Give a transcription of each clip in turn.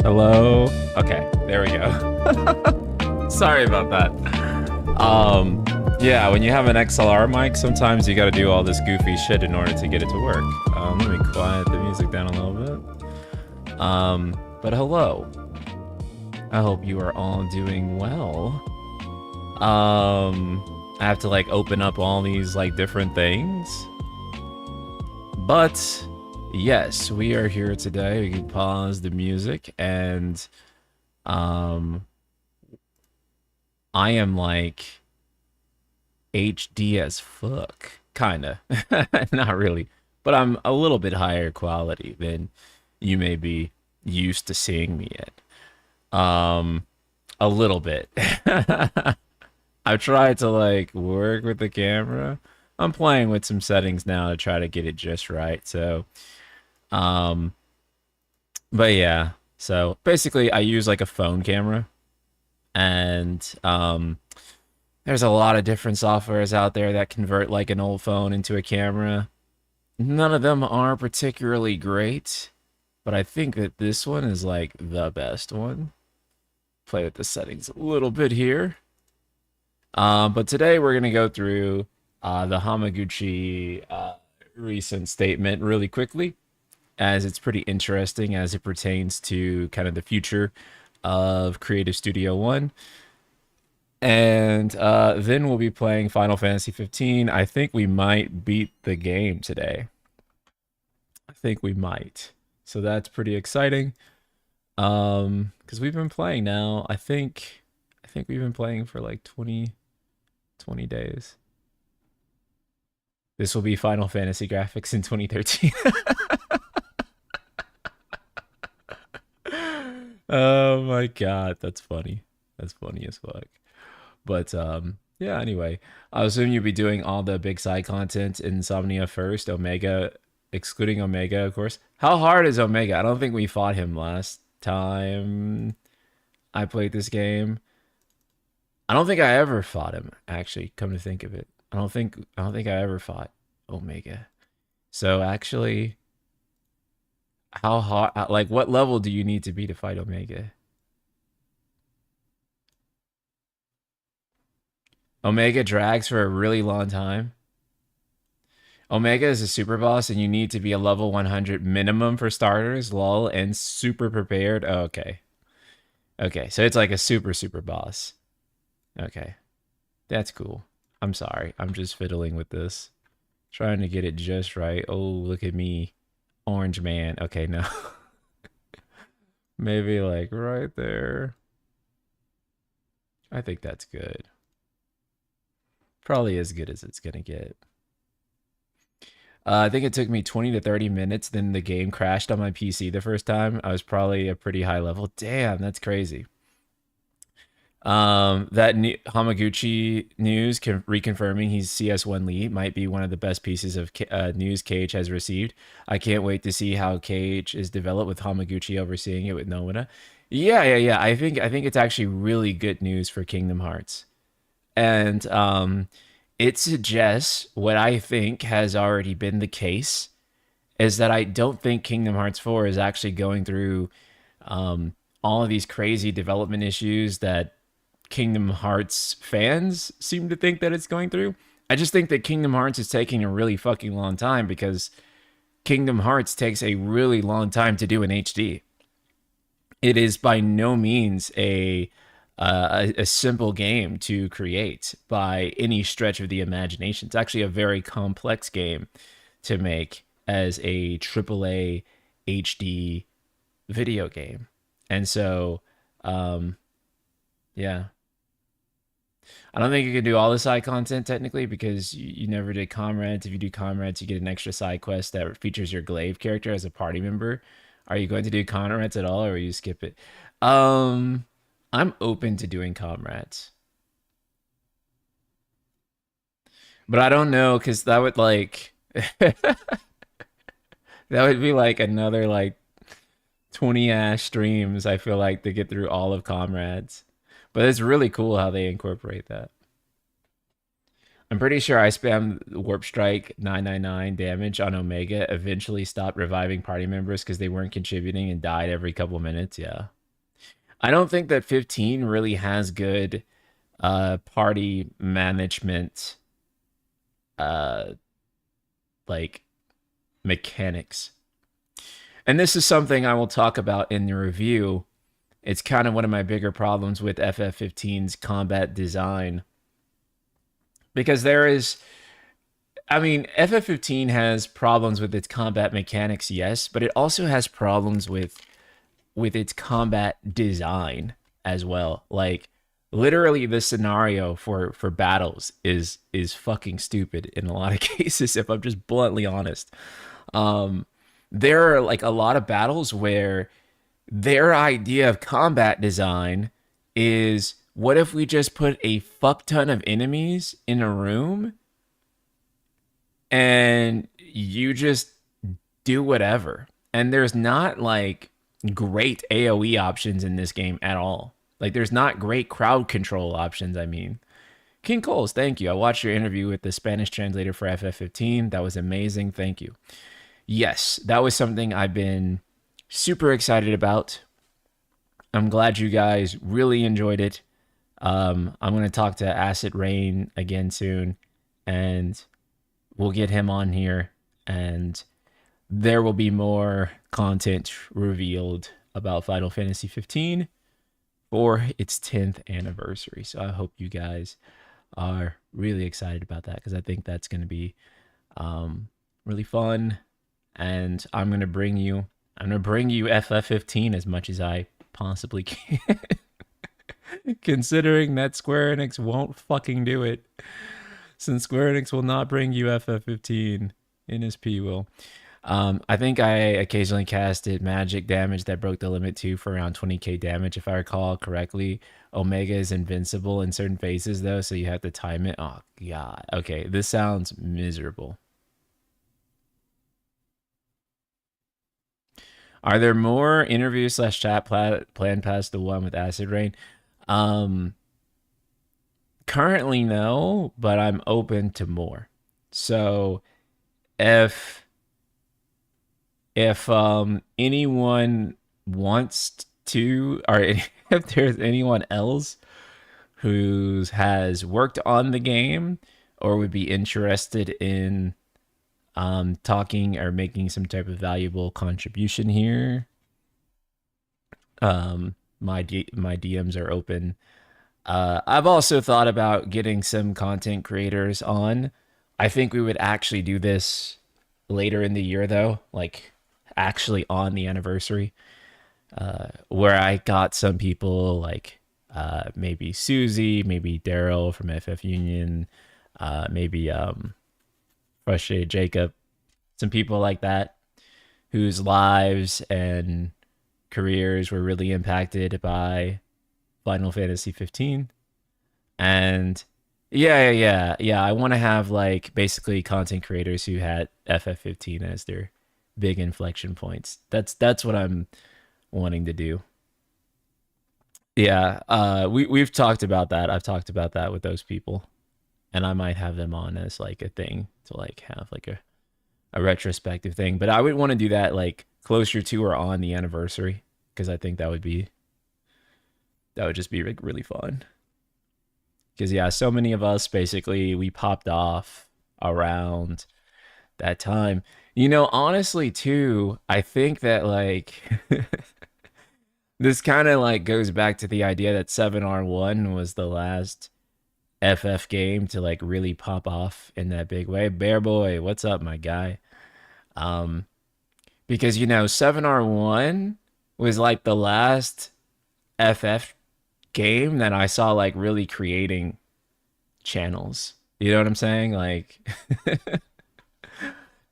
Hello? Okay, there we go. Sorry about that. Yeah, when you have an XLR mic, sometimes you gotta do all this goofy shit in order to get it to work. Let me quiet the music down a little bit. But hello. I hope you are all doing well. I have to like open up all these like different things. But yes, we are here today. We can pause the music and I am like HD as fuck. Kinda. Not really. But I'm a little bit higher quality than you may be used to seeing me at. A little bit. I've tried to like work with the camera. I'm playing with some settings now to try to get it just right. So, um, but yeah. So basically, I use like a phone camera, and there's a lot of different softwares out there that convert like an old phone into a camera. None of them are particularly great, but I think that this one is like the best one. Play with the settings a little bit here. But today we're going to go through the Hamaguchi recent statement really quickly, as it's pretty interesting as it pertains to kind of the future of Creative Studio One. And then we'll be playing Final Fantasy 15. I think we might beat the game today. I think we might. So that's pretty exciting. Because we've been playing now. I think we've been playing for like 20 days. This will be Final Fantasy graphics in 2013. Oh my god, that's funny. That's funny as fuck. But yeah, anyway, I assume you'll be doing all the big side content in Insomnia first, Omega, excluding Omega, of course. How hard is Omega? I don't think we fought him last time I played this game. I don't think I ever fought him, actually, come to think of it. I don't think I ever fought Omega. So actually, how hard, like what level do you need to be to fight Omega? Omega drags for a really long time. Omega is a super boss and you need to be a level 100 minimum for starters, lol, and super prepared. Oh, okay. Okay, so it's like a super boss. Okay. That's cool. I'm sorry. I'm just fiddling with this. Trying to get it just right. Oh, look at me. Orange man. Okay, no. Maybe like right there. I think that's good. Probably as good as it's gonna get. I think it took me 20 to 30 minutes. Then the game crashed on my PC the first time. I was probably a pretty high level. Damn, that's crazy. That Hamaguchi news reconfirming he's CS1 lead might be one of the best pieces of news Cage has received. I can't wait to see how Cage is developed with Hamaguchi overseeing it with Nomura. Yeah. I think it's actually really good news for Kingdom Hearts, and it suggests what I think has already been the case is that I don't think Kingdom Hearts 4 is actually going through all of these crazy development issues that Kingdom Hearts fans seem to think that it's going through. I just think that Kingdom Hearts is taking a really fucking long time because Kingdom Hearts takes a really long time to do in HD. It is by no means a simple game to create by any stretch of the imagination. It's actually a very complex game to make as a AAA HD video game. And so, yeah. I don't think you can do all the side content technically because you never did comrades. If you do comrades, you get an extra side quest that features your glaive character as a party member. Are you going to do comrades at all, or you skip it? Um, I'm open to doing comrades, but I don't know because that would like that would be like another like 20 ass streams. I feel like to get through all of comrades, but it's really cool how they incorporate that. I'm pretty sure I spammed Warp Strike 999 damage on Omega, eventually stopped reviving party members because they weren't contributing and died every couple minutes. Yeah. I don't think that 15 really has good party management uh like mechanics. And this is something I will talk about in the review. It's kind of one of my bigger problems with FF15's combat design because there is I mean, FF15 has problems with its combat mechanics, yes, but it also has problems with its combat design as well. Like literally the scenario for battles is fucking stupid in a lot of cases if I'm just bluntly honest. Um there are like a lot of battles where their idea of combat design is what if we just put a fuck ton of enemies in a room and you just do whatever. And there's not like great AoE options in this game at all. Like there's not great crowd control options, I mean. King Coles, thank you. I watched your interview with the Spanish translator for FF15. That was amazing. Thank you. Yes, that was something I've been super excited about. I'm glad you guys really enjoyed it. I'm going to talk to Acid Rain again soon, and we'll get him on here, and there will be more content revealed about Final Fantasy 15 for its 10th anniversary. So I hope you guys are really excited about that because I think that's going to be really fun. And I'm gonna bring you FF15 as much as I possibly can. Considering that Square Enix won't fucking do it. Since Square Enix will not bring you FF15, NSP will. I think I occasionally casted magic damage that broke the limit too for around 20k damage, if I recall correctly. Omega is invincible in certain phases though, so you have to time it. Oh god. Okay, this sounds miserable. Are there more interviews slash chat planned past the one with Acid Rain? Um, Currently no, but I'm open to more. So if anyone wants to, or if there's anyone else who has worked on the game or would be interested in talking or making some type of valuable contribution here, my DMs are open. I've also thought about getting some content creators on. I think we would actually do this later in the year though, like actually on the anniversary, where I got some people like maybe Susie, maybe Daryl from FF Union, maybe Frustrated Jacob, some people like that whose lives and careers were really impacted by Final Fantasy 15. And yeah. I want to have like basically content creators who had FF15 as their big inflection points. That's what I'm wanting to do. Yeah, we've talked about that. I've talked about that with those people, and I might have them on as like a thing to like have like a retrospective thing. But I would want to do that like closer to or on the anniversary because I think that would just be like really fun. Because yeah, so many of us basically we popped off around that time. You know, honestly too, I think that like this kind of like goes back to the idea that 7R1 was the last FF game to like really pop off in that big way. Bear boy, what's up, my guy? Um, because you know, 7R1 was like the last FF game that I saw like really creating channels. You know what I'm saying? Like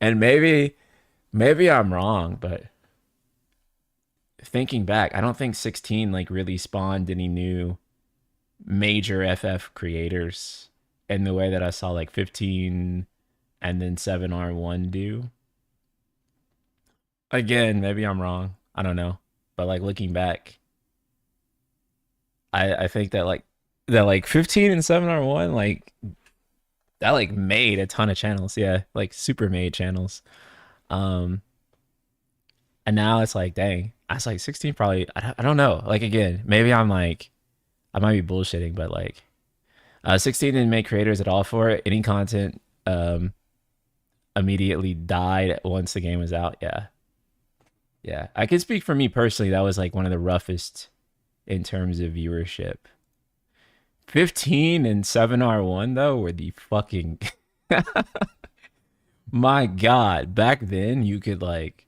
and maybe I'm wrong, but thinking back, I don't think 16 like really spawned any new major FF creators in the way that I saw like 15 and then 7R1 do. Again, maybe I'm wrong. I don't know. But like looking back, I think that like 15 and 7R1 like That like made a ton of channels, yeah, like super made channels. Um, and now it's like, dang, I was like 16 probably. I don't know. Like again, maybe I'm like I might be bullshitting, but like 16 didn't make creators at all for it. Any content immediately died once the game was out. Yeah, yeah. I can speak for me personally. That was like one of the roughest in terms of viewership. 15 and 7R1 though were the fucking my god. Back then you could like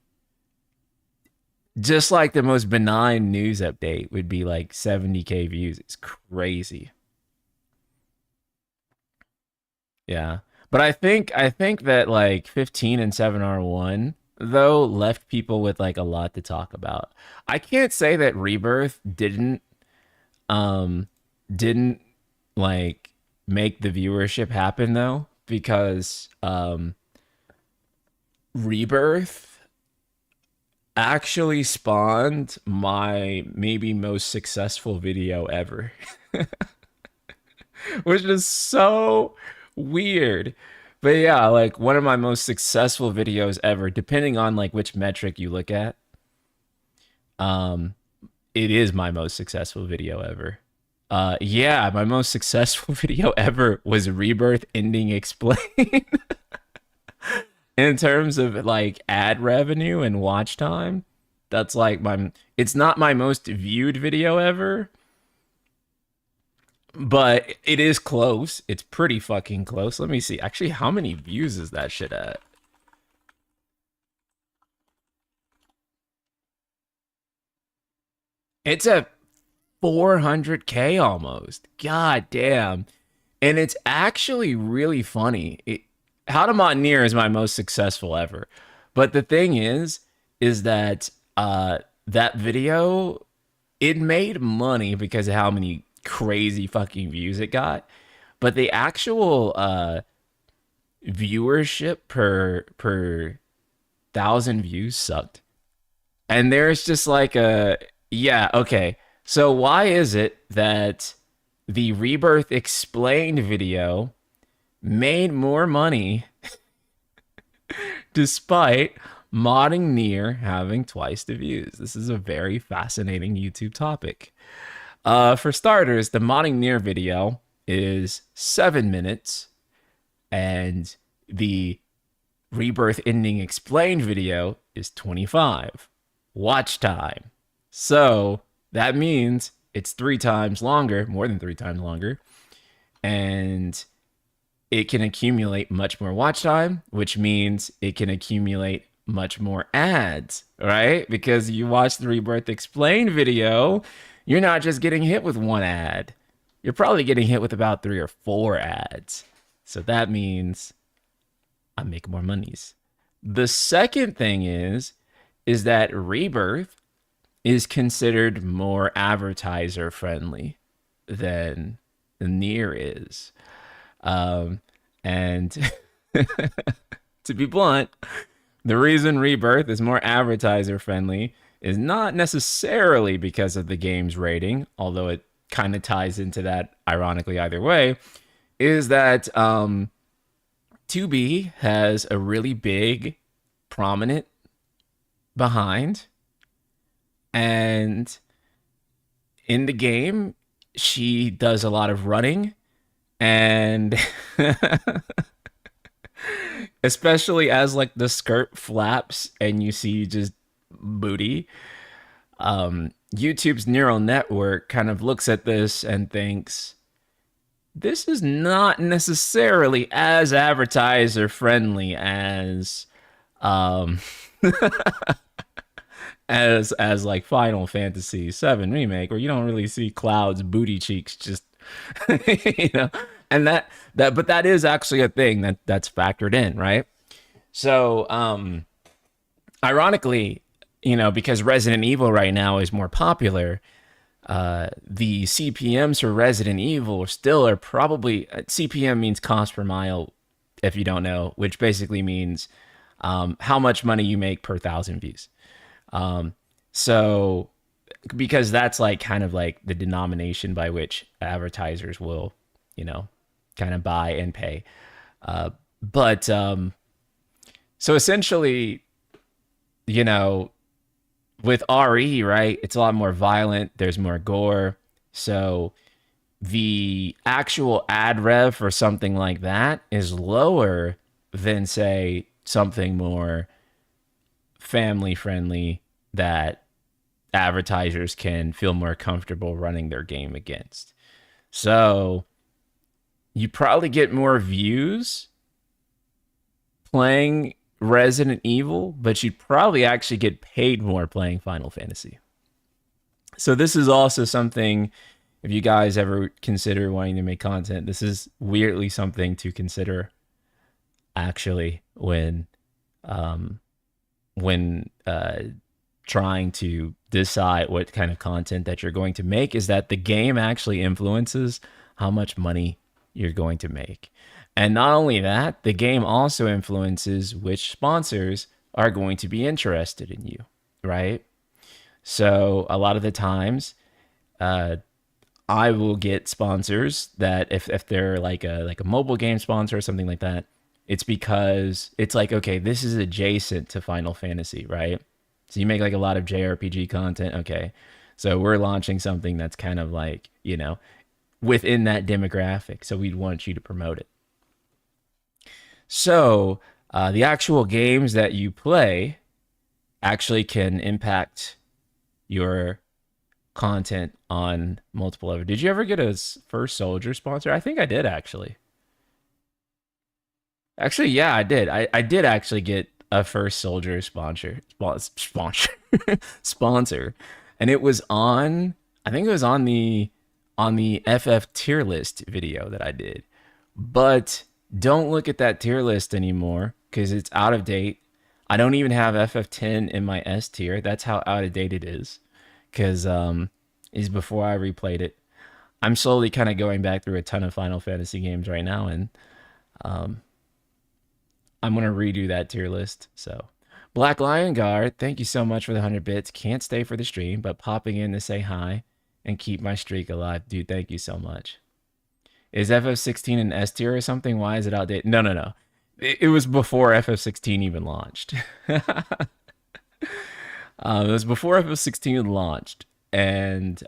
just like the most benign news update would be like 70K views. It's crazy. Yeah. But I think that like 15 and 7R1 though left people with like a lot to talk about. I can't say that Rebirth um didn't like make the viewership happen though because Rebirth actually spawned my maybe most successful video ever, which is so weird. But yeah, like one of my most successful videos ever, depending on like which metric you look at, um, it is my most successful video ever. Yeah, my most successful video ever was Rebirth ending explain in terms of like ad revenue and watch time. That's like my it's not my most viewed video ever, but it is close. It's pretty fucking close. Let me see. Actually, how many views is that shit at? It's at 400K almost. God damn. And it's actually really funny. How to Mountaineer is my most successful ever. But the thing is that that video, it made money because of how many crazy fucking views it got. But the actual viewership per thousand views sucked. And there's just like a yeah, okay. So why is it that the Rebirth explained video made more money despite modding near having twice the views? This is a very fascinating YouTube topic. For starters, the modding near video is 7 minutes, and the Rebirth ending explained video is 25 watch time. So that means it's 3 times longer, more than 3 times longer, and it can accumulate much more watch time, which means it can accumulate much more ads, right? Because you watch the Rebirth Explained video, you're not just getting hit with one ad. You're probably getting hit with about 3 or 4 ads. So that means I make more monies. The second thing is that Rebirth is considered more advertiser friendly than Nier is. And to be blunt, the reason Rebirth is more advertiser friendly is not necessarily because of the game's rating, although it kind of ties into that ironically either way, is that 2B has a really big, prominent behind, and in the game, she does a lot of running and especially as like the skirt flaps and you see just booty. YouTube's neural network kind of looks at this and thinks this is not necessarily as advertiser friendly um as like Final Fantasy VII remake, where you don't really see Cloud's booty cheeks just you know, and but that is actually a thing that's factored in, right? So ironically, because Resident Evil right now is more popular, the CPMs for Resident Evil still are probably CPM means cost per mile, if you don't know, which basically means how much money you make per thousand views. So because that's like kind of like the denomination by which advertisers will, kind of buy and pay. But so essentially, you know, with RE, right, it's a lot more violent. There's more gore. So the actual ad rev for something like that is lower than, say, something more family friendly that advertisers can feel more comfortable running their game against. So you probably get more views playing Resident Evil, but you'd probably actually get paid more playing Final Fantasy. So this is also something, if you guys ever consider wanting to make content, this is weirdly something to consider actually um when trying to decide what kind of content that you're going to make, is that the game actually influences how much money you're going to make. And not only that, the game also influences which sponsors are going to be interested in you, right? So a lot of the times, uh, I will get sponsors that if they're like a mobile game sponsor or something like that, it's because it's like, okay, this is adjacent to Final Fantasy, right? So you make like a lot of JRPG content, okay. So we're launching something that's kind of like, within that demographic. So we'd want you to promote it. So the actual games that you play actually can impact your content on multiple levels. Did you ever get a First Soldier sponsor? I think I did actually. Actually, yeah, I did. I did actually get a First Soldier sponsor, and it was on. I think it was on the FF tier list video that I did. But don't look at that tier list anymore because it's out of date. I don't even have FF10 in my S tier. That's how out of date it is. Because is before I replayed it. I'm slowly kind of going back through a ton of Final Fantasy games right now, and I'm gonna redo that tier list. So, Black Lion Guard, thank you so much for the 100 bits. Can't stay for the stream, but popping in to say hi and keep my streak alive, dude. Thank you so much. Is FF16 an S tier or something? Why is it outdated? No, no, no. It was before FF16 even launched. It was before FF16 launched, and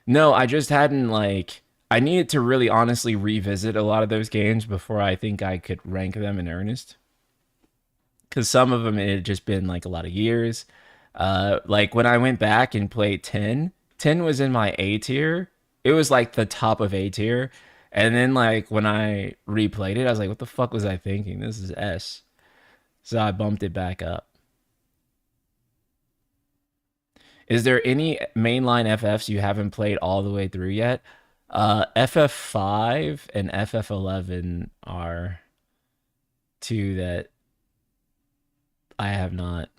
no, I just hadn't like. I needed to really honestly revisit a lot of those games before I think I could rank them in earnest. Because some of them it had just been like a lot of years. Like when I went back and played 10, 10 was in my A tier. It was like the top of A tier. And then like when I replayed it, I was like, what the fuck was I thinking? This is S. So I bumped it back up. Is there any mainline FFs you haven't played all the way through yet? FF5 and FF11 are two that I have not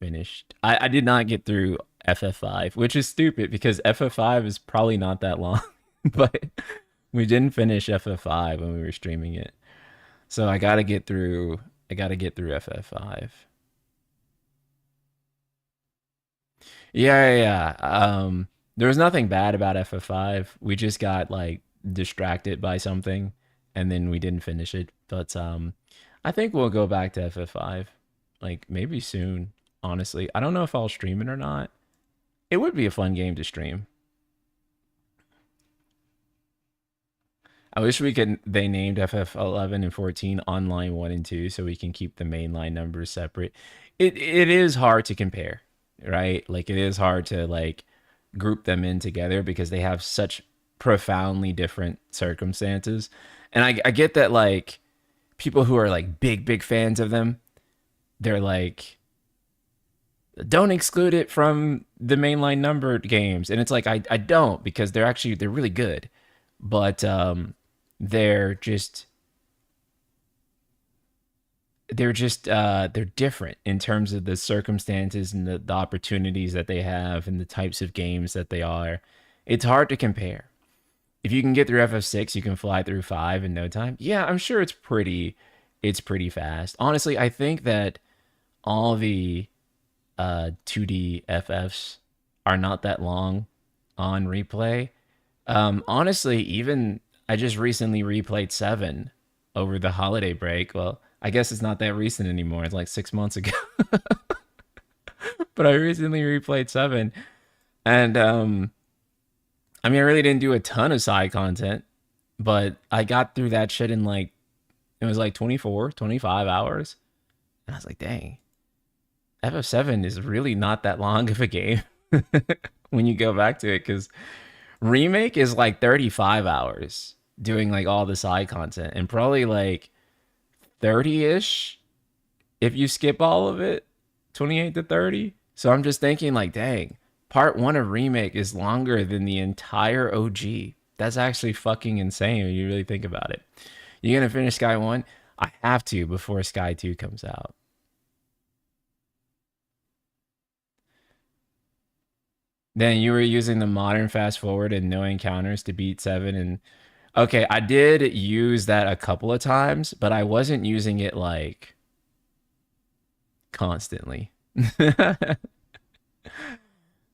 finished. I did not get through FF5, which is stupid because FF5 is probably not that long, but we didn't finish FF5 when we were streaming it. So I got to get through FF5. Yeah, yeah, yeah. There was nothing bad about FF5. We just got like distracted by something and then we didn't finish it. But I think we'll go back to FF5 like maybe soon, honestly. I don't know if I'll stream it or not. It would be a fun game to stream. I wish we could they named FF11 and 14 online 1 and 2 so we can keep the mainline numbers separate. It is hard to compare, right? Like it is hard to like group them in together because they have such profoundly different circumstances. And I get that like people who are like big fans of them, they're like don't exclude it from the mainline numbered games. And it's like I don't because they're really good. But they're just they're different in terms of the circumstances and the opportunities that they have and the types of games that they are. It's hard to compare. If you can get through FF6, you can fly through 5 in no time. Yeah, I'm sure it's pretty fast. Honestly, I think that all the 2D FFs are not that long on replay. Honestly, even I just recently replayed 7. over the holiday break. Well, I guess it's not that recent anymore. It's like 6 months ago. But I recently replayed 7. And I mean, I really didn't do a ton of side content, but I got through that shit in like, it was like 24, 25 hours. And I was like, dang, FF7 is really not that long of a game when you go back to it. Because Remake is like 35 hours doing like all the side content, and probably like 30 ish if you skip all of it, 28 to 30. So I'm just thinking, like, dang, part one of Remake is longer than the entire OG. That's actually fucking insane when you really think about it. You gonna finish Sky 1? I have to before Sky 2 comes out. Then you were using the modern fast forward and no encounters to beat 7. And okay, I did use that a couple of times, but I wasn't using it like constantly.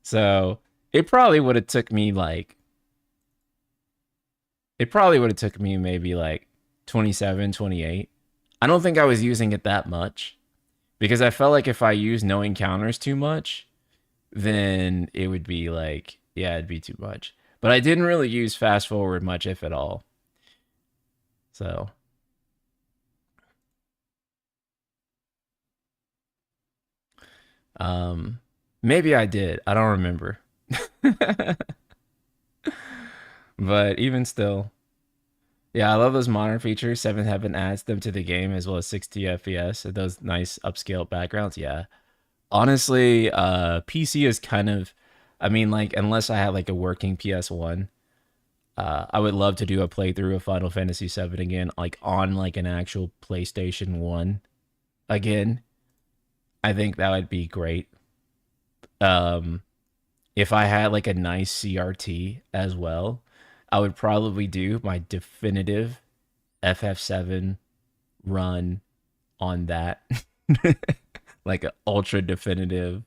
So it probably would have took me like, it probably would have took me maybe like 27, 28. I don't think I was using it that much because I felt like if I used no encounters too much, then it would be like, yeah, it'd be too much. But I didn't really use fast forward much, if at all. So, um, maybe I did. I don't remember. But even still, yeah, I love those modern features. 7 Heaven adds them to the game as well as 60 FPS. Those nice upscaled backgrounds. Yeah. Honestly, PC is kind of, I mean, like, unless I had like a working PS1, I would love to do a playthrough of Final Fantasy 7 again, like on like an actual PlayStation 1 again. I think that would be great. Um, if I had like a nice CRT as well, I would probably do my definitive FF7 run on that. Like an ultra definitive,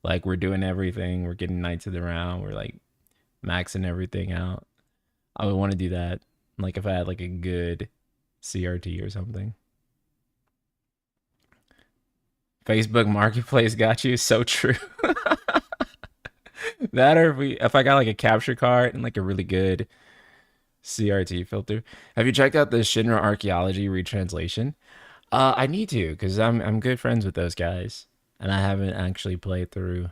like we're doing everything, we're getting Knights of the Round, we're like maxing everything out. I would want to do that, like if I had like a good CRT or something. Facebook Marketplace got you. So true. That, or if I got like a capture card and like a really good CRT filter. Have you checked out the Shinra Archaeology retranslation? I need to because I'm good friends with those guys, and I haven't actually played through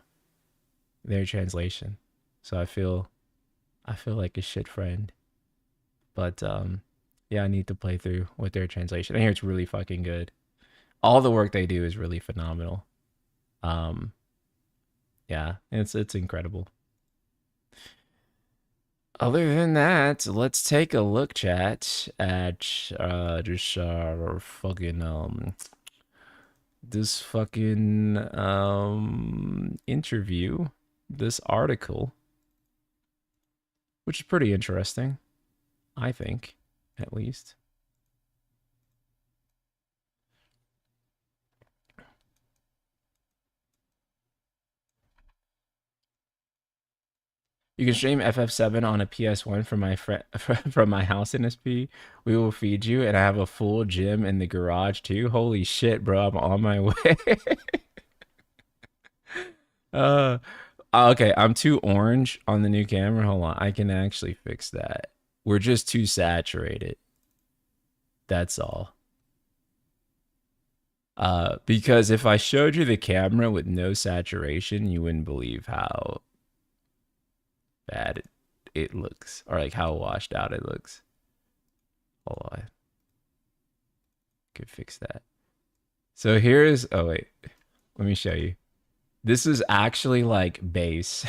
their translation, so I feel like a shit friend. But yeah, I need to play through with their translation. I hear it's really fucking good. All the work they do is really phenomenal. Um, yeah, it's incredible. Other than that, let's take a look, chat, at just fucking this fucking interview, this article, which is pretty interesting, I think, at least. You can stream FF7 on a PS1 from my from my house in SP. We will feed you, and I have a full gym in the garage too. Holy shit, bro! I'm on my way. uh, okay, I'm too orange on the new camera. Hold on, I can actually fix that. We're just too saturated. That's all. Because if I showed you the camera with no saturation, you wouldn't believe how bad it looks, or like how washed out it looks. Hold on, could fix that. So here's, oh wait, let me show you. This is actually like base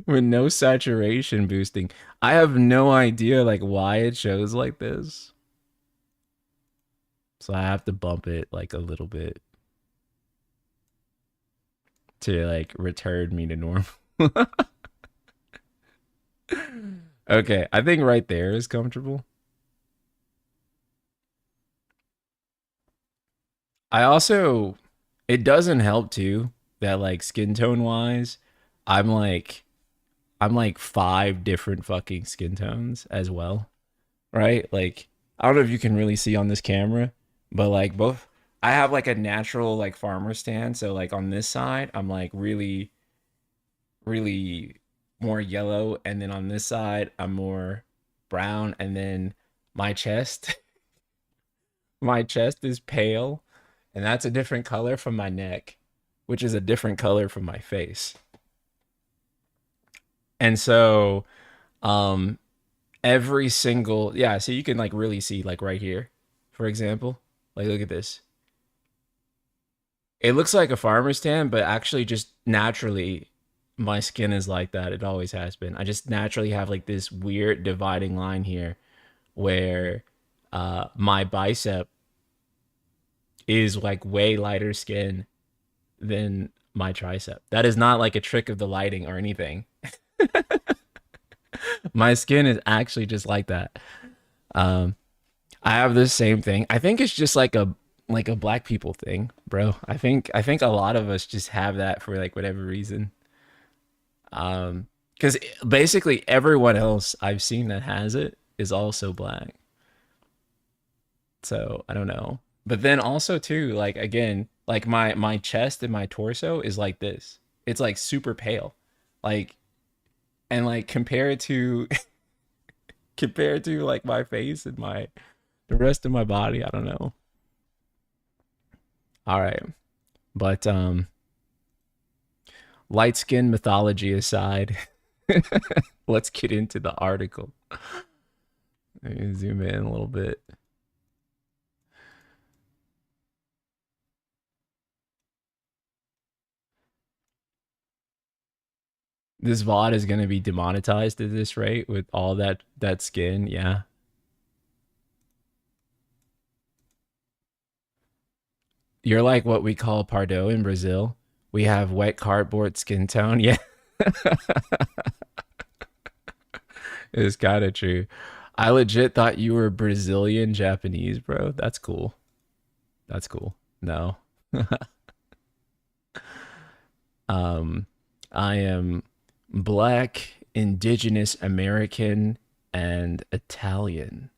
with no saturation boosting. I have no idea like why it shows like this. So I have to bump it like a little bit to like return me to normal. Okay, I think right there is comfortable. I also, it doesn't help too that like skin tone wise, I'm like I'm like 5 different fucking skin tones as well, right? Like I don't know if you can really see on this camera, but like both, I have like a natural like farmer stand. So like on this side, I'm like really, really more yellow, and then on this side, I'm more brown, and then my chest, my chest is pale, and that's a different color from my neck, which is a different color from my face. And so, um, every single, yeah, so you can like really see like right here, for example, like look at this. It looks like a farmer's tan, but actually just naturally my skin is like that. It always has been. I just naturally have like this weird dividing line here where my bicep is like way lighter skin than my tricep. That is not like a trick of the lighting or anything. My skin is actually just like that. Um, I have this same thing. I think it's just like a black people thing, bro. I think a lot of us just have that for like whatever reason. Because basically everyone else I've seen that has it is also black. So I don't know. But then also too, like again, like my chest and my torso is like this. It's like super pale. Like and like compared to compared to like my face and my the rest of my body, I don't know. All right. But light skin mythology aside, let's get into the article. Let me zoom in a little bit. This VOD is gonna be demonetized at this rate with all that skin. Yeah, you're like what we call Pardo in Brazil. We have wet cardboard skin tone. Yeah, it's kind of true. I legit thought you were Brazilian Japanese, bro. That's cool. That's cool. No, um, I am black, indigenous American, and Italian.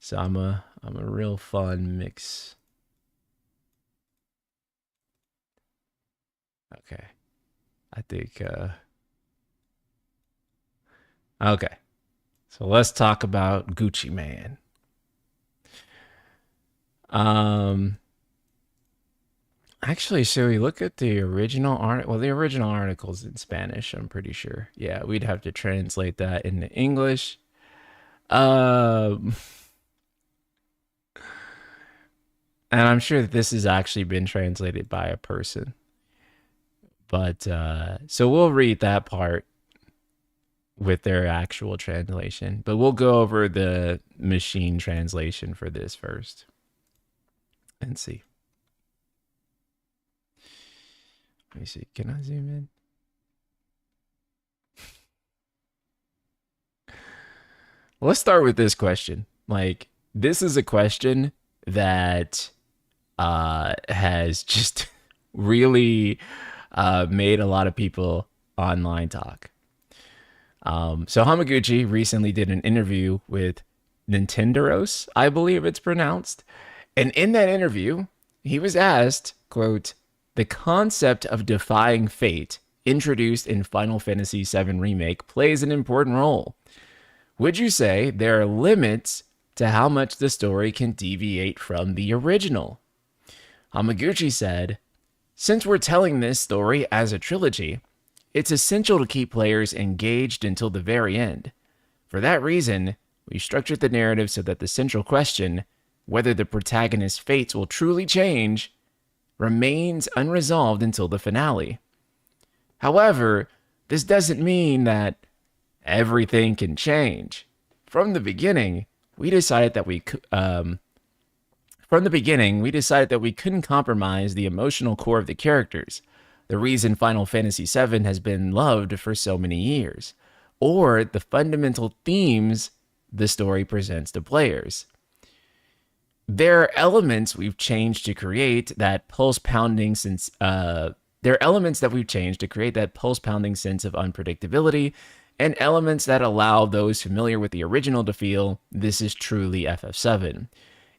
So I'm a real fun mix. Okay. I think okay. So let's talk about Gucci Man. Um actually, so we look at the original art, well the original article's in Spanish, I'm pretty sure. Yeah, we'd have to translate that into English. Um and I'm sure that this has actually been translated by a person. But so we'll read that part with their actual translation, but we'll go over the machine translation for this first and see. Let me see. Can I zoom in? Let's start with this question. Like, this is a question that has just really made a lot of people online talk. So Hamaguchi recently did an interview with Nintendoros, I believe it's pronounced. And in that interview, he was asked, quote, the concept of defying fate introduced in Final Fantasy VII Remake plays an important role. Would you say there are limits to how much the story can deviate from the original? Hamaguchi said, since we're telling this story as a trilogy, it's essential to keep players engaged until the very end. For that reason, we structured the narrative so that the central question, whether the protagonist's fates will truly change, remains unresolved until the finale. However, this doesn't mean that everything can change. From the beginning, we decided that we couldn't compromise the emotional core of the characters, the reason Final Fantasy VII has been loved for so many years, or the fundamental themes the story presents to players. There are elements we've changed to create that pulse pounding sense. There are elements that we've changed to create that pulse pounding sense of unpredictability and elements that allow those familiar with the original to feel this is truly FF7.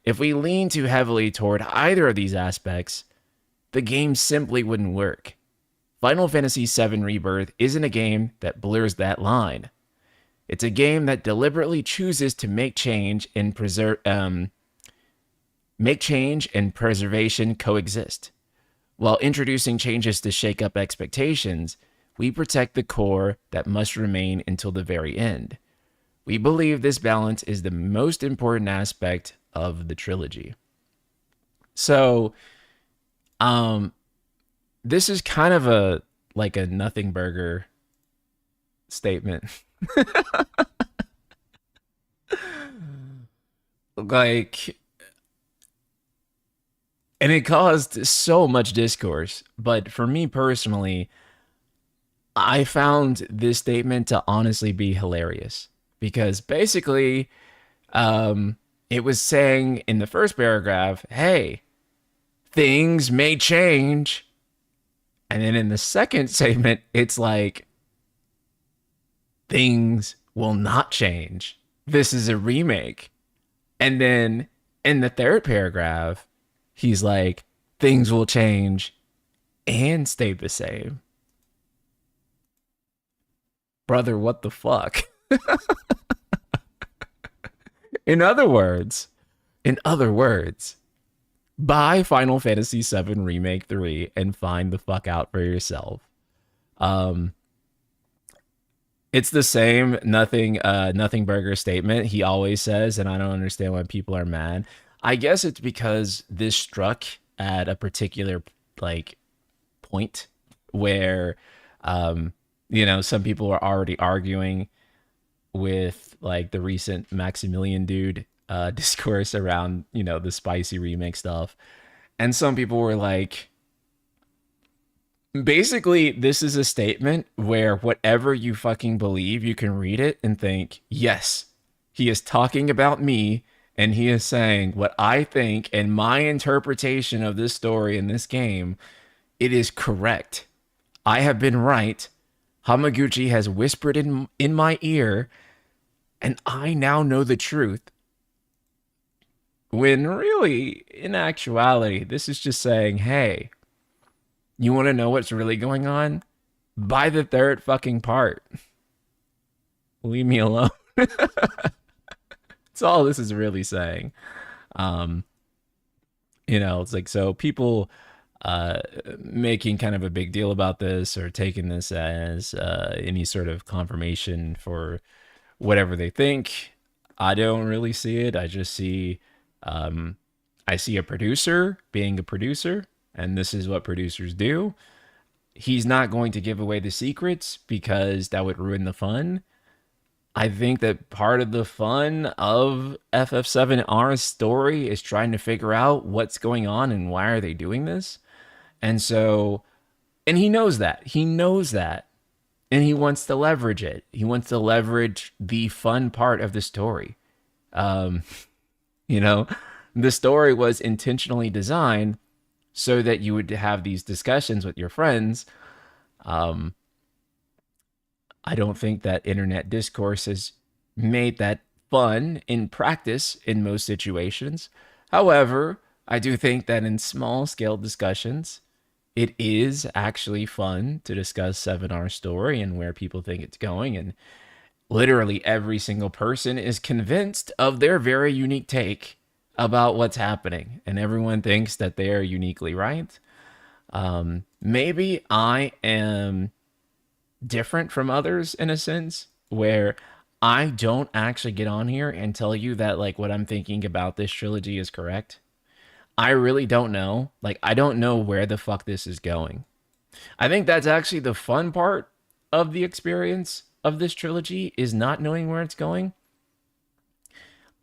If we lean too heavily toward either of these aspects, the game simply wouldn't work. Final Fantasy VII Rebirth isn't a game that blurs that line. It's a game that deliberately chooses to make change and preservation coexist. While introducing changes to shake up expectations, we protect the core that must remain until the very end. We believe this balance is the most important aspect of the trilogy. So, this is kind of a nothing burger statement. like and it caused so much discourse, but for me personally, I found this statement to honestly be hilarious because basically it was saying in the first paragraph, hey, things may change. And then in the second statement, it's like, things will not change. This is a remake. And then in the third paragraph, he's like, things will change and stay the same. Brother, what the fuck? in other words, in other words, buy Final Fantasy VII Remake 3 and find the fuck out for yourself. Um, it's the same nothing burger statement he always says, and I don't understand why people are mad. I guess it's because this struck at a particular like point where some people are already arguing with like the recent Maximilian dude discourse around, the spicy remake stuff. And some people were like, basically, this is a statement where whatever you fucking believe, you can read it and think, yes, he is talking about me and he is saying what I think and my interpretation of this story in this game, it is correct. I have been right. Hamaguchi has whispered in my ear, and I now know the truth. When really, in actuality, this is just saying, hey, you want to know what's really going on? Buy the third fucking part. Leave me alone. That's all this is really saying. Um, it's like, so people making kind of a big deal about this or taking this as any sort of confirmation for whatever they think. I don't really see it. I just see, I see a producer being a producer, and this is what producers do. He's not going to give away the secrets because that would ruin the fun. I think that part of the fun of FF7R's story is trying to figure out what's going on and why are they doing this. And so, and he knows that. He knows that. And he wants to leverage it. He wants to leverage the fun part of the story. Um, you know, the story was intentionally designed so that you would have these discussions with your friends. Um, I don't think that internet discourse has made that fun in practice in most situations. However, I do think that in small scale discussions, it is actually fun to discuss 7R story and where people think it's going. And literally every single person is convinced of their very unique take about what's happening. And everyone thinks that they are uniquely right. Maybe I am different from others in a sense where I don't actually get on here and tell you that like what I'm thinking about this trilogy is correct. I really don't know. Like, I don't know where the fuck this is going. I think that's actually the fun part of the experience of this trilogy is not knowing where it's going.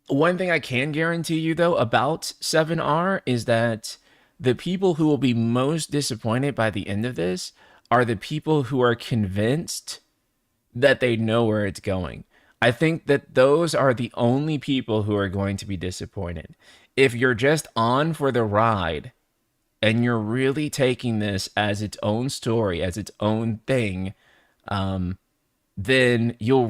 One thing I can guarantee you though about 7R is that the people who will be most disappointed by the end of this are the people who are convinced that they know where it's going. I think that those are the only people who are going to be disappointed. If you're just on for the ride and you're really taking this as its own story, as its own thing, then you'll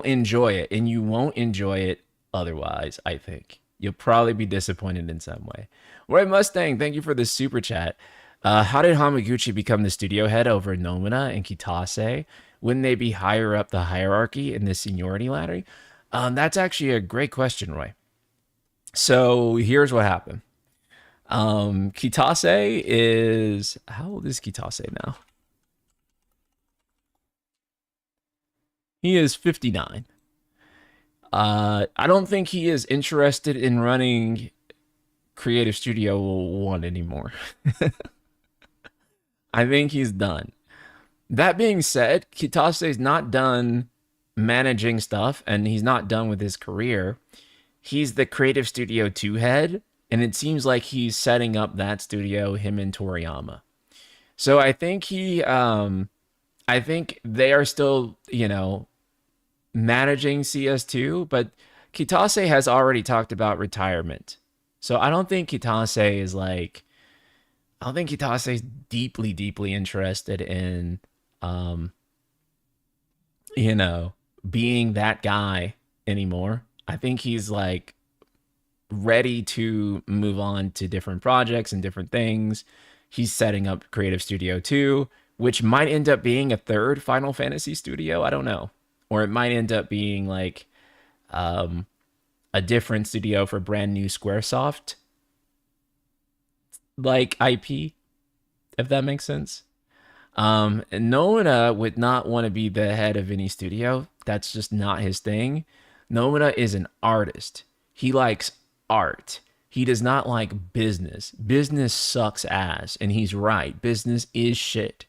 enjoy it, and you won't enjoy it otherwise. I think you'll probably be disappointed in some way. Roy Mustang, thank you for the super chat. How did Hamaguchi become the studio head over Nomina and Kitase? Wouldn't they be higher up the hierarchy in the seniority ladder? That's actually a great question, Roy. So here's what happened. Kitase is, how old is Kitase now? He is 59. I don't think he is interested in running Creative Studio 1 anymore. I think he's done. That being said, Kitase's not done managing stuff, and he's not done with his career. He's the Creative Studio 2 head, and it seems like he's setting up that studio, him and Toriyama. So I think they are still, managing CS2, but Kitase has already talked about retirement. So I don't think Kitase is deeply, deeply interested in, um, you know, being that guy anymore. I think he's like ready to move on to different projects and different things. He's setting up Creative Studio 2, which might end up being a third Final Fantasy studio. I don't know. Or it might end up being like um, a different studio for brand new Squaresoft like IP, if that makes sense. Nomura would not want to be the head of any studio. That's just not his thing. Nomura is an artist. He likes art. He does not like business. Business sucks ass, and he's right. Business is shit.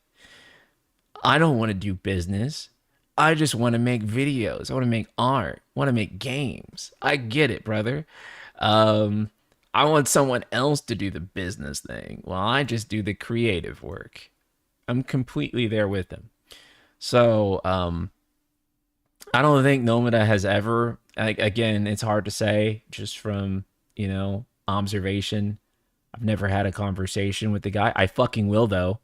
I don't want to do business. I just want to make videos. I want to make art. I want to make games. I get it, brother. Um, I want someone else to do the business thing while I just do the creative work. I'm completely there with him. So, I don't think Nomada has ever, like, again, it's hard to say just from, observation. I've never had a conversation with the guy. I fucking will, though.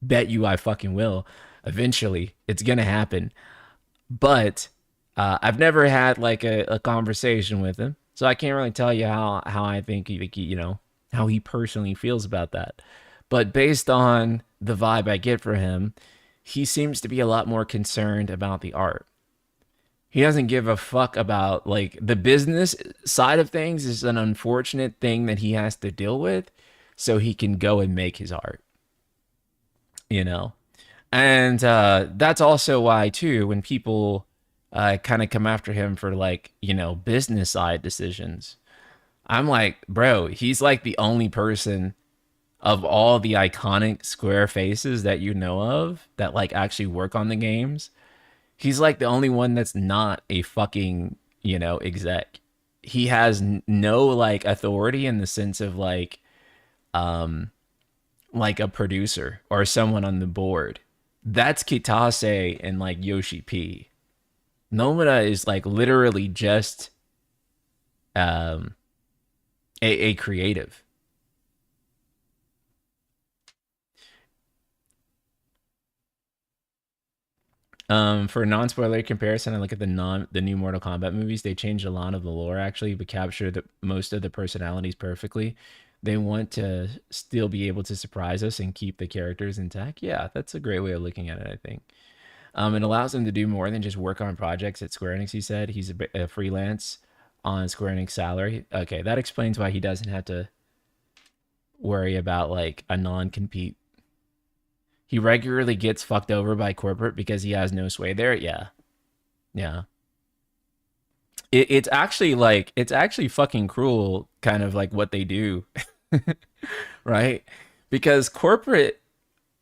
Bet you I fucking will. Eventually, it's gonna happen. But I've never had like a conversation with him, so I can't really tell you how I think how he personally feels about that. But based on the vibe I get for him, he seems to be a lot more concerned about the art. He doesn't give a fuck about like the business side of things is an unfortunate thing that he has to deal with so he can go and make his art, you know? And that's also why too when people kind of come after him for like business side decisions, I'm like, bro, he's like the only person of all the iconic square faces that you know of that like actually work on the games. He's like the only one that's not a fucking exec. He has no like authority in the sense of um like a producer or someone on the board. That's Kitase and like Yoshi P. Nomura is like literally just um a creative. For a non-spoiler comparison, I look at the new Mortal Kombat movies. They changed a lot of the lore actually, but captured most of the personalities perfectly. They want to still be able to surprise us and keep the characters intact. Yeah, that's a great way of looking at it, I think. It allows him to do more than just work on projects at Square Enix. He said he's a freelance on Square Enix salary. Okay, that explains why he doesn't have to worry about like a non-compete. He regularly gets fucked over by corporate because he has no sway there. Yeah, yeah. It's actually fucking cruel, kind of like what they do, right? Because corporate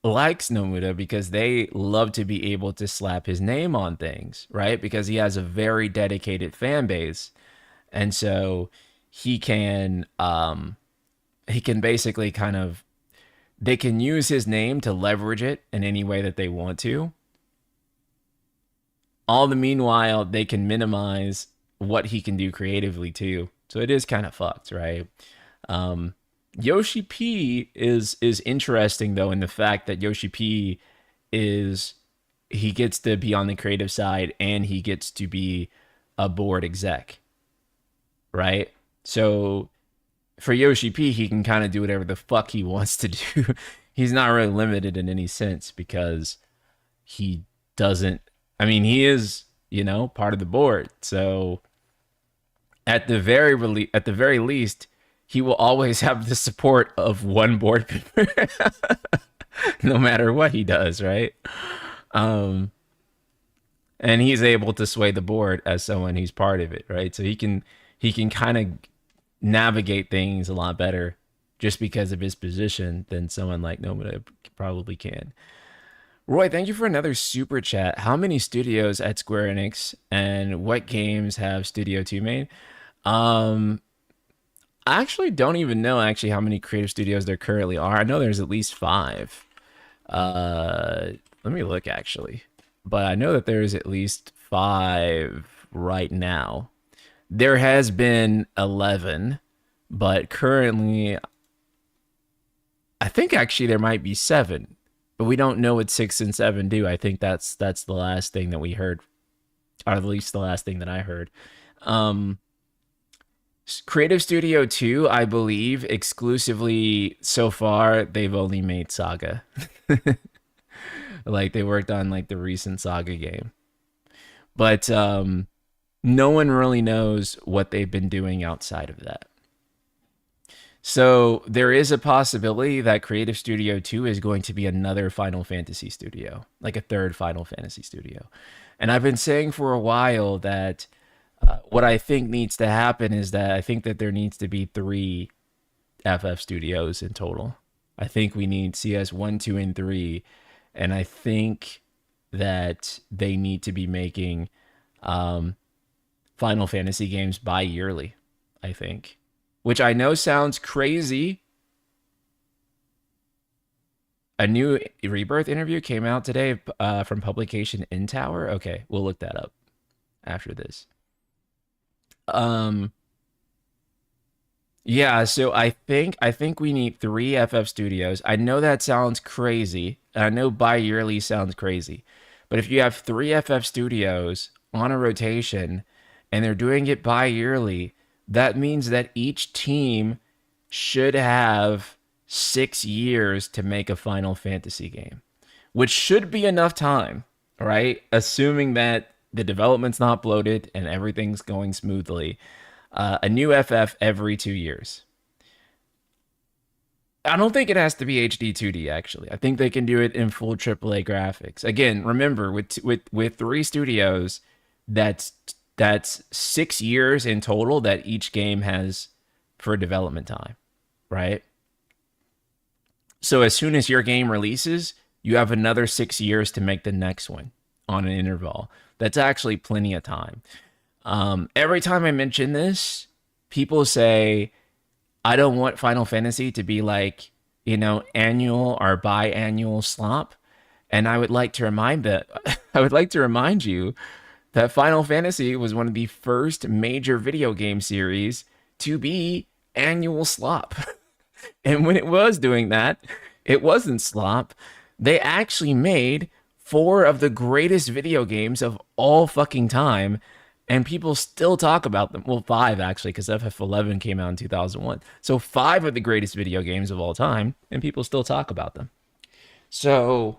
likes Nomura because they love to be able to slap his name on things, right? Because he has a very dedicated fan base, and so he can um he can basically kind of they can use his name to leverage it in any way that they want to. All the meanwhile, they can minimize what he can do creatively too. So it is kind of fucked, right? Um, Yoshi P is interesting though in the fact that Yoshi P is he gets to be on the creative side and he gets to be a board exec, right? So for Yoshi P, he can kind of do whatever the fuck he wants to do. He's not really limited in any sense because he doesn't. I mean, he is, part of the board. So at the very least, he will always have the support of one board member, no matter what he does, right? Um, and he's able to sway the board as someone who's part of it, right? So he can kind of navigate things a lot better just because of his position than someone like Nomura probably can. Roy, thank you for another super chat. How many studios at Square Enix and what games have Studio 2 made? Um, I actually don't even know actually how many creative studios there currently are. I know there's at least five. Uh, Let me look actually. But I know that there's at least five right now. There has been 11, but currently I think actually there might be seven, but we don't know what six and seven do. I think that's the last thing that we heard, or at least the last thing that I heard. Um, Creative Studio 2, I believe, exclusively so far, they've only made Saga. Like they worked on like the recent Saga game. But no one really knows what they've been doing outside of that. So there is a possibility that Creative Studio 2 is going to be another Final Fantasy studio, like a third Final Fantasy studio. And I've been saying for a while that what I think needs to happen is that I think that there needs to be three FF studios in total. I think we need CS 1, 2, and 3. And I think that they need to be making um, Final Fantasy games bi-yearly, I think. Which I know sounds crazy. A new Rebirth interview came out today from publication In Tower. Okay, we'll look that up after this. Um, yeah, so I think we need three FF studios. I know that sounds crazy. And I know bi-yearly sounds crazy. But if you have three FF studios on a rotation and they're doing it bi-yearly, that means that each team should have 6 years to make a Final Fantasy game, which should be enough time, right? Assuming that the development's not bloated and everything's going smoothly. A new FF every 2 years. I don't think it has to be HD 2D actually. I think they can do it in full AAA graphics. Again, remember with three studios, that's that's 6 years in total that each game has for development time, right? So as soon as your game releases, you have another 6 years to make the next one on an interval. That's actually plenty of time. Every time I mention this, people say, I don't want Final Fantasy to be like, annual or biannual slop. And I would like to remind that I would like to remind you that Final Fantasy was one of the first major video game series to be annual slop. And when it was doing that, it wasn't slop. They actually made four of the greatest video games of all fucking time, and people still talk about them. Well, five actually, because FF11 came out in 2001. So five of the greatest video games of all time, and people still talk about them. So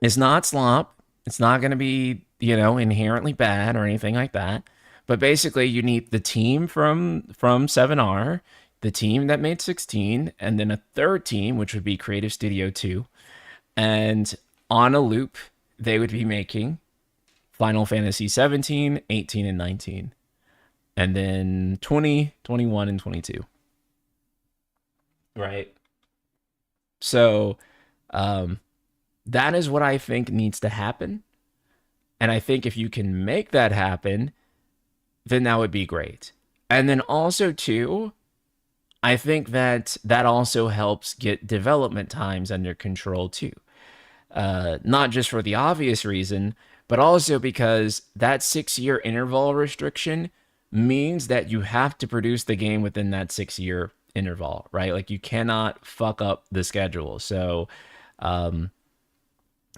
it's not slop. It's not going to be, inherently bad or anything like that. But basically, you need the team from 7R, the team that made 16, and then a third team, which would be Creative Studio 2. And on a loop, they would be making Final Fantasy 17, 18, and 19. And then 20, 21, and 22. Right? So, that is what I think needs to happen. And I think if you can make that happen, then that would be great. And then also, too, I think that also helps get development times under control, too. Not just for the obvious reason, but also because that 6 year interval restriction means that you have to produce the game within that 6 year interval, right? Like you cannot fuck up the schedule. So,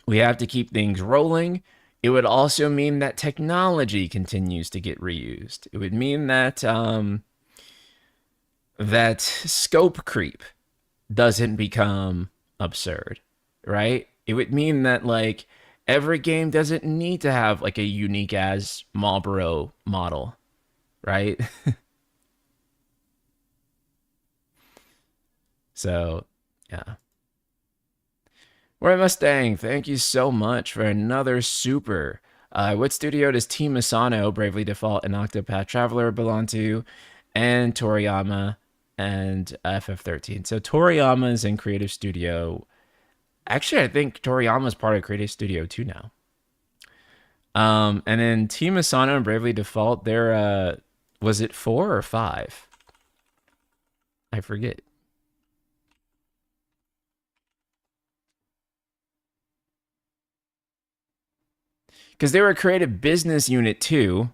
We have to keep things rolling. It would also mean that technology continues to get reused. It would mean that that scope creep doesn't become absurd, right? It would mean that like every game doesn't need to have like a unique as Marlboro model, right? So, yeah. Roy Mustang, thank you so much for another super. What studio does Team Asano, Bravely Default, and Octopath Traveler belong to? And Toriyama and FF13. So Toriyama is in Creative Studio. Actually, I think Toriyama is part of Creative Studio too now. And then Team Asano and Bravely Default, they're was it 4 or 5? I forget. Because they were a creative business unit too,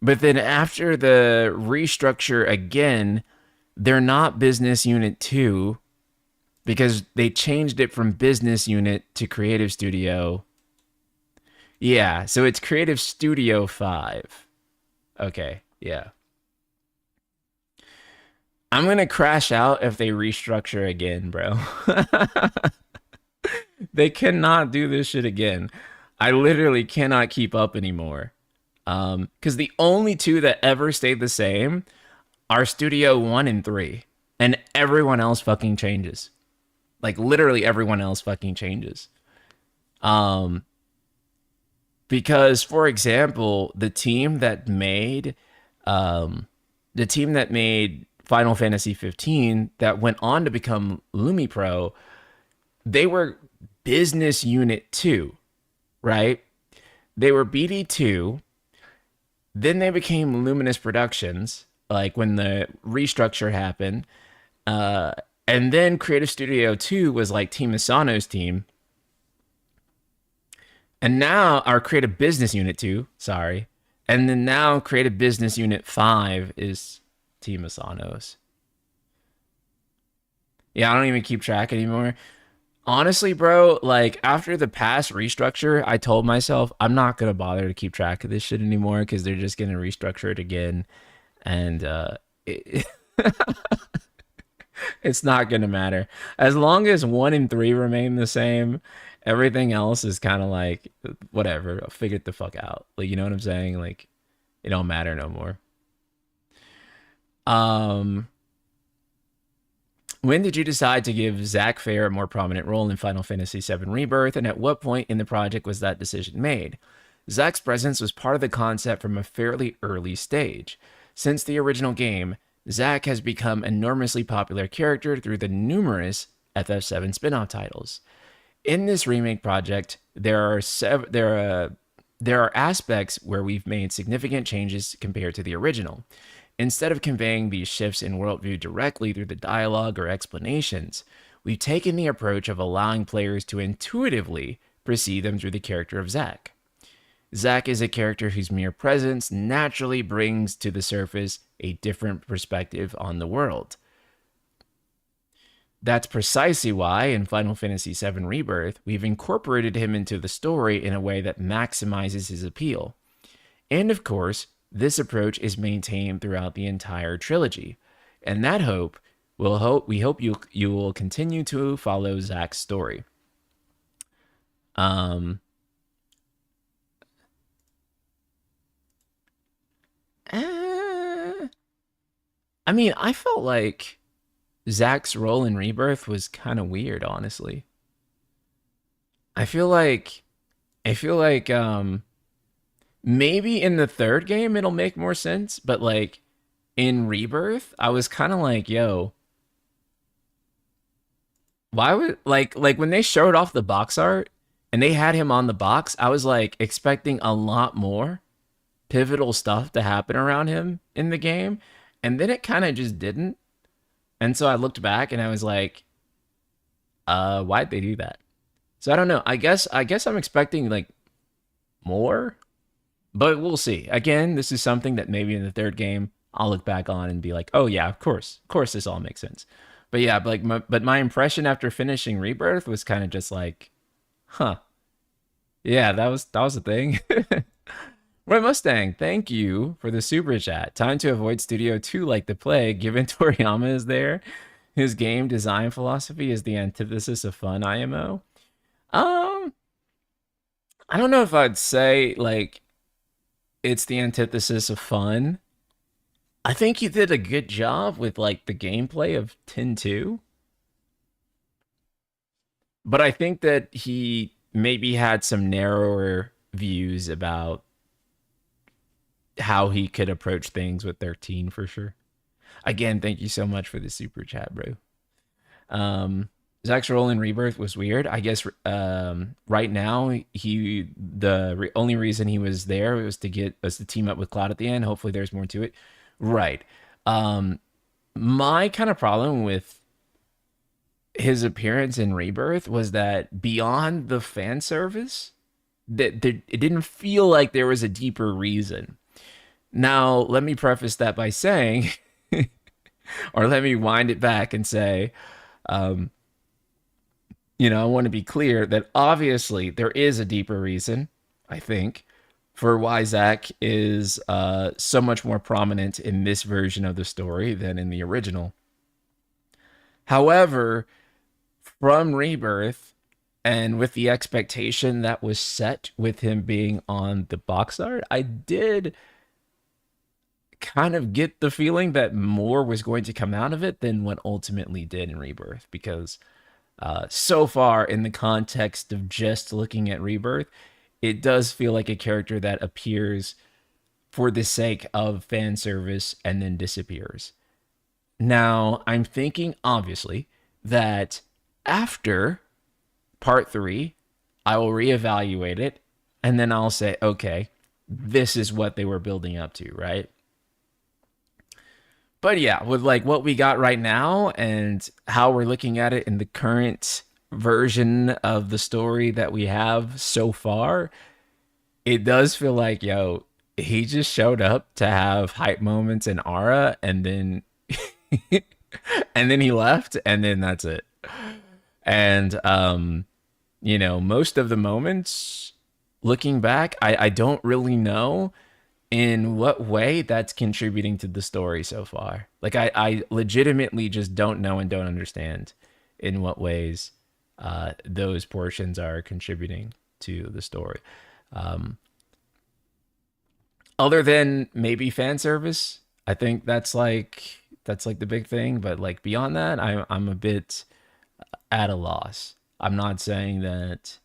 but then after the restructure again, they're not business unit 2 because they changed it from business unit to creative studio. Yeah, so it's creative studio 5. Okay, yeah. I'm going to crash out if they restructure again, bro. They cannot do this shit again. I literally cannot keep up anymore. Because the only two that ever stayed the same are Studio 1 and 3. And everyone else fucking changes. Like, literally everyone else fucking changes. Because, for example, the team that made Final Fantasy 15 that went on to become Lumi Pro, they were business unit 2, right? They were BD2, then they became Luminous Productions, like when the restructure happened. And then Creative Studio 2 was like Team Asano's team. And now our Creative Business Unit 2, sorry. And then now Creative Business Unit 5 is Team Asano's. Yeah, I don't even keep track anymore. Honestly, bro, like after the past restructure, I told myself I'm not gonna bother to keep track of this shit anymore because they're just gonna restructure it again, and it's not gonna matter as long as 1 and 3 remain the same. Everything else is kind of like whatever. I'll figure it the fuck out. Like you know what I'm saying? Like it don't matter no more. Um, When did you decide to give Zack Fair a more prominent role in Final Fantasy VII Rebirth, and at what point in the project was that decision made? Zack's presence was part of the concept from a fairly early stage. Since the original game, Zack has become an enormously popular character through the numerous FF7 spin-off titles. In this remake project, there are aspects where we've made significant changes compared to the original. Instead of conveying these shifts in worldview directly through the dialogue or explanations, we've taken the approach of allowing players to intuitively perceive them through the character of Zack. Zack is a character whose mere presence naturally brings to the surface a different perspective on the world. That's precisely why in Final Fantasy VII Rebirth, we've incorporated him into the story in a way that maximizes his appeal. And of course, this approach is maintained throughout the entire trilogy, and that we hope you will continue to follow Zack's story. Um, eh, I mean, I felt like Zack's role in Rebirth was kind of weird, honestly. I feel like I feel like maybe in the third game it'll make more sense, but like in Rebirth, I was kind of like, yo, why would like when they showed off the box art and they had him on the box, I was like expecting a lot more pivotal stuff to happen around him in the game, and then it kind of just didn't. And so I looked back and I was like, why'd they do that? So I don't know. I guess I'm expecting like more, but we'll see. Again, this is something that maybe in the third game I'll look back on and be like, oh yeah, of course, this all makes sense. But yeah, but my impression after finishing Rebirth was kind of just like, Huh. Yeah, that was the thing. Roy Mustang, thank you for the super chat. Time to avoid Studio 2 like the plague, given Toriyama is there. His game design philosophy is the antithesis of fun IMO. Um, I don't know if I'd say like it's the antithesis of fun. I think he did a good job with like the gameplay of 10-2, but I think that he maybe had some narrower views about how he could approach things with 13 for sure. Again, thank you so much for the super chat, bro. Um, Zack's role in Rebirth was weird. I guess right now only reason he was there was to get us to team up with Cloud at the end. Hopefully, there's more to it. Right. Um, my kind of problem with his appearance in Rebirth was that beyond the fan service, it didn't feel like there was a deeper reason. Now, let me preface that by saying, or let me wind it back and say, um, I want to be clear that obviously there is a deeper reason, I think, for why Zack is so much more prominent in this version of the story than in the original. However, from Rebirth, and with the expectation that was set with him being on the box art, I did kind of get the feeling that more was going to come out of it than what ultimately did in Rebirth. Because so far, in the context of just looking at Rebirth, it does feel like a character that appears for the sake of fan service and then disappears. Now, I'm thinking, obviously, that after part 3, I will reevaluate it and then I'll say, okay, this is what they were building up to, right? But yeah, with like what we got right now and how we're looking at it in the current version of the story that we have so far, it does feel like, yo, he just showed up to have hype moments in Aura and then and then he left and then that's it. And most of the moments looking back, I don't really know in what way that's contributing to the story so far. Like I legitimately just don't know and don't understand in what ways those portions are contributing to the story. Um, Other than maybe fan service, I think that's like the big thing. But like beyond that, I'm a bit at a loss. I'm not saying that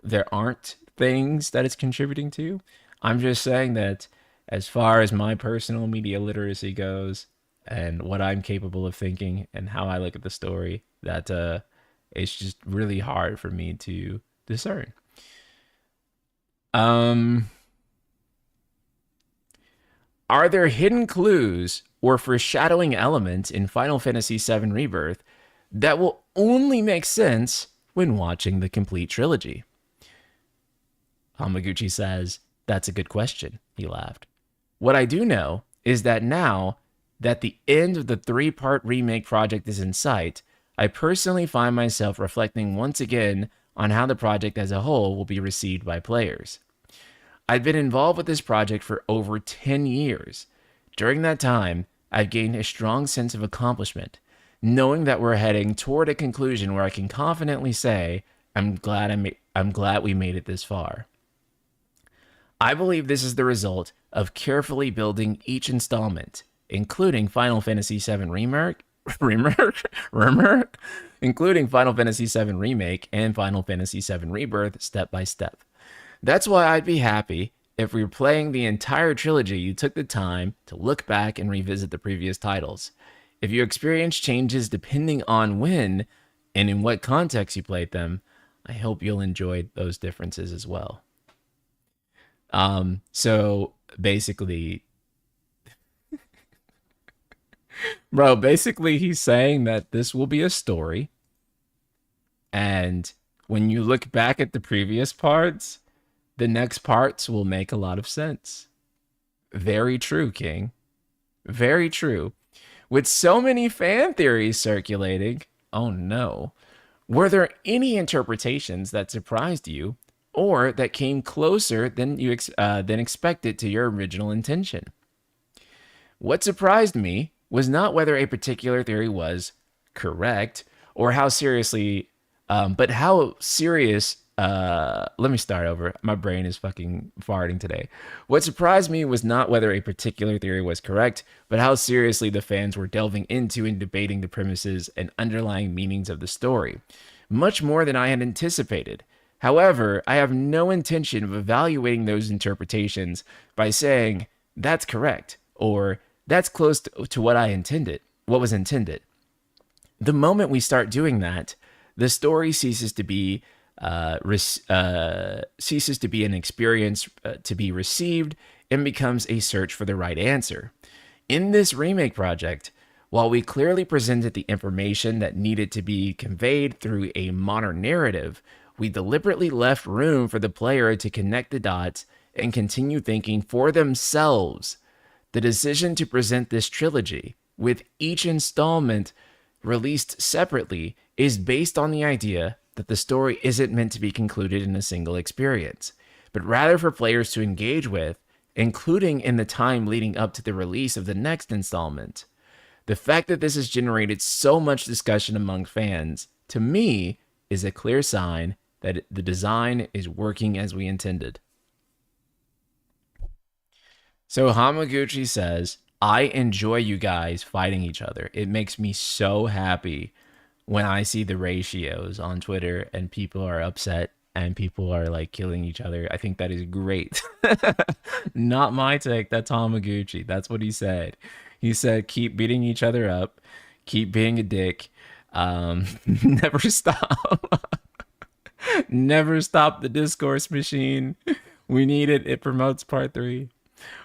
there aren't things that it's contributing to. I'm just saying that as far as my personal media literacy goes and what I'm capable of thinking and how I look at the story, that it's just really hard for me to discern. Um are there hidden clues or foreshadowing elements in Final Fantasy VII Rebirth that will only make sense when watching the complete trilogy? Hamaguchi says, "That's a good question," he laughed. "What I do know is that now that the end of the 3-part remake project is in sight, I personally find myself reflecting once again on how the project as a whole will be received by players. I've been involved with this project for over 10 years. During that time, I've gained a strong sense of accomplishment, knowing that we're heading toward a conclusion where I can confidently say, I'm glad we made it this far. I believe this is the result of carefully building each installment, including Final Fantasy VII Remake, including Final Fantasy VII Remake and Final Fantasy VII Rebirth step by step. That's why I'd be happy if we were playing the entire trilogy, you took the time to look back and revisit the previous titles. If you experience changes depending on when and in what context you played them, I hope you'll enjoy those differences as well." So basically, bro, basically he's saying that this will be a story, and when you look back at the previous parts, the next parts will make a lot of sense. Very true, King. Very true. With so many fan theories circulating, oh no. Were there any interpretations that surprised you or that came closer than expected to your original intention? What surprised me was not whether a particular theory was correct or how seriously, but how serious. Let me start over. My brain is fucking farting today. What surprised me was not whether a particular theory was correct, but how seriously the fans were delving into and debating the premises and underlying meanings of the story, much more than I had anticipated. However, I have no intention of evaluating those interpretations by saying that's correct or that's close to what I intended, what was intended. The moment we start doing that, the story ceases to be ceases to be an experience to be received and becomes a search for the right answer. In this remake project, while we clearly presented the information that needed to be conveyed through a modern narrative, we deliberately left room for the player to connect the dots and continue thinking for themselves. The decision to present this trilogy, with each installment released separately, is based on the idea that the story isn't meant to be concluded in a single experience, but rather for players to engage with, including in the time leading up to the release of the next installment. The fact that this has generated so much discussion among fans, to me, is a clear sign that the design is working as we intended. So Hamaguchi says, I enjoy you guys fighting each other. It makes me so happy when I see the ratios on Twitter and people are upset and people are like killing each other. I think that is great. Not my take. That's Hamaguchi. That's what he said. He said, keep beating each other up, keep being a dick, never stop. Never stop the discourse machine. We need it. It promotes part 3.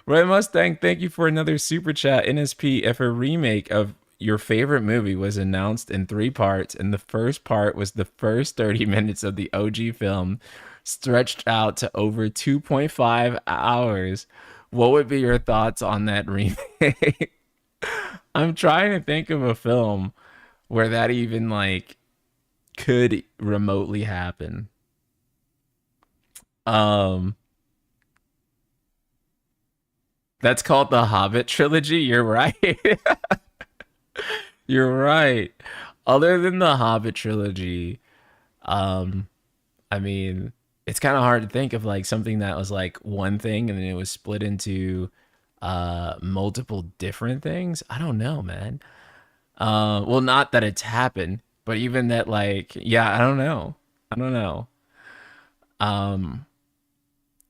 Roy Mustang, thank you for another super chat. NSP, if a remake of your favorite movie was announced in 3 parts, and the first part was the first 30 minutes of the OG film, stretched out to over 2.5 hours, what would be your thoughts on that remake? I'm trying to think of a film where that even like could remotely happen. Um that's called the Hobbit trilogy. You're right. You're right. Other than the Hobbit trilogy, um, I mean, it's kind of hard to think of like something that was like one thing and then it was split into multiple different things. I don't know, man. Well, not that it's happened, but even that like, yeah, I don't know. I don't know. Um,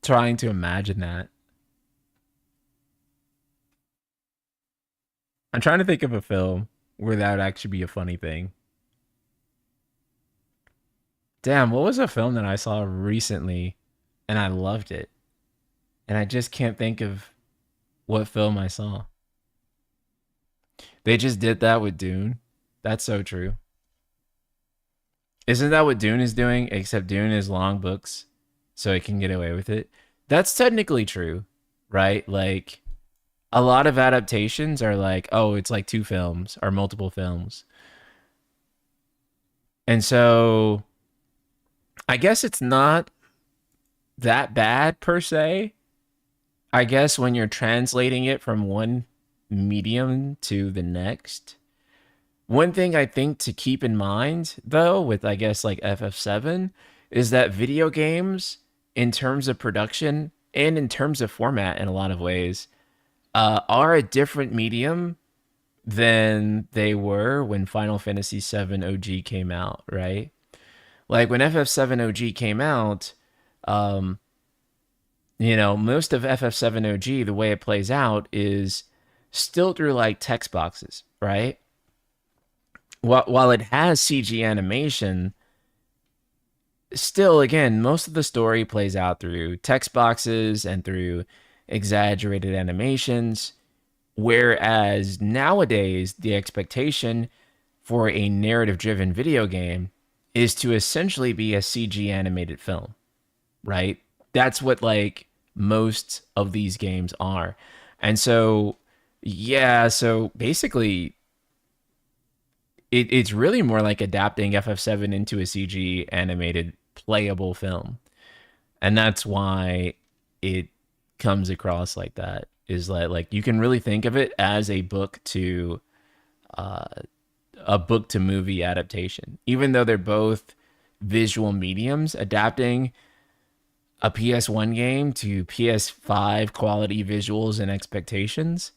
Trying to imagine that. I'm trying to think of a film where that would actually be a funny thing. Damn, what was a film that I saw recently and I loved it? And I just can't think of what film I saw. They just did that with Dune. That's so true. Isn't that what Dune is doing? Except Dune is long books, so it can get away with it. That's technically true, right? Like, a lot of adaptations are like, oh, it's like 2 films or multiple films. And so I guess it's not that bad per se. I guess when you're translating it from one medium to the next. One thing I think to keep in mind, though, with I guess like FF7, is that video games, in terms of production and in terms of format in a lot of ways, are a different medium than they were when Final Fantasy VII OG came out, right? Like when FF7 OG came out, um, most of FF7 OG, the way it plays out is still through like text boxes, right? While it has CG animation, still, again, most of the story plays out through text boxes and through exaggerated animations. Whereas nowadays, the expectation for a narrative driven video game is to essentially be a CG animated film, right? That's what like most of these games are. And so, yeah, so basically, it's really more like adapting FF7 into a CG animated playable film, and that's why it comes across like that. Is like you can really think of it as uh, a book to movie adaptation, even though they're both visual mediums. Adapting a PS1 game to PS5 quality visuals and expectations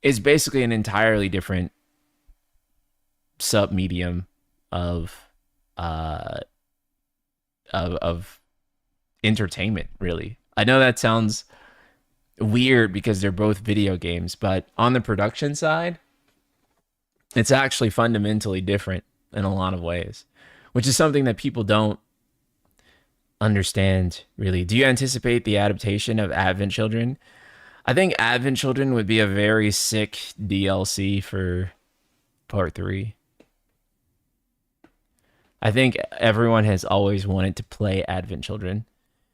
is basically an entirely different sub medium of uh of entertainment, really. I know that sounds weird because they're both video games, but on the production side, it's actually fundamentally different in a lot of ways, which is something that people don't understand, really. Do you anticipate the adaptation of Advent Children? I think Advent Children would be a very sick DLC for part 3. I think everyone has always wanted to play Advent Children.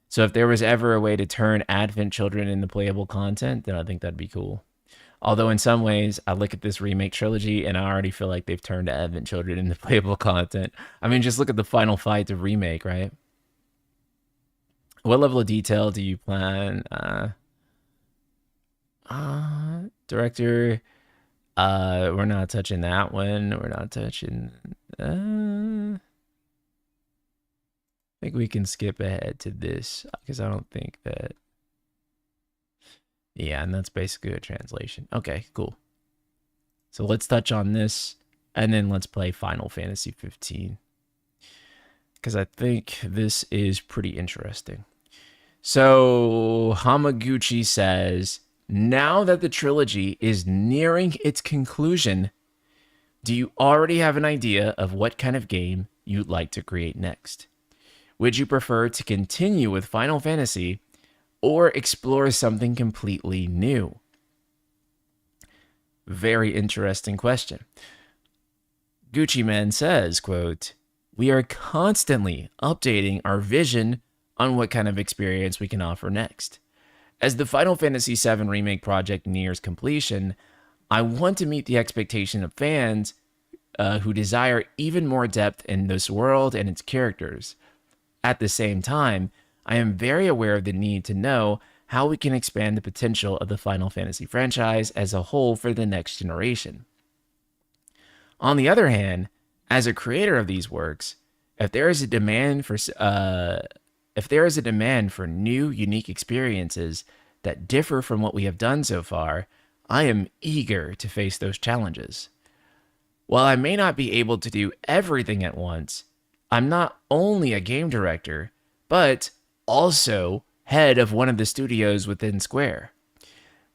So if there was ever a way to turn Advent Children into playable content, then I think that'd be cool. Although in some ways, I look at this remake trilogy and I already feel like they've turned Advent Children into playable content. I mean, just look at the final fight of remake, right? What level of detail do you plan? Director, we're not touching that one. We're not touching. I think we can skip ahead to this because I don't think that. Yeah, and that's basically a translation. Okay, cool. So let's touch on this, and then let's play Final Fantasy 15. Because I think this is pretty interesting. So Hamaguchi says, now that the trilogy is nearing its conclusion, do you already have an idea of what kind of game you'd like to create next? Would you prefer to continue with Final Fantasy or explore something completely new? Very interesting question. Gucci Man says, quote, we are constantly updating our vision on what kind of experience we can offer next. As the Final Fantasy VII Remake project nears completion, I want to meet the expectation of fans who desire even more depth in this world and its characters. At the same time, I am very aware of the need to know how we can expand the potential of the Final Fantasy franchise as a whole for the next generation. On the other hand, as a creator of these works, if there is a demand for new, unique experiences that differ from what we have done so far, I am eager to face those challenges. While I may not be able to do everything at once, I'm not only a game director, but also head of one of the studios within Square.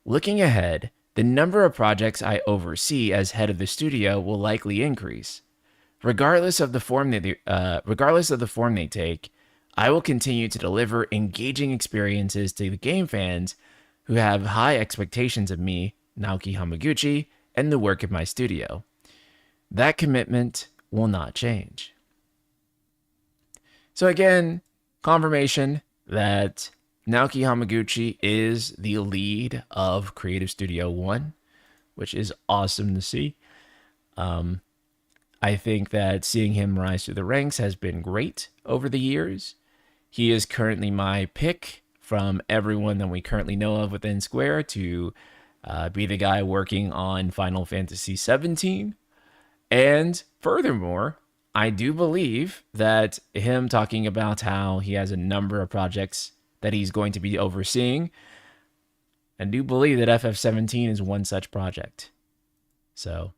Looking ahead, the number of projects I oversee as head of the studio will likely increase. Regardless of the form they take, I will continue to deliver engaging experiences to the game fans who have high expectations of me, Naoki Hamaguchi, and the work of my studio. That commitment will not change. So again, confirmation that Naoki Hamaguchi is the lead of Creative Studio One, which is awesome to see. I think that seeing him rise through the ranks has been great over the years. He is currently my pick from everyone that we currently know of within Square to be the guy working on Final Fantasy XVII. And furthermore, I do believe that him talking about how he has a number of projects that he's going to be overseeing, I do believe that FF17 is one such project. So,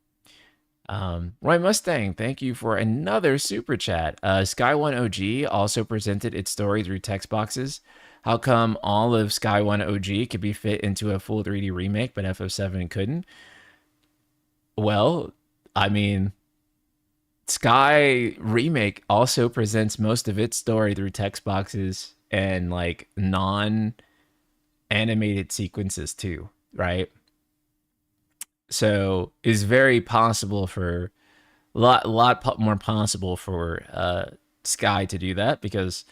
Roy Mustang, thank you for another super chat. Sky One OG also presented its story through text boxes. How come all of Sky One OG could be fit into a full 3D remake, but FF7 couldn't? Well, I mean, Sky Remake also presents most of its story through text boxes and like non-animated sequences too, right? So it's very possible for lot more possible for Sky to do that, because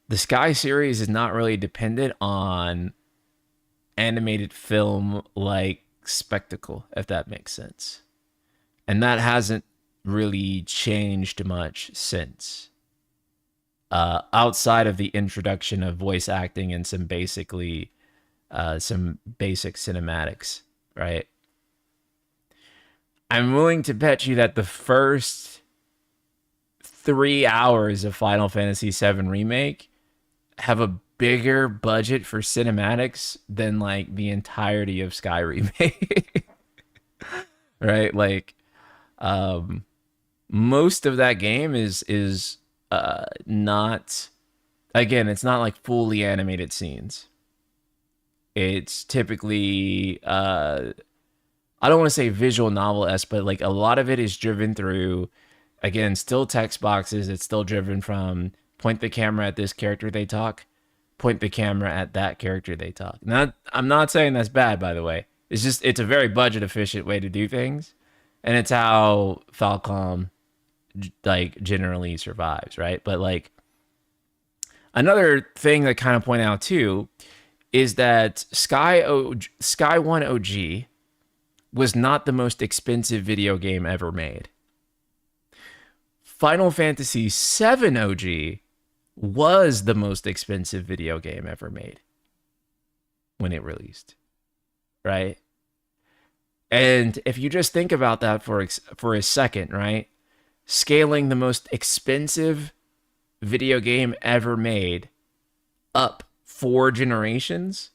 the Sky series is not really dependent on animated film like spectacle, if that makes sense. And that hasn't really changed much since. Outside of the introduction of voice acting and some basic cinematics, right? I'm willing to bet you that the first 3 hours of Final Fantasy VII Remake have a bigger budget for cinematics than like the entirety of Sky Remake. Right? Like most of that game is not, again, it's not like fully animated scenes. It's typically I don't want to say visual novel-esque, but like a lot of it is driven through, again, still text boxes. It's still driven from point the camera at this character, they talk, point the camera at that character, they talk. Now, I'm not saying that's bad, by the way. It's just, it's a very budget efficient way to do things. And it's how Falcom like generally survives, right? But like another thing that kind of point out too is that Sky 1 OG was not the most expensive video game ever made. Final Fantasy VII OG was the most expensive video game ever made when it released, right? And if you just think about that for a second, right? Scaling the most expensive video game ever made up 4 generations,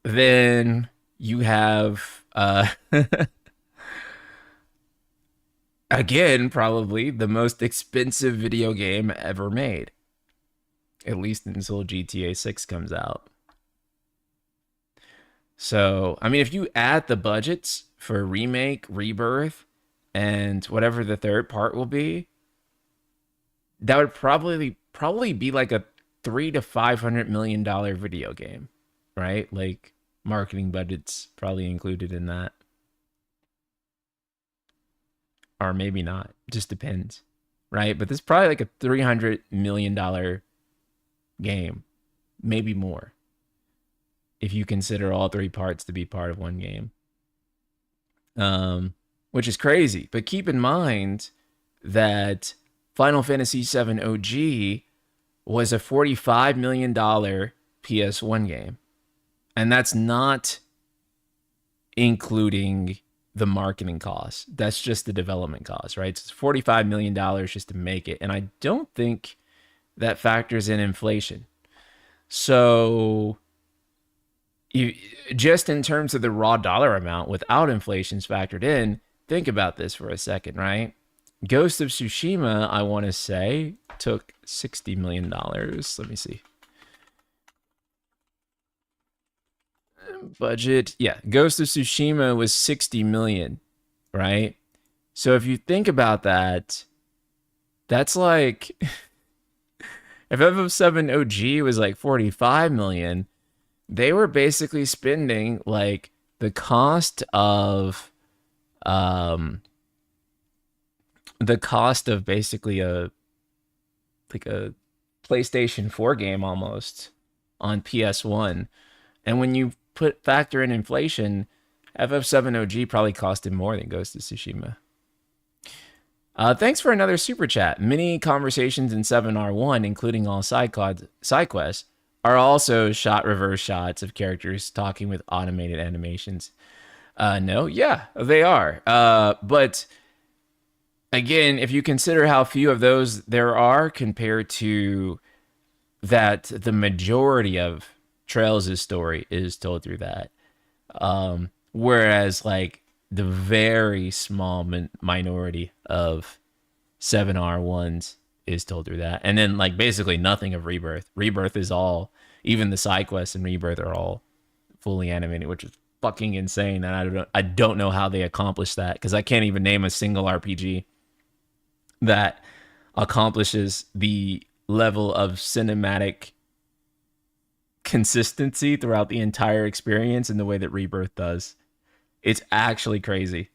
then you have again probably the most expensive video game ever made, at least until GTA 6 comes out. So I mean, if you add the budgets for Remake, Rebirth, and whatever the third part will be, that would probably be like a $300 to $500 million video game, right? Like marketing budgets probably included in that, or maybe not. Just depends, right? But this is probably like a $300 million game, maybe more, if you consider all 3 parts to be part of one game. Which is crazy. But keep in mind that Final Fantasy VII OG was a $45 million PS1 game. And that's not including the marketing costs. That's just the development costs, right? So it's $45 million just to make it. And I don't think that factors in inflation. So just in terms of the raw dollar amount without inflation's factored in, think about this for a second, right? Ghost of Tsushima, I want to say, took $60 million. Let me see. Budget. Yeah, Ghost of Tsushima was 60 million, right? So if you think about that, that's like if FF7 OG was like 45 million, they were basically spending like the cost of basically a PlayStation 4 game almost on PS1. And when you factor in inflation, FF7 OG probably cost him more than Ghost of Tsushima. Thanks for another super chat. Many conversations in 7R1, including all side quests, are also shot reverse shots of characters talking with automated animations. No, yeah, they are. But again, if you consider how few of those there are compared to that, the majority of Trails' story is told through that. Whereas like the very small minority of 7R1s is told through that. And then like basically nothing of Rebirth. Rebirth is all, even the side quests in Rebirth are all fully animated, which is fucking insane. And I don't know how they accomplished that, because I can't even name a single RPG that accomplishes the level of cinematic consistency throughout the entire experience in the way that Rebirth does. It's actually crazy,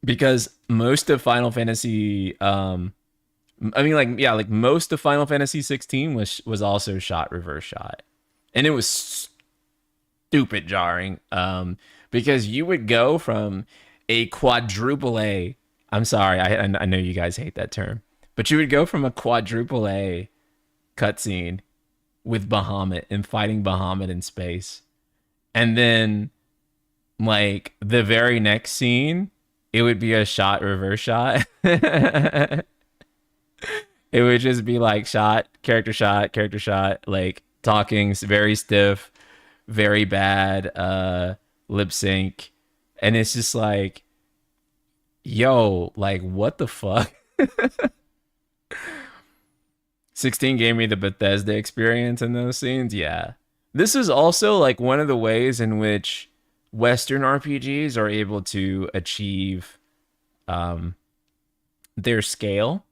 because most of Final Fantasy most of Final Fantasy 16 was also shot reverse shot, and it was stupid jarring. Because you would go from a quadruple A. I'm sorry, I know you guys hate that term, but you would go from a quadruple A cutscene with Bahamut and fighting Bahamut in space, and then like the very next scene, it would be a shot reverse shot. It would just be like character shot, like talking very stiff, very bad lip sync. And it's just like, yo, like what the fuck? 16 gave me the Bethesda experience in those scenes. Yeah. This is also like one of the ways in which Western RPGs are able to achieve um, their scale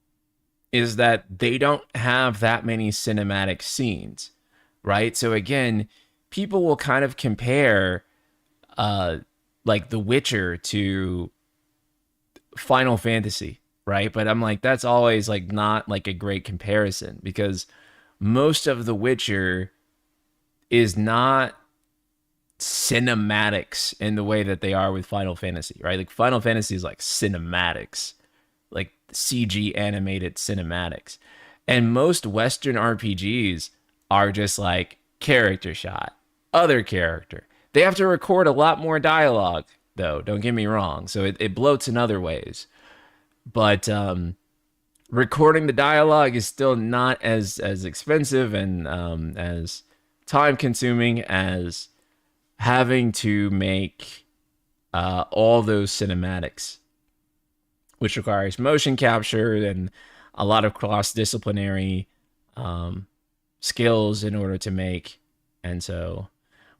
is that they don't have that many cinematic scenes, right? So again, people will kind of compare like The Witcher to Final Fantasy, right? But I'm like, that's always like not like a great comparison because most of The Witcher is not cinematics in the way that they are with Final Fantasy, right? Like Final Fantasy is like cinematics, like CG animated cinematics. And most Western RPGs are just like character shot, other character. They have to record a lot more dialogue, though, don't get me wrong. So it bloats in other ways. But recording the dialogue is still not as expensive and as time consuming as having to make all those cinematics, which requires motion capture and a lot of cross-disciplinary skills in order to make. And so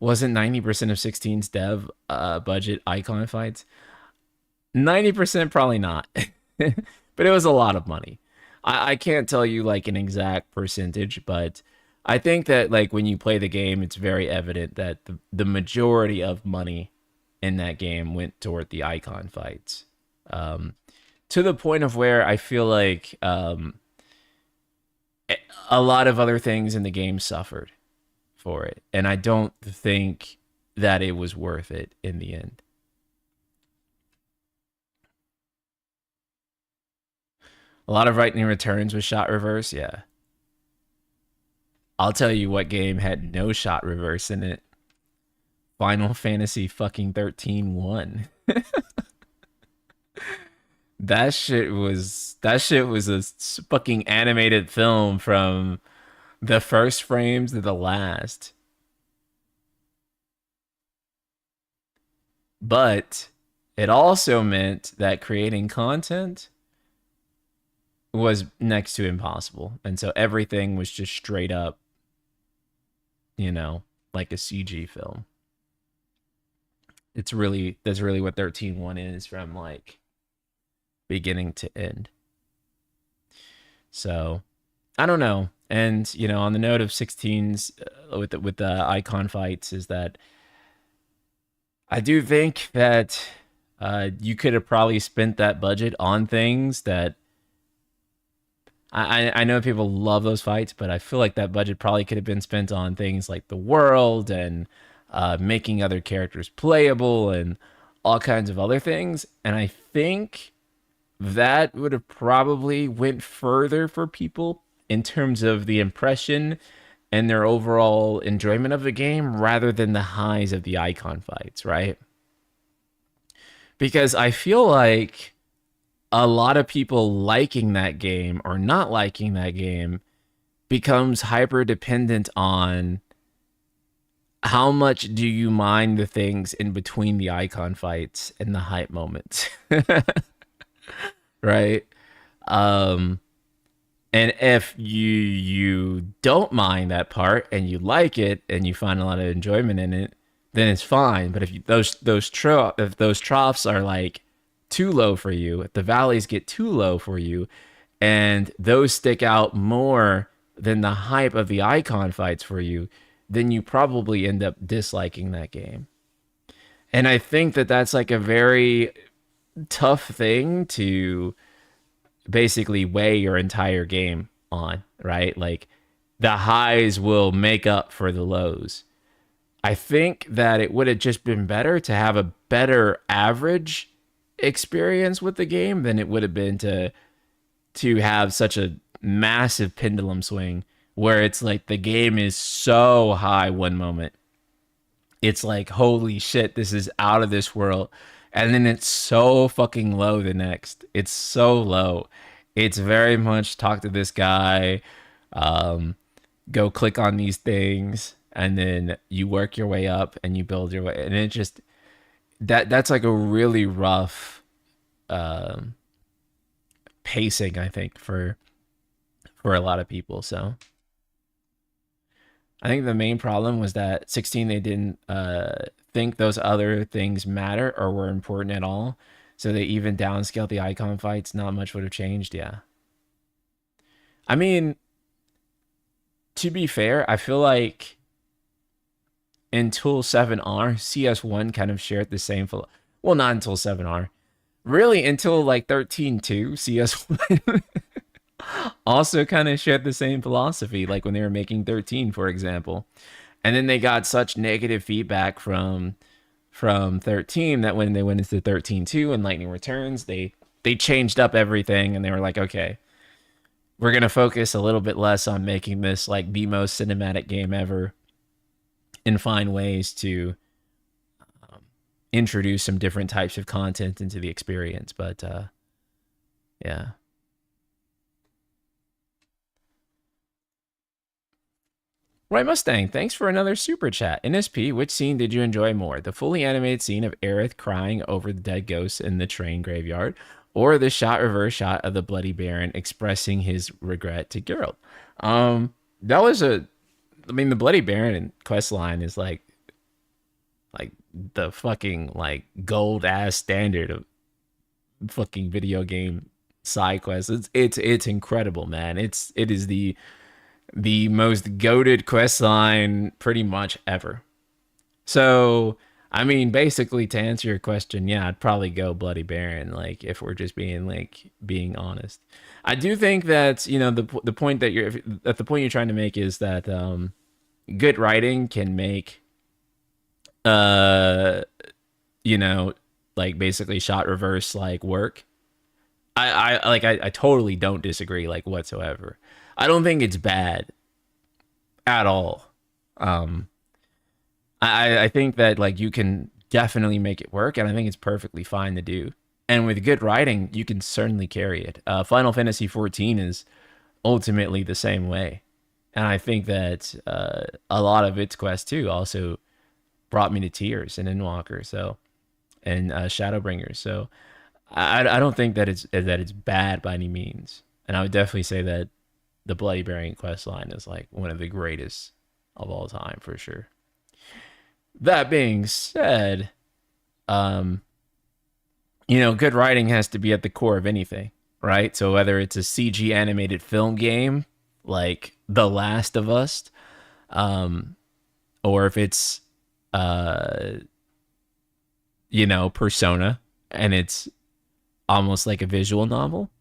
wasn't 90% of 16's dev budget icon fights? 90% probably not. But it was a lot of money. I can't tell you like an exact percentage, but I think that like when you play the game, it's very evident that the majority of money in that game went toward the icon fights. To the point of where I feel like a lot of other things in the game suffered for it. And I don't think that it was worth it in the end. A lot of lightning returns with shot reverse, yeah. I'll tell you what game had no shot reverse in it. Final Fantasy fucking 13 1. That shit was a fucking animated film from the first frames to the last. But it also meant that creating content was next to impossible. And so everything was just straight up, like a CG film. That's really what 13.1 is from like beginning to end. So I don't know. And on the note of 16's with the icon fights is that I do think that you could have probably spent that budget on things that I know people love those fights, but I feel like that budget probably could have been spent on things like the world and making other characters playable and all kinds of other things. And I think that would have probably went further for people in terms of the impression and their overall enjoyment of the game rather than the highs of the icon fights, right? Because I feel like a lot of people liking that game or not liking that game becomes hyper dependent on how much do you mind the things in between the icon fights and the hype moments. Right? And if you don't mind that part and you like it and you find a lot of enjoyment in it, then it's fine. But if if those troughs are like too low for you, if the valleys get too low for you, and those stick out more than the hype of the icon fights for you, then you probably end up disliking that game. And I think that that's like a very tough thing to basically weigh your entire game on, right? Like the highs will make up for the lows. I think that it would have just been better to have a better average experience with the game than it would have been to have such a massive pendulum swing where it's like the game is so high one moment. It's like, holy shit, this is out of this world. And then it's so fucking low the next. It's so low. It's very much talk to this guy, um, go click on these things, and then you work your way up and you build your way. And it just that's like a really rough um pacing, I think, for a lot of people. So I think the main problem was that 16 they didn't think those other things matter or were important at all. So they even downscaled the icon fights. Not much would have changed. Yeah. I mean, to be fair, I feel like until 7R, CS1 kind of shared the same. Well, not until 7R. Really, until like 13.2, CS1 also kind of shared the same philosophy, like when they were making 13, for example. And then they got such negative feedback from 13 that when they went into 13.2 and Lightning Returns, they changed up everything and they were like, okay, we're gonna focus a little bit less on making this like the most cinematic game ever and find ways to introduce some different types of content into the experience. But yeah. Roy Mustang, thanks for another super chat. NSP, which scene did you enjoy more? The fully animated scene of Aerith crying over the dead ghosts in the train graveyard, or the shot reverse shot of the Bloody Baron expressing his regret to Geralt? That was I mean, the Bloody Baron quest line is like the fucking like gold ass standard of fucking video game side quests. It's incredible, man. It is the most goated quest line pretty much ever. So, I mean, basically to answer your question, yeah, I'd probably go Bloody Baron, like if we're just being honest. I do think that, you know, the point that the point you're trying to make is that good writing can make uh you know, like basically shot reverse like work. I totally don't disagree like whatsoever. I don't think it's bad at all. Um, I think that like you can definitely make it work, and I think it's perfectly fine to do. And with good writing, you can certainly carry it. Final Fantasy 14 is ultimately the same way, and I think that a lot of its quest too also brought me to tears in Endwalker. So and Shadowbringers. So I don't think that it's bad by any means, and I would definitely say that the Bloody Baron quest line is like one of the greatest of all time for sure. That being said, um, you know, good writing has to be at the core of anything, right? So whether it's a CG animated film game like The Last of Us, um, or if it's uh, you know, Persona and it's almost like a visual novel,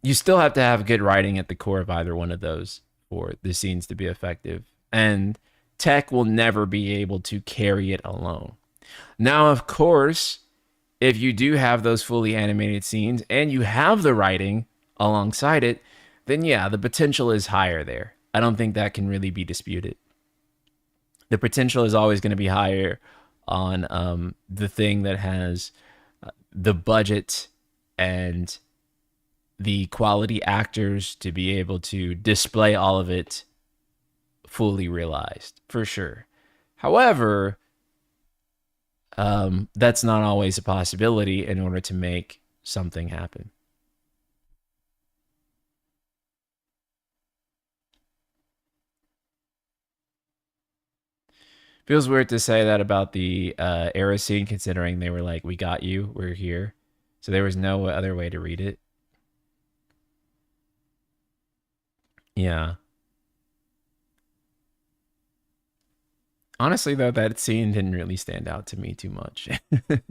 you still have to have good writing at the core of either one of those for the scenes to be effective. And tech will never be able to carry it alone. Now, of course, if you do have those fully animated scenes and you have the writing alongside it, then yeah, the potential is higher there. I don't think that can really be disputed. The potential is always going to be higher on the thing that has the budget and the quality actors to be able to display all of it fully realized, for sure. However, that's not always a possibility in order to make something happen. Feels weird to say that about the era scene, considering they were like, "We got you, we're here," so there was no other way to read it. Yeah. Honestly, though, that scene didn't really stand out to me too much. I'm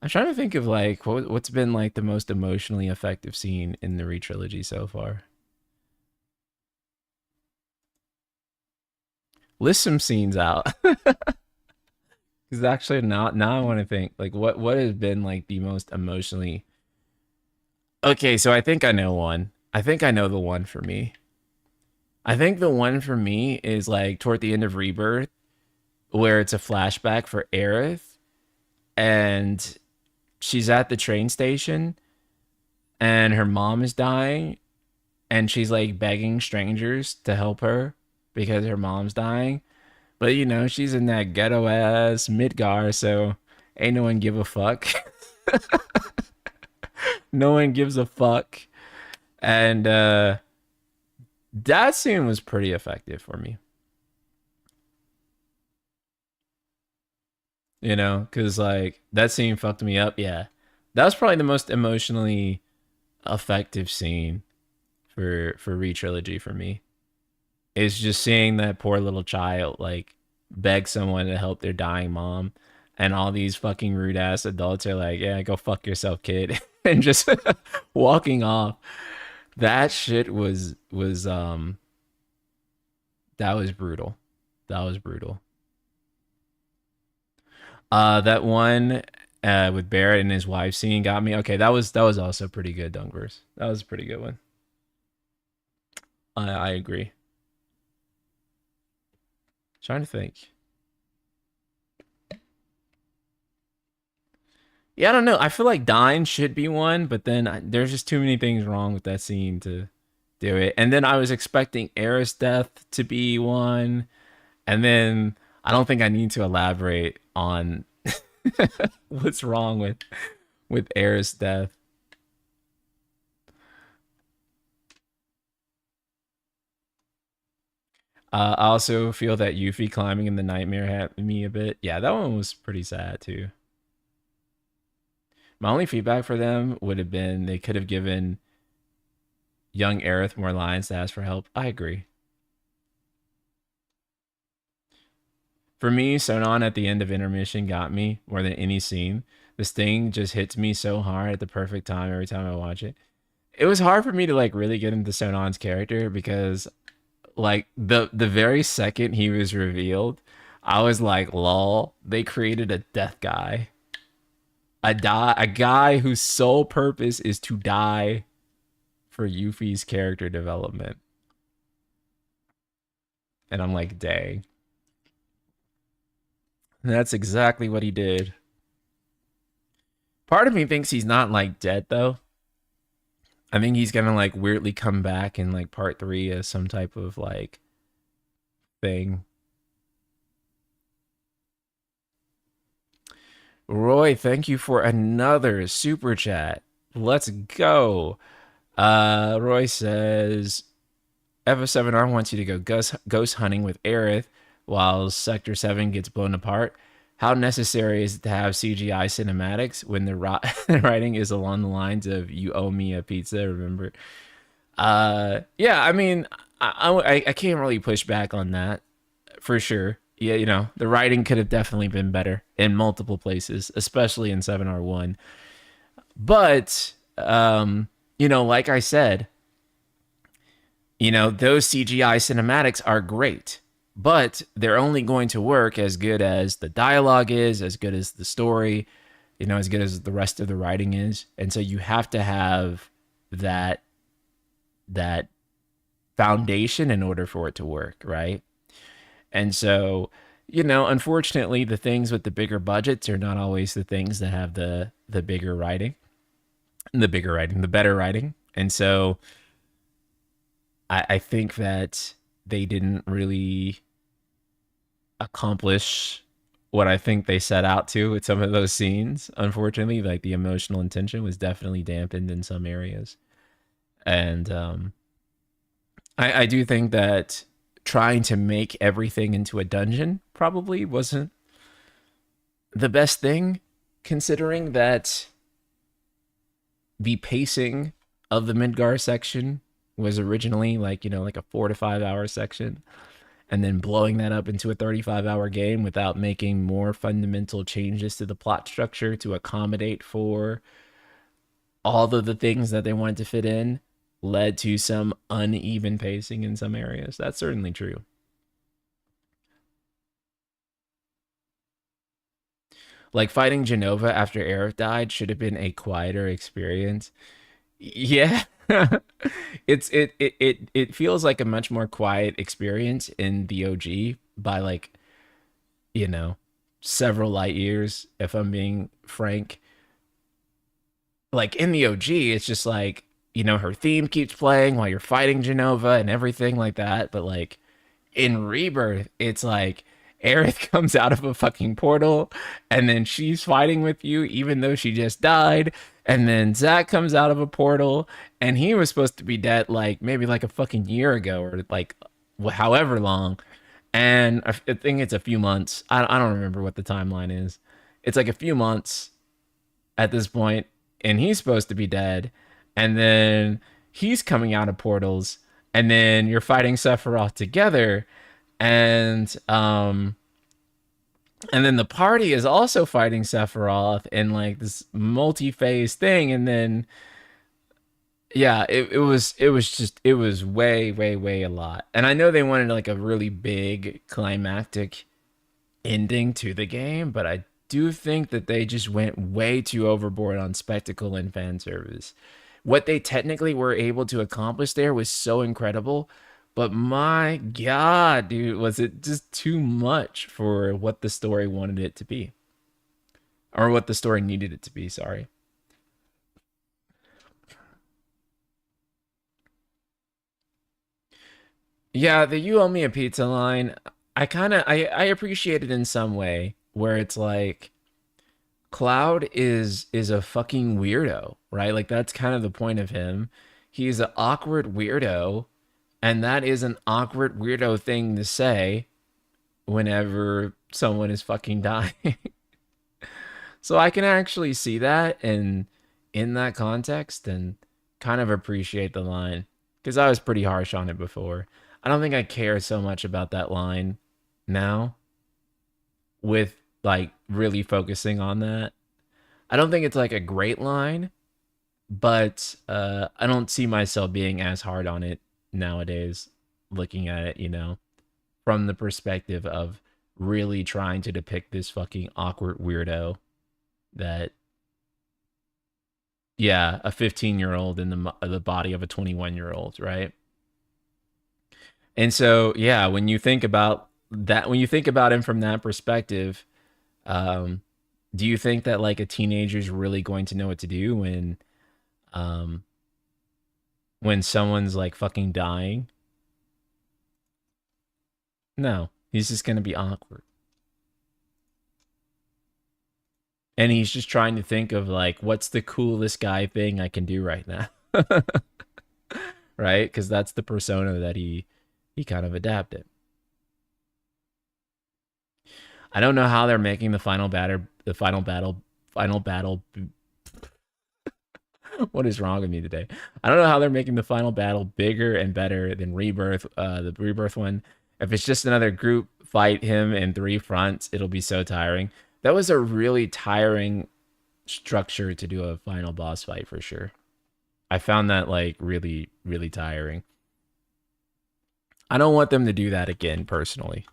trying to think of like what's been like the most emotionally effective scene in the retrilogy so far. List some scenes out. Because actually, now I want to think like what has been like the most emotionally. Okay, so I think I know one. I think I know the one for me. I think the one for me is like toward the end of Rebirth, where it's a flashback for Aerith, and she's at the train station, and her mom is dying, and she's like begging strangers to help her because her mom's dying. But you know, she's in that ghetto ass Midgar, so ain't no one give a fuck. No one gives a fuck. And that scene was pretty effective for me. You know, because like that scene fucked me up. Yeah. That was probably the most emotionally effective scene for re-trilogy for me. Is just seeing that poor little child like beg someone to help their dying mom, and all these fucking rude ass adults are like, "Yeah, go fuck yourself, kid," and just walking off. That shit was that was brutal. That was brutal. That one with Barrett and his wife scene got me. Okay, that was also pretty good, Dunkverse. That was a pretty good one. I agree. Trying to think. Yeah, I don't know. I feel like Dine should be one, but then there's just too many things wrong with that scene to do it. And then I was expecting Eris' death to be one, and then I don't think I need to elaborate on what's wrong with Eris' death. I also feel that Yuffie climbing in the nightmare had me a bit. Yeah, that one was pretty sad too. My only feedback for them would have been they could have given young Aerith more lines to ask for help. I agree. For me, Sonon at the end of intermission got me more than any scene. This thing just hits me so hard at the perfect time every time I watch it. It was hard for me to like really get into Sonon's character because like the very second he was revealed, I was like, lol, they created a death guy. A guy whose sole purpose is to die for Yuffie's character development. And I'm like, dang. And that's exactly what he did. Part of me thinks he's not like dead though. I think he's gonna like weirdly come back in like part three as some type of like thing. Roy, thank you for another super chat. Let's go. Roy says FF7R wants you to go ghost hunting with Aerith while Sector 7 gets blown apart. How necessary is it to have CGI cinematics when the writing is along the lines of "You owe me a pizza"? Remember? Yeah. I mean, I can't really push back on that for sure. Yeah, you know, the writing could have definitely been better in multiple places, especially in 7R1. But you know, like I said, you know, those CGI cinematics are great, but they're only going to work as good as the dialogue is, as good as the story, you know, as good as the rest of the writing is. And so you have to have that that foundation in order for it to work, right? And so, you know, unfortunately, the things with the bigger budgets are not always the things that have the bigger writing, the better writing. And so I think that they didn't really accomplish what I think they set out to with some of those scenes. Unfortunately, like the emotional intention was definitely dampened in some areas. And I do think that trying to make everything into a dungeon probably wasn't the best thing, considering that the pacing of the Midgar section was originally like, you know, like a 4 to 5 hour section, and then blowing that up into a 35-hour game without making more fundamental changes to the plot structure to accommodate for all of the things that they wanted to fit in led to some uneven pacing in some areas. That's certainly true. Like fighting Genova after Aerith died should have been a quieter experience. Yeah. It feels like a much more quiet experience in the OG by like, you know, several light years, if I'm being frank. Like in the OG, it's just like, her theme keeps playing while you're fighting Genova and everything like that. But like in Rebirth, it's like Aerith comes out of a fucking portal and then she's fighting with you even though she just died. And then Zack comes out of a portal and he was supposed to be dead like maybe like a fucking year ago or like however long. And I think it's a few months. I don't remember what the timeline is. It's like a few months at this point, and he's supposed to be dead. And then he's coming out of portals, and then you're fighting Sephiroth together, and and then the party is also fighting Sephiroth in like this multi-phase thing, and then yeah, it was way way a lot. And I know they wanted like a really big climactic ending to the game, but I do think that they just went way too overboard on spectacle and fan service. What they technically were able to accomplish there was so incredible, but my god, dude, was it just too much for what the story wanted it to be, or what the story needed it to be, sorry. Yeah, the you owe me a pizza line, I appreciate it in some way where it's like Cloud is a fucking weirdo, right? Like that's kind of the point of him. He's an awkward weirdo, and that is an awkward weirdo thing to say whenever someone is fucking dying. So I can actually see that and in that context and kind of appreciate the line because I was pretty harsh on it before. I don't think I care so much about that line now with like really focusing on that. I don't think it's like a great line, but I don't see myself being as hard on it nowadays, looking at it, from the perspective of really trying to depict this fucking awkward weirdo that, yeah, a 15-year-old in the body of a 21-year-old, right? And so, yeah, when you think about that, when you think about him from that perspective, um, do you think that like a teenager's really going to know what to do um, when someone's like fucking dying? No, he's just gonna be awkward. And he's just trying to think of like what's the coolest guy thing I can do right now. Right? Because that's the persona that he kind of adapted. I don't know how they're making final battle. What is wrong with me today? I don't know how they're making the final battle bigger and better than Rebirth, the Rebirth one. If it's just another group fight him in three fronts, it'll be so tiring. That was a really tiring structure to do a final boss fight for sure. I found that like really tiring. I don't want them to do that again personally.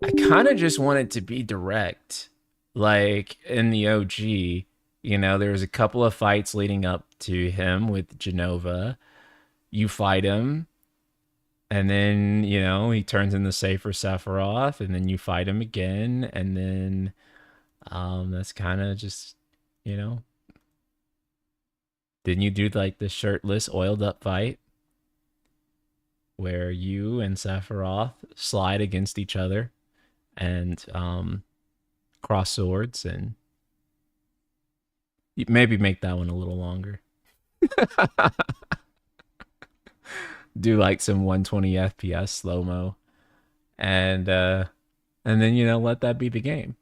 I kind of just want it to be direct. Like in the OG, there was a couple of fights leading up to him with Genova. You fight him, and then, he turns into Safer Sephiroth, and then you fight him again, and then that's kind of just, you know, didn't you do like the shirtless, oiled up fight where you and Sephiroth slide against each other and cross swords and maybe make that one a little longer. Do like some 120 FPS slow mo and and then let that be the game.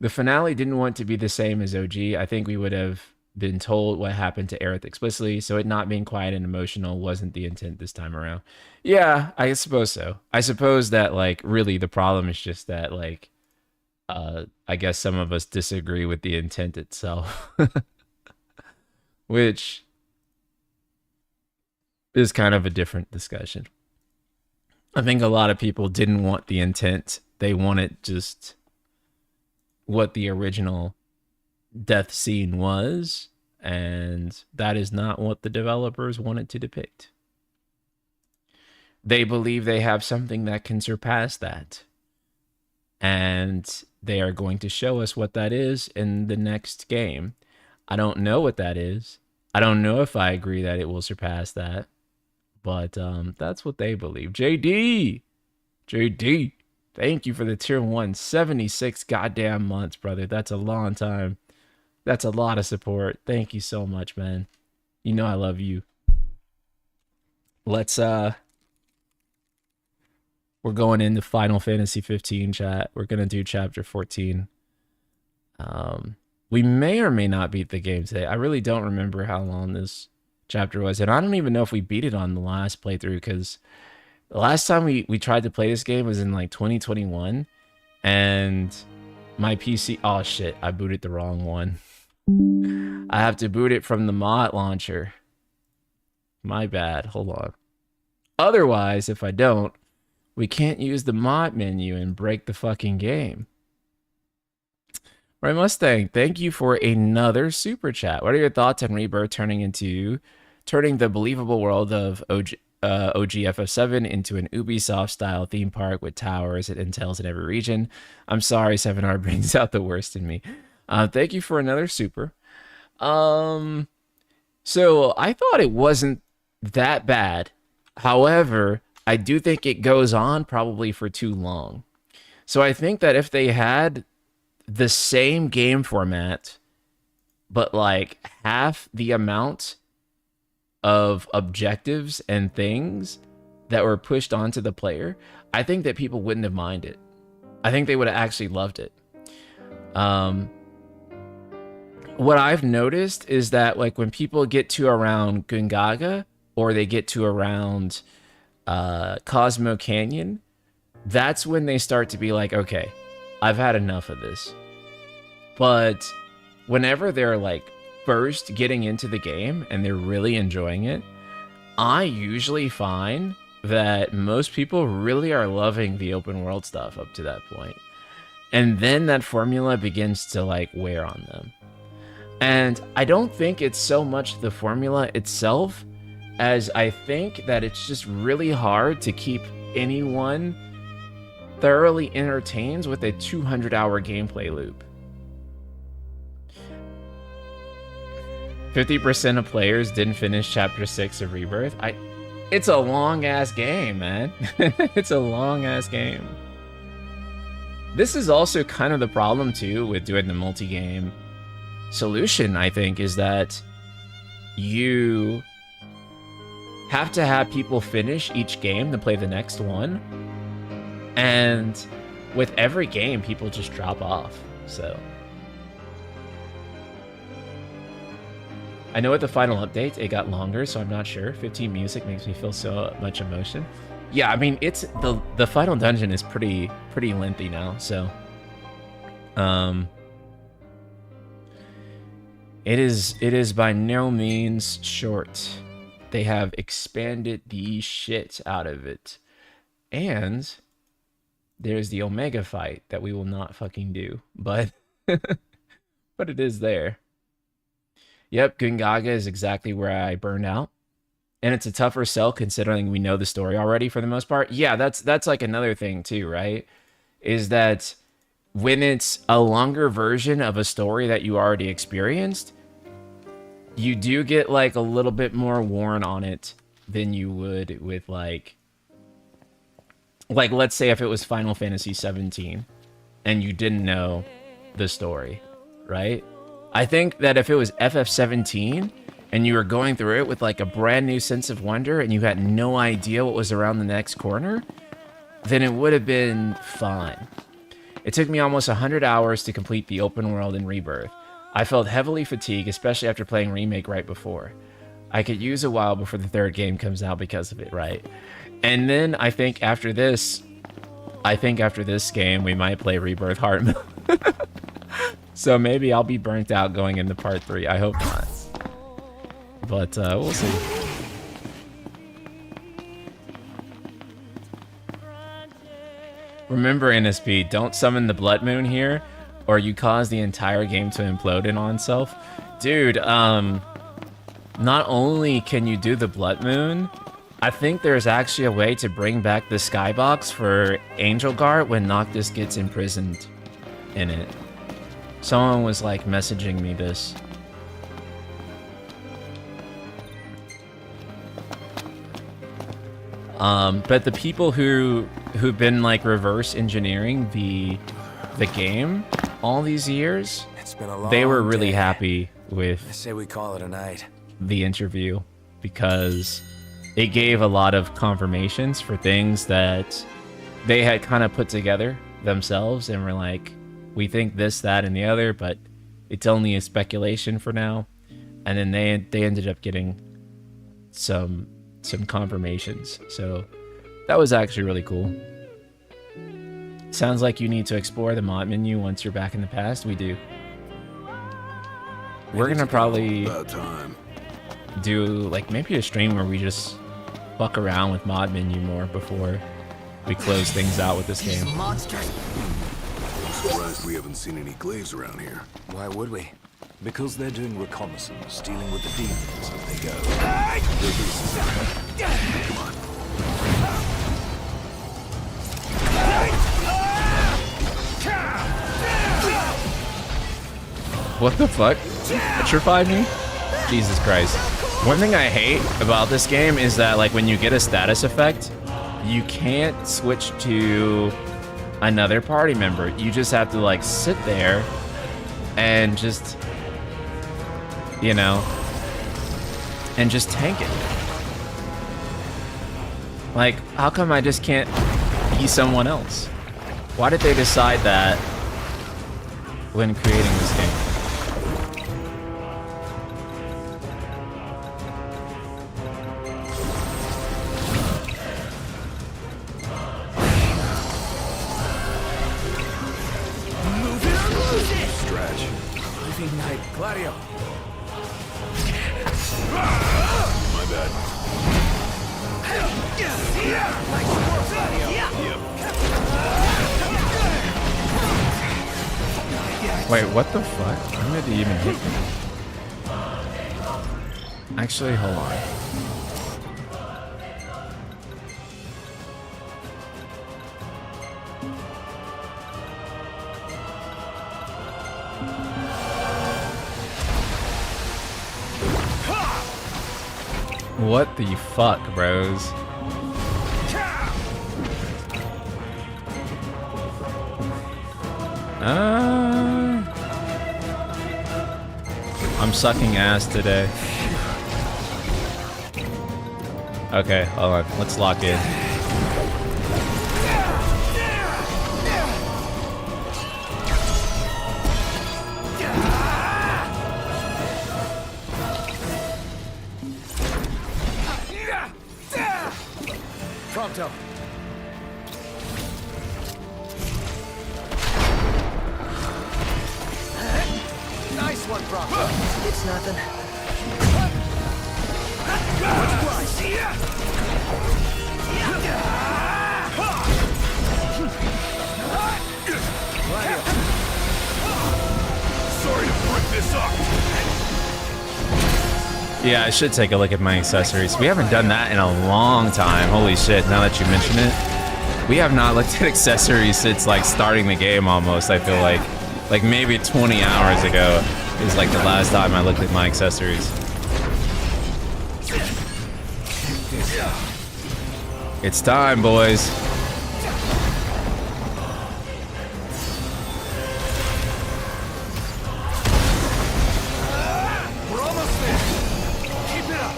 The finale didn't want to be the same as OG. I think we would have been told what happened to Aerith explicitly, so it not being quiet and emotional wasn't the intent this time around. Yeah, I suppose so. I suppose that like really the problem is just that like I guess some of us disagree with the intent itself, which is kind of a different discussion. I think a lot of people didn't want the intent. They wanted just what the original death scene was, and that is not what the developers wanted to depict. They believe they have something that can surpass that, and they are going to show us what that is in the next game. I don't know what that is. I don't know if I agree that it will surpass that, but that's what they believe. JD, thank you for the tier 1, 76 goddamn months, brother. That's a long time. That's a lot of support. Thank you so much, man. You know I love you. Let's we're going into Final Fantasy 15 chat. We're gonna do chapter 14. We may or may not beat the game today. I really don't remember how long this chapter was, and I don't even know if we beat it on the last playthrough, because the last time we tried to play this game was in like 2021, and my PC, oh shit, I booted the wrong one. I have to boot it from the mod launcher. My bad, hold on. Otherwise, if I don't, we can't use the mod menu and break the fucking game. Right, Mustang, thank you for another super chat. What are your thoughts on Rebirth turning the believable world of OGFF7 into an Ubisoft-style theme park with towers and intels in every region? I'm sorry, 7R brings out the worst in me. Thank you for another super. So I thought it wasn't that bad. However, I do think it goes on probably for too long. So I think that if they had the same game format, but like half the amount of objectives and things that were pushed onto the player, I think that people wouldn't have minded. I think they would have actually loved it. What I've noticed is that like when people get to around Gungaga or they get to around Cosmo Canyon, that's when they start to be like, okay, I've had enough of this. But whenever they're like first getting into the game and they're really enjoying it, I usually find that most people really are loving the open world stuff up to that point. And then that formula begins to like wear on them. And I don't think it's so much the formula itself as I think that it's just really hard to keep anyone thoroughly entertained with a 200-hour gameplay loop. 50% of players didn't finish Chapter 6 of Rebirth. It's a long-ass game, man. It's a long-ass game. This is also kind of the problem, too, with doing the multi-game solution, I think, is that you have to have people finish each game to play the next one. And with every game, people just drop off, so... I know with the final update, it got longer, so I'm not sure. 15 music makes me feel so much emotion. Yeah, I mean, it's the final dungeon is pretty lengthy now, so it is by no means short. They have expanded the shit out of it. And there's the Omega fight that we will not fucking do, but but it is there. Yep, Gungaga is exactly where I burned out. And it's a tougher sell considering we know the story already for the most part. Yeah, that's like another thing too, right? Is that when it's a longer version of a story that you already experienced, you do get like a little bit more worn on it than you would with like let's say if it was Final Fantasy 17 and you didn't know the story, right? I think that if it was FF17 and you were going through it with like a brand new sense of wonder and you had no idea what was around the next corner, then it would have been fine. It took me almost 100 hours to complete the open world in Rebirth. I felt heavily fatigued, especially after playing Remake right before. I could use a while before the third game comes out because of it, right? And then I think after this game, we might play Rebirth Heart Mode. So maybe I'll be burnt out going into part 3. I hope not. But we'll see. Remember, NSP, don't summon the Blood Moon here, or you cause the entire game to implode in on itself. Dude, not only can you do the Blood Moon, I think there's actually a way to bring back the Skybox for Angel Guard when Noctis gets imprisoned in it. Someone was like messaging me this. But the people who've been like reverse engineering the game all these years, they were really happy with I say we call it a night. the interview because it gave a lot of confirmations for things that they had kind of put together themselves and were like, we think this, that, and the other, but it's only a speculation for now. And then they ended up getting some confirmations. So that was actually really cool. Sounds like you need to explore the mod menu once you're back in the past. We do. We're gonna probably do like maybe a stream where we just fuck around with mod menu more before we close things out with this game. Monsters. I'm surprised we haven't seen any glaives around here. Why would we? Because they're doing reconnaissance, dealing with the demons as they go. Come on. What the fuck? Petrified me? Jesus Christ. One thing I hate about this game is that like when you get a status effect, you can't switch to another party member. You just have to like sit there and just, you know, and just tank it. Like, how come I just can't be someone else? Why did they decide that when creating this game? Stretch. Living night, Gladio. My bad. Wait, what the fuck? When did he even hit me? Actually, hold on. What the fuck, bros? I'm sucking ass today. Okay, hold on. Let's lock in. Prompto. Nice one, Prompto. It's nothing. Sorry to break this up. Yeah, I should take a look at my accessories. We haven't done that in a long time. Holy shit, now that you mention it. We have not looked at accessories since like starting the game almost, I feel like. Like maybe 20 hours ago is like the last time I looked at my accessories. It's time, boys. We're almost there. Keep it up.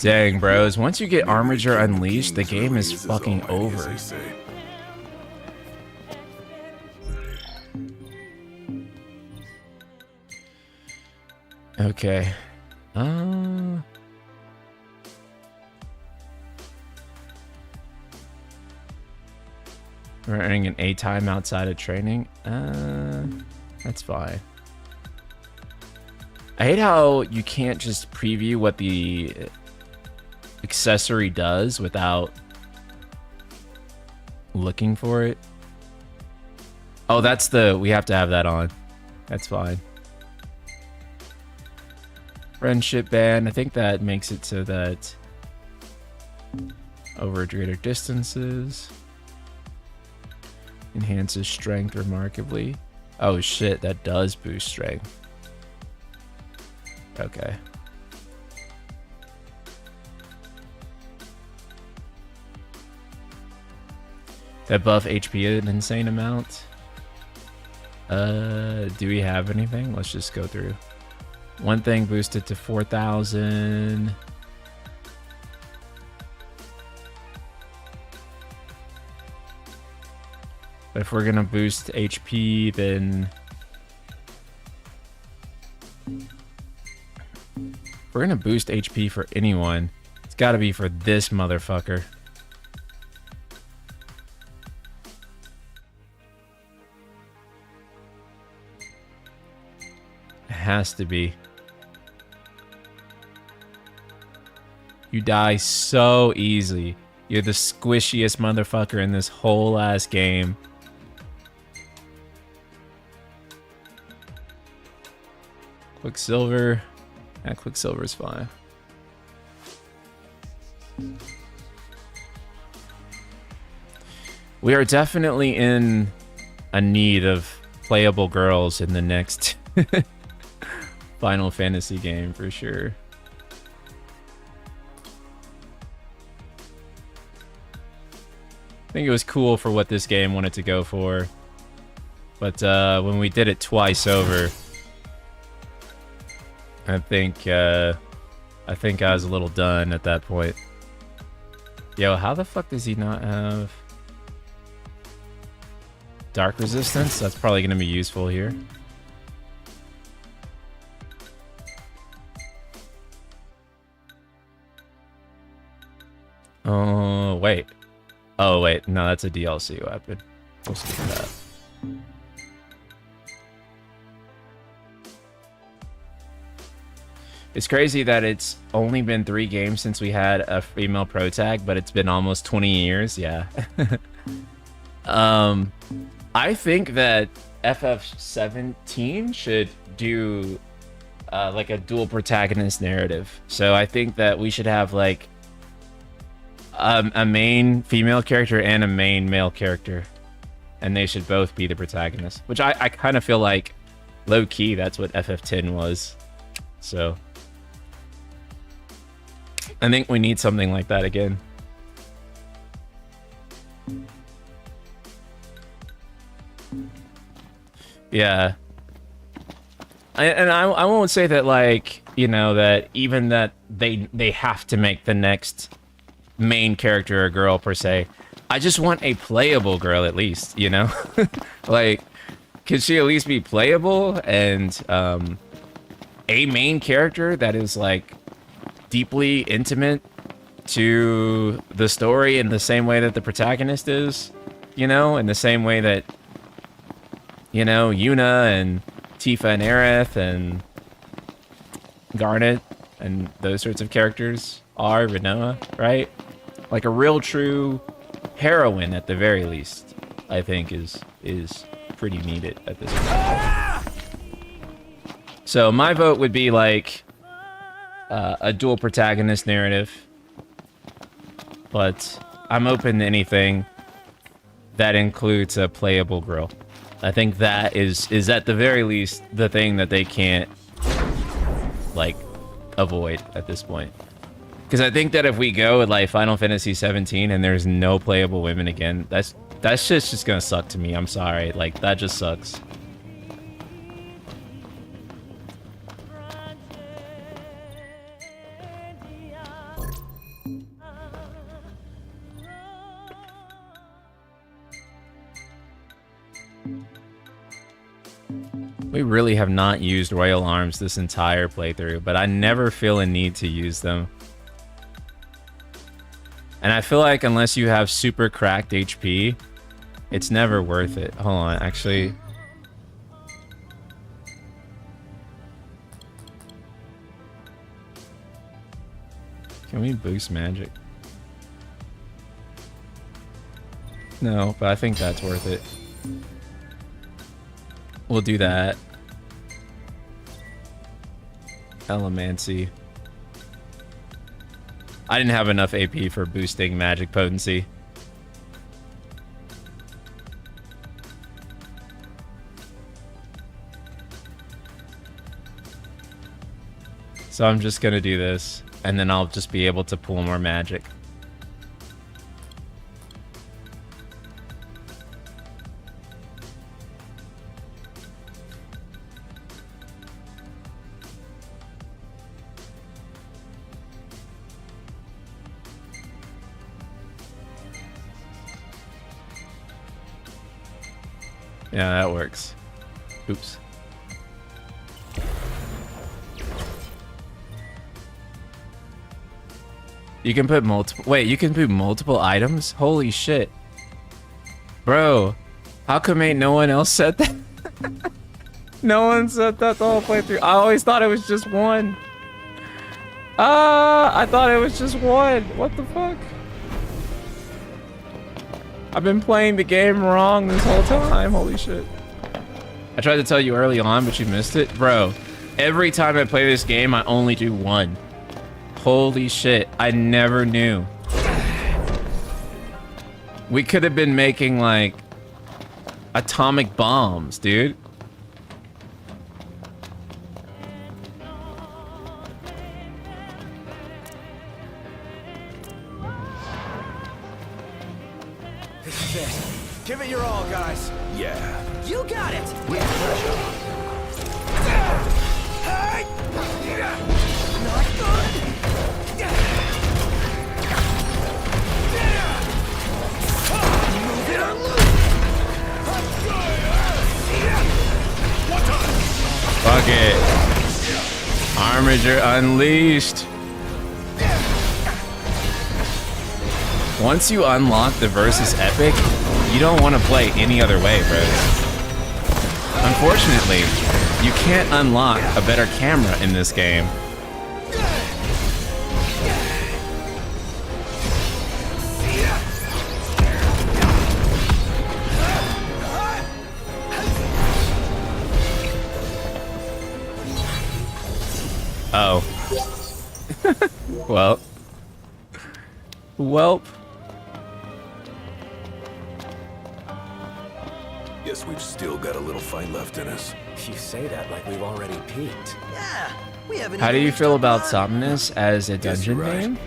Dang, bros. Once you get Armiger Unleashed, the game is fucking over. Okay. We're earning an A time outside of training. That's fine. I hate how you can't just preview what the accessory does without looking for it. Oh, that's the... We have to have that on. That's fine. Friendship band. I think that makes it so that over greater distances. Enhances strength remarkably. Oh shit, that does boost strength. Okay. That buff HP an insane amount. Do we have anything? Let's just go through. One thing boosted to 4,000. But if we're gonna boost HP, then if we're gonna boost HP for anyone, it's gotta be for this motherfucker. It has to be. You die so easy. You're the squishiest motherfucker in this whole ass game. Quicksilver. Yeah, Quicksilver's fine. We are definitely in a need of playable girls in the next Final Fantasy game for sure. I think it was cool for what this game wanted to go for. But when we did it twice over, I think I was a little done at that point. Yo, how the fuck does he not have dark resistance? That's probably going to be useful here. Oh, wait. Oh, wait. No, that's a DLC weapon. We'll skip that. It's crazy that it's only been 3 games since we had a female pro tag, but it's been almost 20 years. Yeah. I think that FF17 should do like a dual protagonist narrative. So I think that we should have like a main female character and a main male character, and they should both be the protagonist, which I kind of feel like low-key that's what FF10 was. So I think we need something like that again. Yeah. I won't say that, like, you know, that even that they have to make the next main character a girl per se. I just want a playable girl at least, you know? Like, could she at least be playable and a main character that is like deeply intimate to the story in the same way that the protagonist is, you know, in the same way that, you know, Yuna and Tifa and Aerith and Garnet and those sorts of characters are, Rinoa, right? Like a real true heroine at the very least, I think is pretty needed at this point. So my vote would be like a dual protagonist narrative, but I'm open to anything that includes a playable girl. I think that is at the very least the thing that they can't like avoid at this point. Because I think that if we go with like Final Fantasy 17 and there's no playable women again, that's just gonna suck to me. I'm sorry, like that just sucks. We really have not used Royal Arms this entire playthrough, but I never feel a need to use them. And I feel like unless you have super cracked HP, it's never worth it. Hold on, actually. Can we boost magic? No, but I think that's worth it. We'll do that. Elemancy. I didn't have enough AP for boosting magic potency. So I'm just gonna do this, and then I'll just be able to pull more magic. Yeah, that works. Oops. You can put multiple... Wait, you can put multiple items? Holy shit. Bro, how come ain't no one else said that? No one said that the whole playthrough. I always thought it was just one. I thought it was just one. What the fuck? I've been playing the game wrong this whole time. Holy shit. I tried to tell you early on, but you missed it. Bro, every time I play this game, I only do one. Holy shit, I never knew. We could have been making, like, atomic bombs, dude. This is it. Give it your all, guys. Yeah. You got it. We have pressure. Not good. Move it or lose Fuck it. Armature unleashed. Once you unlock the Versus Epic, you don't want to play any other way, bro. Unfortunately, you can't unlock a better camera in this game. Oh. Well. Welp. Guess we've still got a little fight left in us. You say that like we've already peaked. Yeah, we haven't. How do even you reached feel our about prime. Somnus as a Guess you're dungeon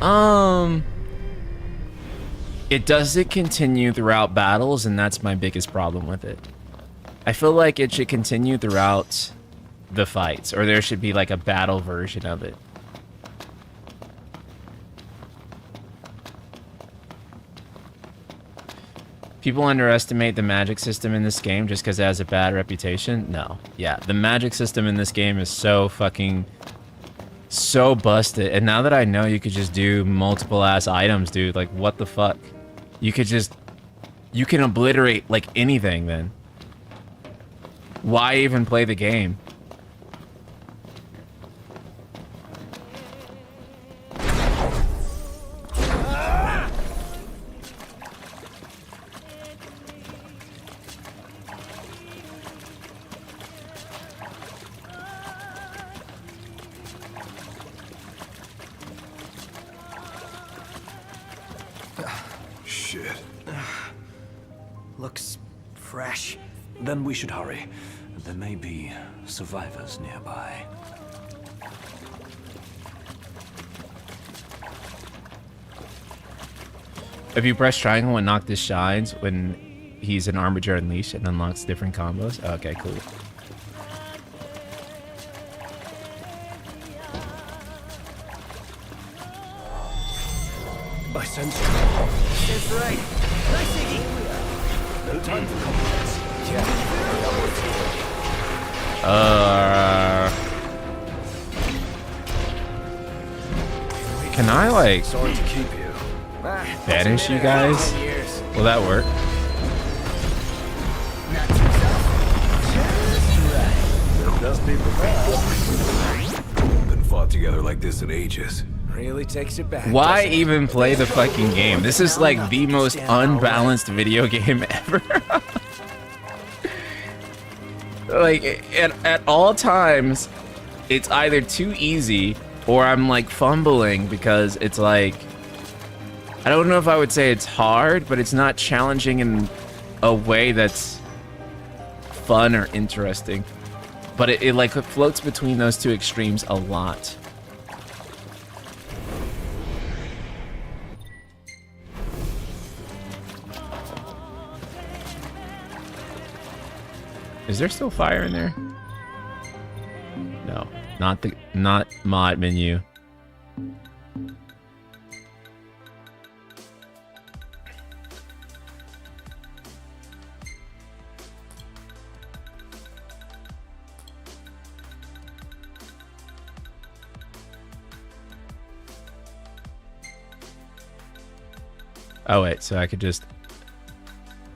right. game? It doesn't continue throughout battles, and that's my biggest problem with it. I feel like it should continue throughout the fights, or there should be like a battle version of it. People underestimate the magic system in this game just because it has a bad reputation. No. Yeah, the magic system in this game is so busted. And now that I know you could just do multiple ass items, dude, like what the fuck? You can obliterate like anything then. Why even play the game? Shit. Looks fresh. Then we should hurry. There may be survivors nearby. If you press triangle when Noctis shines, when he's an Armature Unleashed, it unlocks different combos. Okay, cool. I sense That's right. Nice, Iggy. no time for compliments. Can I like Sorry to keep you. banish you guys? Years. Will that work? Not too tough. Just be prepared. Been fought together like this in ages. Really takes it back. Why doesn't it? even play the fucking game? This is like the most unbalanced video game ever. Like, at all times, it's either too easy or I'm like fumbling because it's like, I don't know if I would say it's hard, but it's not challenging in a way that's fun or interesting. But it like floats between those two extremes a lot. Is there still fire in there? No, not mod menu. Oh wait, so I could just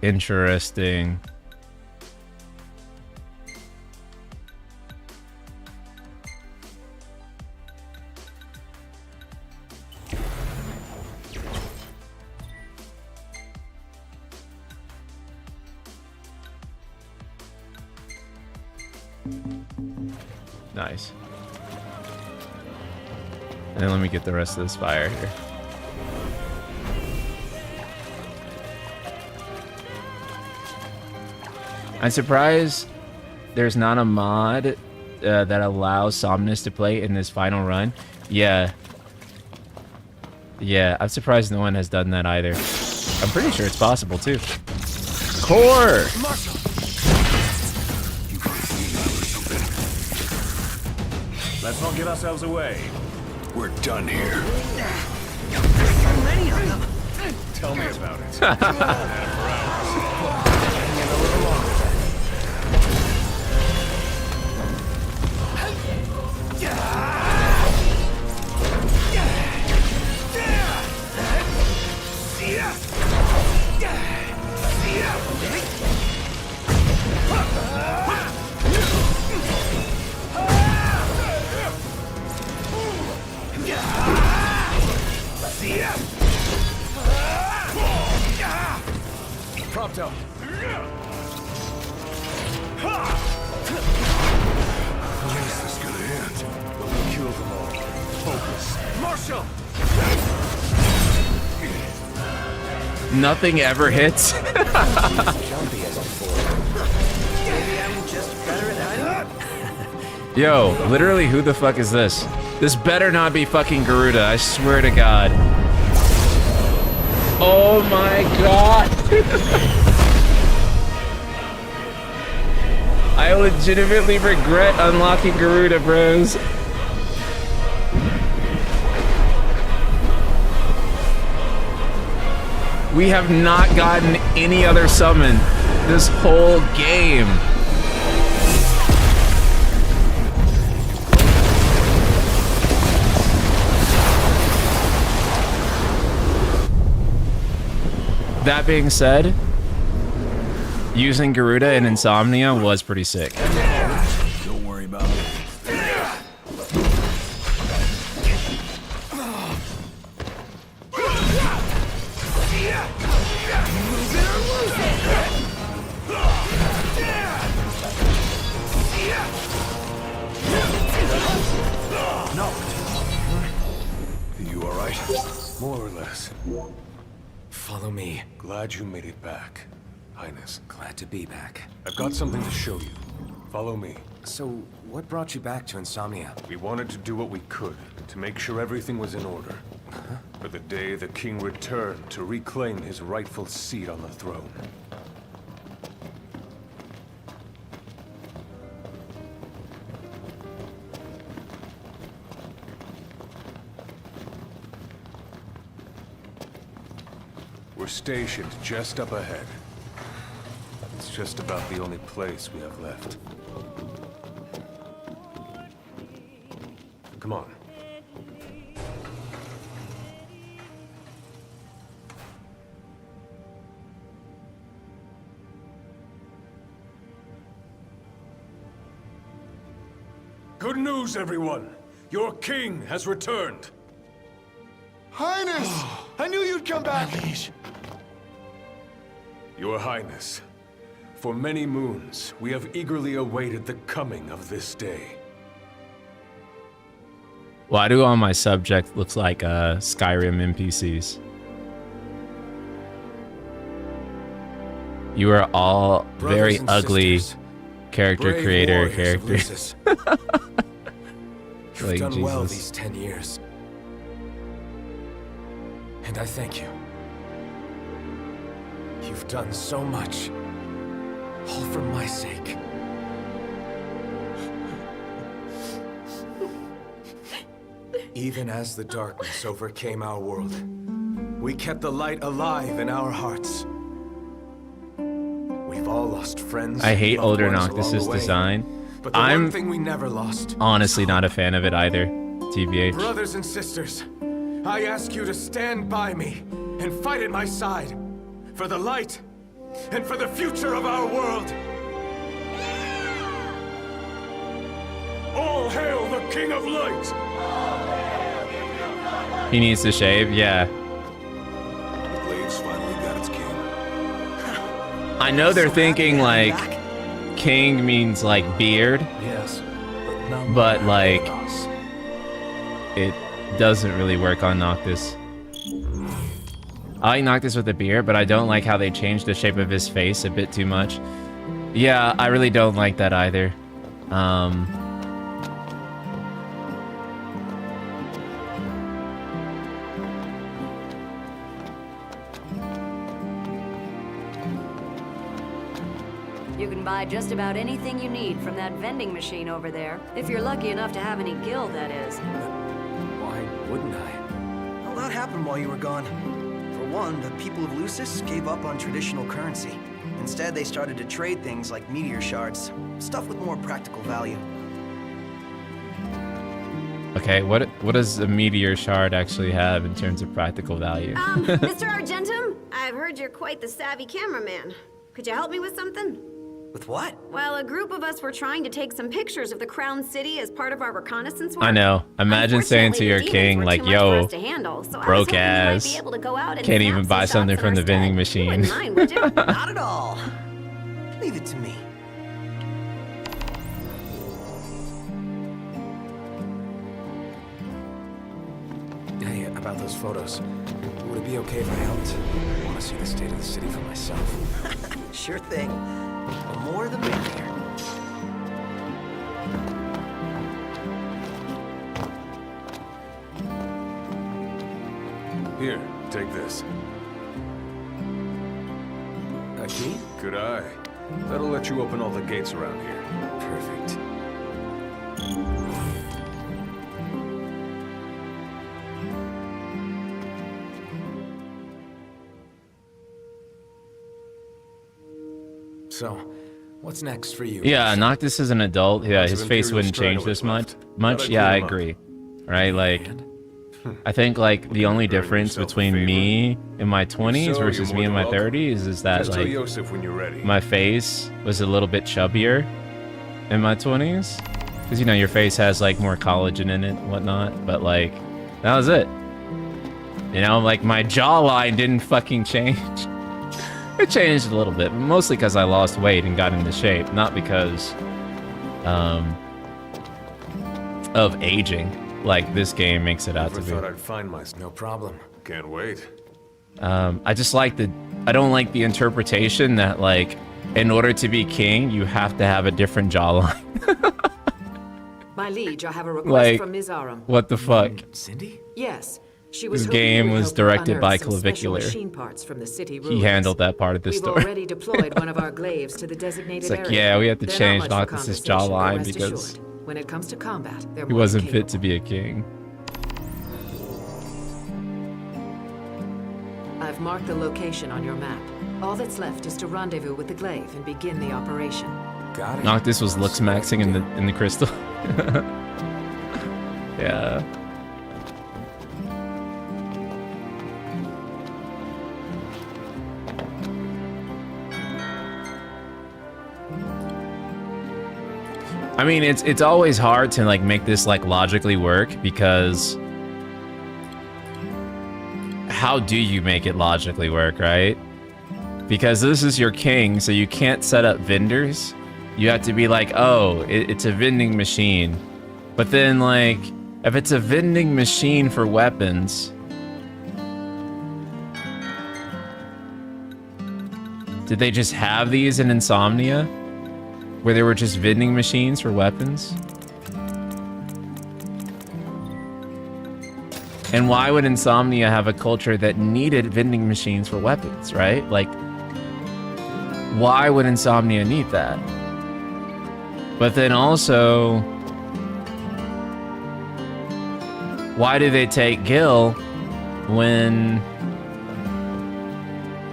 interesting. Nice. And then let me get the rest of this fire here. I'm surprised there's not a mod that allows Somnus to play in this final run. Yeah. Yeah, I'm surprised no one has done that either. I'm pretty sure it's possible too. Core! Let's not get ourselves away. We're done here. So many of them. Tell me about it. Prompto. When's this gonna end? We'll kill them all. Focus. Marshal! Nothing ever hits. Jumpy as before. Maybe I'm just better at hiding. Yo, literally, who the fuck is this? This better not be fucking Garuda, I swear to God. Oh my God. I legitimately regret unlocking Garuda, bros. We have not gotten any other summon this whole game. That being said, using Garuda in Insomnia was pretty sick. Don't worry about it. You all right? More or less. Follow me. Glad you made it back, Highness. Glad to be back. I've got something to show you. Follow me. So, what brought you back to Insomnia? We wanted to do what we could to make sure everything was in order. For the day the king returned to reclaim his rightful seat on the throne. We're stationed just up ahead. It's just about the only place we have left. Come on. Good news, everyone! Your king has returned! Highness! I knew you'd come back! Your Highness, for many moons, we have eagerly awaited the coming of this day. Why do all my subjects look like Skyrim NPCs? You are all very ugly character Brave creator warriors of characters. Lucis. You've Like done well Jesus. these 10 years. And I thank you. You've done so much. All for my sake. Even as the darkness overcame our world, we kept the light alive in our hearts. We've all lost friends. I hate loved older ones Noctis's along the way. design. But the I'm one thing we never lost. honestly not a fan of it either, TBH. Brothers and sisters, I ask you to stand by me and fight at my side for the light and for the future of our world. All hail the King of Light! He needs to shave, yeah. The Glaive's finally got its king. I know they're So happy thinking to have like you back. king means like beard, Yes, but none but better like than us. it doesn't really work on Noctis. I like Noctis with a beard, but I don't like how they changed the shape of his face a bit too much. Yeah, I really don't like that either. You can buy just about anything you need from that vending machine over there. If you're lucky enough to have any gil, that is. Why wouldn't I? Well, that happened while you were gone. For one, the people of Lucis gave up on traditional currency. Instead, they started to trade things like meteor shards, stuff with more practical value. Okay, what does a meteor shard actually have in terms of practical value? Mr. Argentum, I've heard you're quite the savvy cameraman. Could you help me with something? With what? Well, a group of us were trying to take some pictures of the Crown City as part of our reconnaissance work. I know. Imagine saying to your Unfortunately, the king, demons were like, too much for yo, us to handle, so I was broke hoping you might ass, be able to go out and can't snap even some buy shots something in from our the vending stead. machine. You wouldn't mind, would you? Not at all. Leave it to me. Hey, about those photos. Would it be okay if I helped? I want to see the state of the city for myself. Sure thing. The more the merrier. Here, take this. A key? Good eye. That'll let you open all the gates around here. Perfect. So, what's next for you? Yeah, Noctis is an adult. Yeah, Lots his of face Imperial wouldn't change stragglers this much. left. Gotta Yeah, I clean 'em up. agree. Right, like, I think like the only difference yourself a between favor. me in my 20s So, versus you're me in more my than welcome. 30s is that Just tell like Yosef when you're ready. my face was a little bit chubbier in my 20s. Because, you know, your face has like more collagen in it and whatnot. But like, that was it. You know, like my jawline didn't fucking change. It changed a little bit, but mostly because I lost weight and got into shape, not because of aging, like this game makes it out Never to thought be. I'd find myself. No problem. Can't wait. I just like I don't like the interpretation that like, in order to be king, you have to have a different jawline. My liege, I have a request Like, from Ms. Aram. what the fuck? Cindy? Yes, she was This hoping game you would was help her directed by unearth some special Clavicular. machine parts from the city He ruins. handled that part of the We've story. already deployed one of our glaives to the designated It's like, area. yeah, we have to They're change not much for Noctis's conversation, but jawline rest because assured, when it comes to combat, they're he more wasn't than fit to capable. be a king. I've marked the location on your map. All that's left is to rendezvous with the glaive and begin the operation. Got it. Noctis was looks maxing in the crystal. Yeah. I mean, it's always hard to like make this like logically work because how do you make it logically work, right? Because this is your king, so you can't set up vendors. You have to be like, oh, it's a vending machine. But then, like, if it's a vending machine for weapons, did they just have these in Insomnia? Where they were just vending machines for weapons? And why would Insomnia have a culture that needed vending machines for weapons, right? Like, why would Insomnia need that? But then also, why do they take Gil when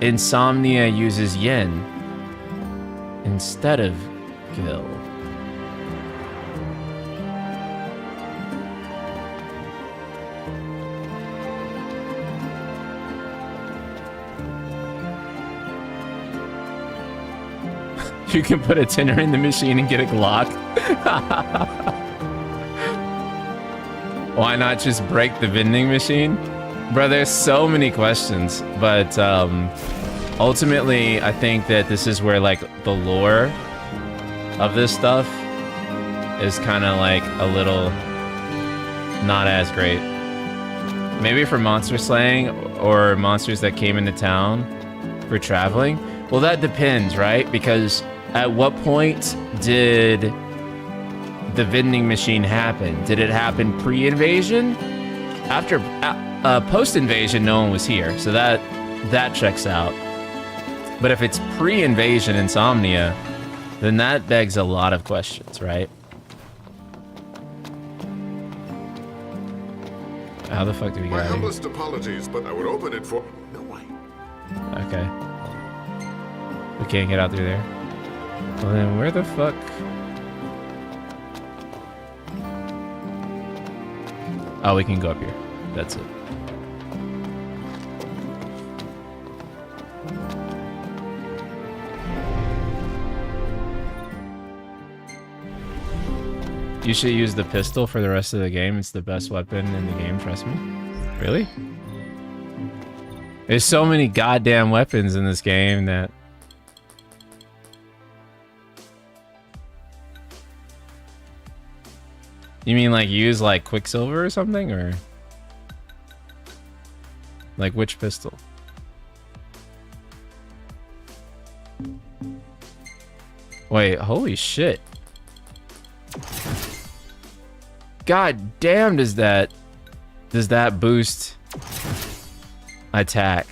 Insomnia uses Yen instead of Gil? You can put a tinner in the machine and get a Glock. Why not just break the vending machine? Bro, there's so many questions, but ultimately, I think that this is where, like, the lore of this stuff is kind of, like, a little not as great. Maybe for monster slaying or monsters that came into town for traveling. Well, that depends, right? Because at what point did the vending machine happen? Did it happen pre-invasion? After post-invasion, no one was here, so that checks out. But if it's pre-invasion Insomnia, then that begs a lot of questions, right? How the fuck do we get My out of here? humblest apologies, but I would open it for... No way. Okay. We can't get out through there. Well then, where the fuck? Oh, we can go up here. That's it. You should use the pistol for the rest of the game. It's the best weapon in the game, trust me. Really? There's so many goddamn weapons in this game that... You mean like use like Quicksilver or something, or like which pistol? Wait, holy shit. God damn, does that boost attack?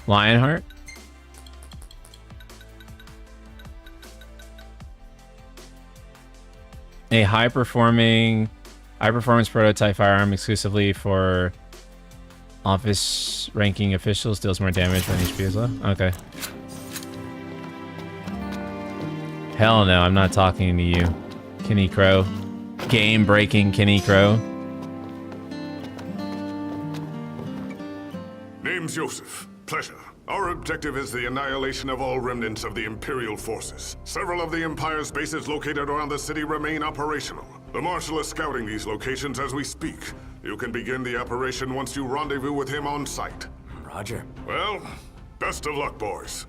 Lionheart? A high performance prototype firearm exclusively for office ranking officials, deals more damage when HP is low. Okay. Hell no, I'm not talking to you, Kenny Crow. Game breaking Kenny Crow. Name's Joseph. Pleasure. Our objective is the annihilation of all remnants of the Imperial forces. Several of the Empire's bases located around the city remain operational. The Marshal is scouting these locations as we speak. You can begin the operation once you rendezvous with him on site. Roger. Well, best of luck, boys.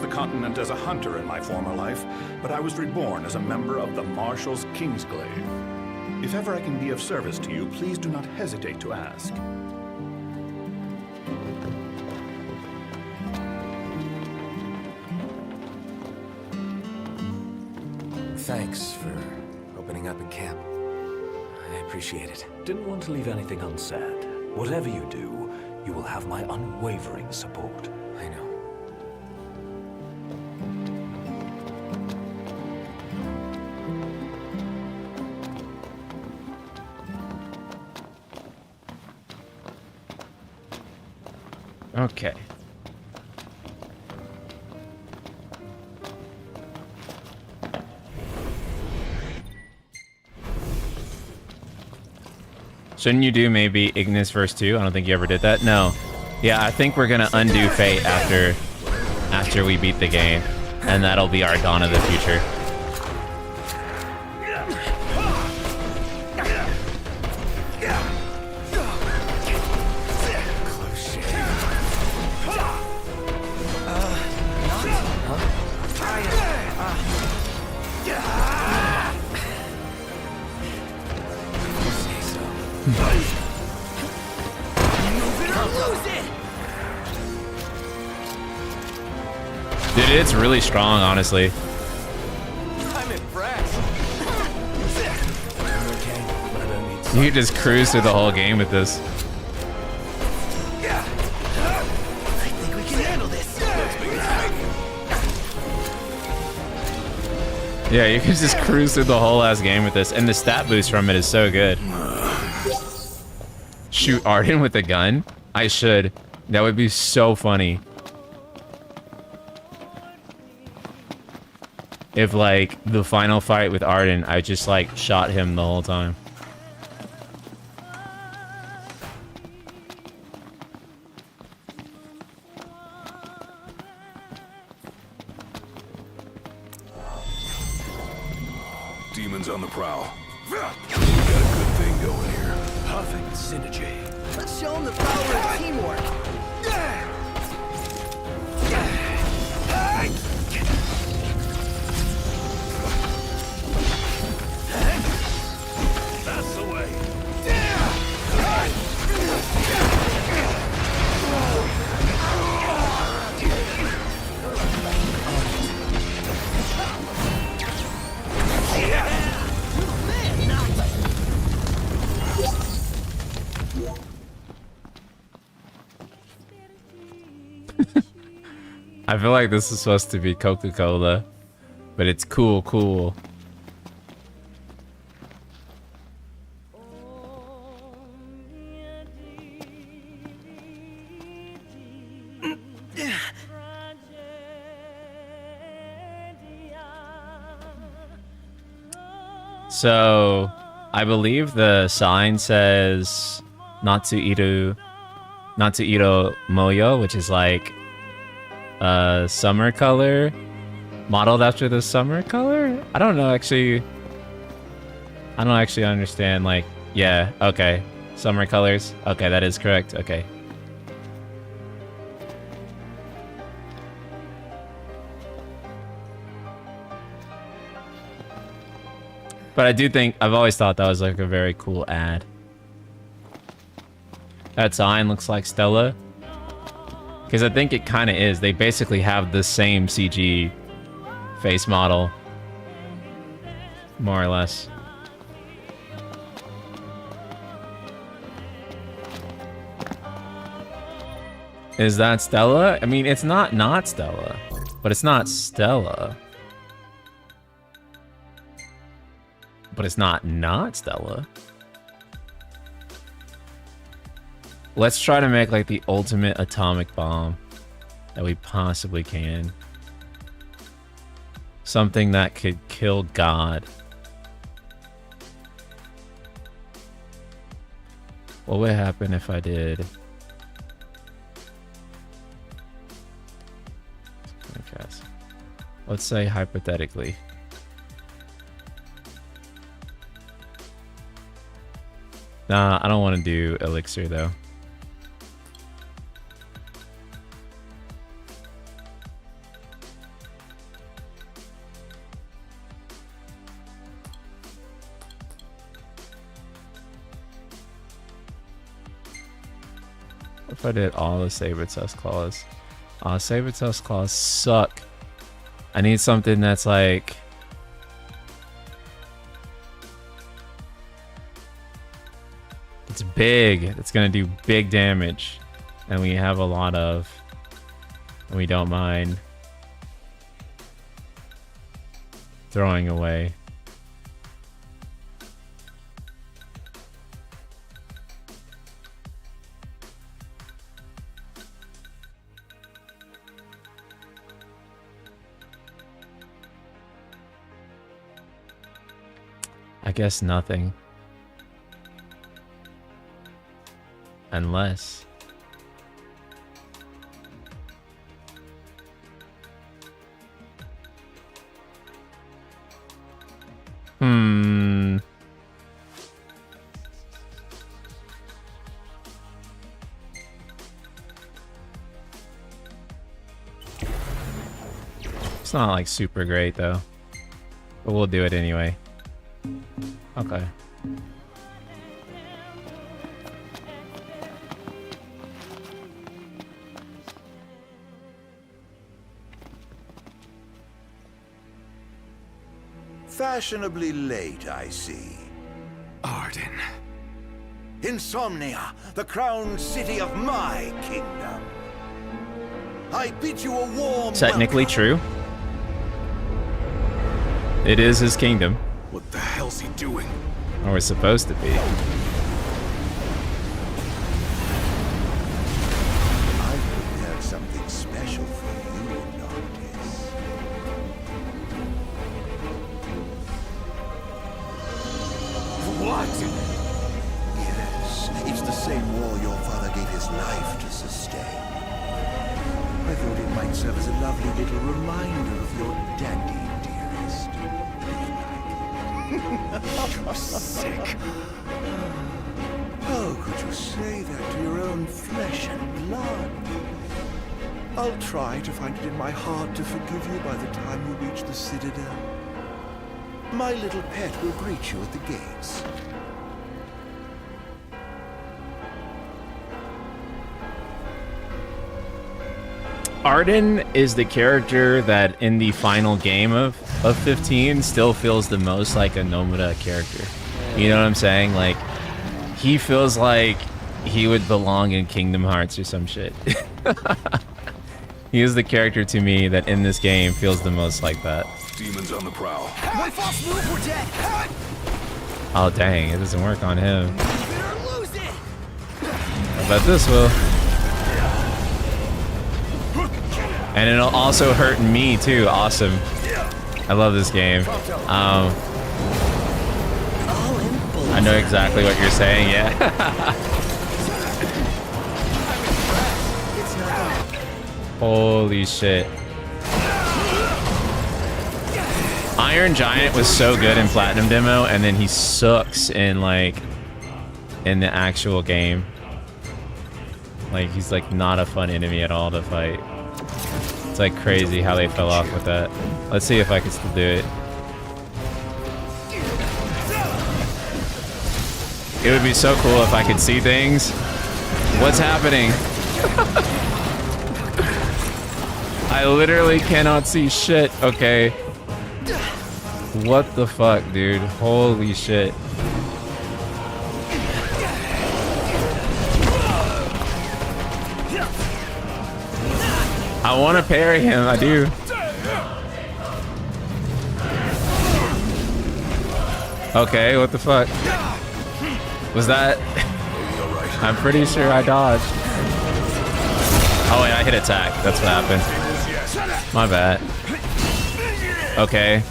The continent as a hunter in my former life, but I was reborn as a member of the Marshal's Kingsglaive. If ever I can be of service to you, please do not hesitate to ask. Thanks for opening up in camp. I appreciate it. Didn't want to leave anything unsaid. Whatever you do, you will have my unwavering support. I know. Okay. Shouldn't you do maybe Ignis verse 2? I don't think you ever did that. No. Yeah, I think we're gonna undo fate after we beat the game. And that'll be our Dawn of the Future. Dude, it's really strong, honestly. I'm impressed. You can just cruise through the whole game with this. I think we can handle this. Yeah, you can just cruise through the whole ass game with this, and the stat boost from it is so good. Shoot Arden with a gun? I should. That would be so funny. If, like, the final fight with Arden, I just, like, shot him the whole time. Demons on the prowl. We got a good thing going here. Perfect synergy. Let's show them the power of teamwork. That's the way. I feel like this is supposed to be Coca-Cola, but it's cool. So, I believe the sign says Natsuito Moyo, which is like summer color, modeled after the summer color. I don't actually understand. Like, yeah, okay, summer colors. Okay, that is correct. Okay. But I do think, I've always thought that was like a very cool ad. That sign looks like Stella. Because I think it kind of is. They basically have the same CG face model. More or less. Is that Stella? I mean, it's not Stella. But it's not Stella. But it's not Stella. Let's try to make like the ultimate atomic bomb that we possibly can. Something that could kill God. What would happen if I did? Okay. Let's say hypothetically. Nah, I don't want to do elixir though. What if I did all the Saber-Tooth claws? Saber-Tooth claws suck. I need something that's like... it's big. It's gonna do big damage. And we have a lot of... and we don't mind throwing away. I guess nothing. Unless... It's not like super great though. But we'll do it anyway. Okay. Fashionably late, I see. Arden. Insomnia, the crowned city of my kingdom. I bid you a warm Technically welcome. true. It is his kingdom. What the hell's he doing? Or we're supposed to be. I've prepared something special for you, Noctis. What? Yes, it's the same wall your father gave his life to sustain. I thought it might serve as a lovely little reminder of your daddy, dearest. You're sick. How could you say that to your own flesh and blood? I'll try to find it in my heart to forgive you by the time you reach the Citadel. My little pet will greet you at the gates. Arden is the character that in the final game of 15 still feels the most like a Nomura character. You know what I'm saying? Like, he feels like he would belong in Kingdom Hearts or some shit. He is the character to me that in this game feels the most like that. Demons on the prowl. One false move, we're dead. Oh dang, it doesn't work on him. Better lose it. I bet this will. And it'll also hurt me too. Awesome. I love this game. I know exactly what you're saying, yeah. Holy shit. Iron Giant was so good in Platinum Demo, and then he sucks in like in the actual game. Like, he's like not a fun enemy at all to fight. It's like crazy how they fell off with that. Let's see if I can still do it. It would be so cool if I could see things. What's happening? I literally cannot see shit. Okay. What the fuck, dude? Holy shit. I want to parry him. I do. Okay, what the fuck? Was that... I'm pretty sure I dodged. Oh, wait, I hit attack. That's what happened. My bad. Okay.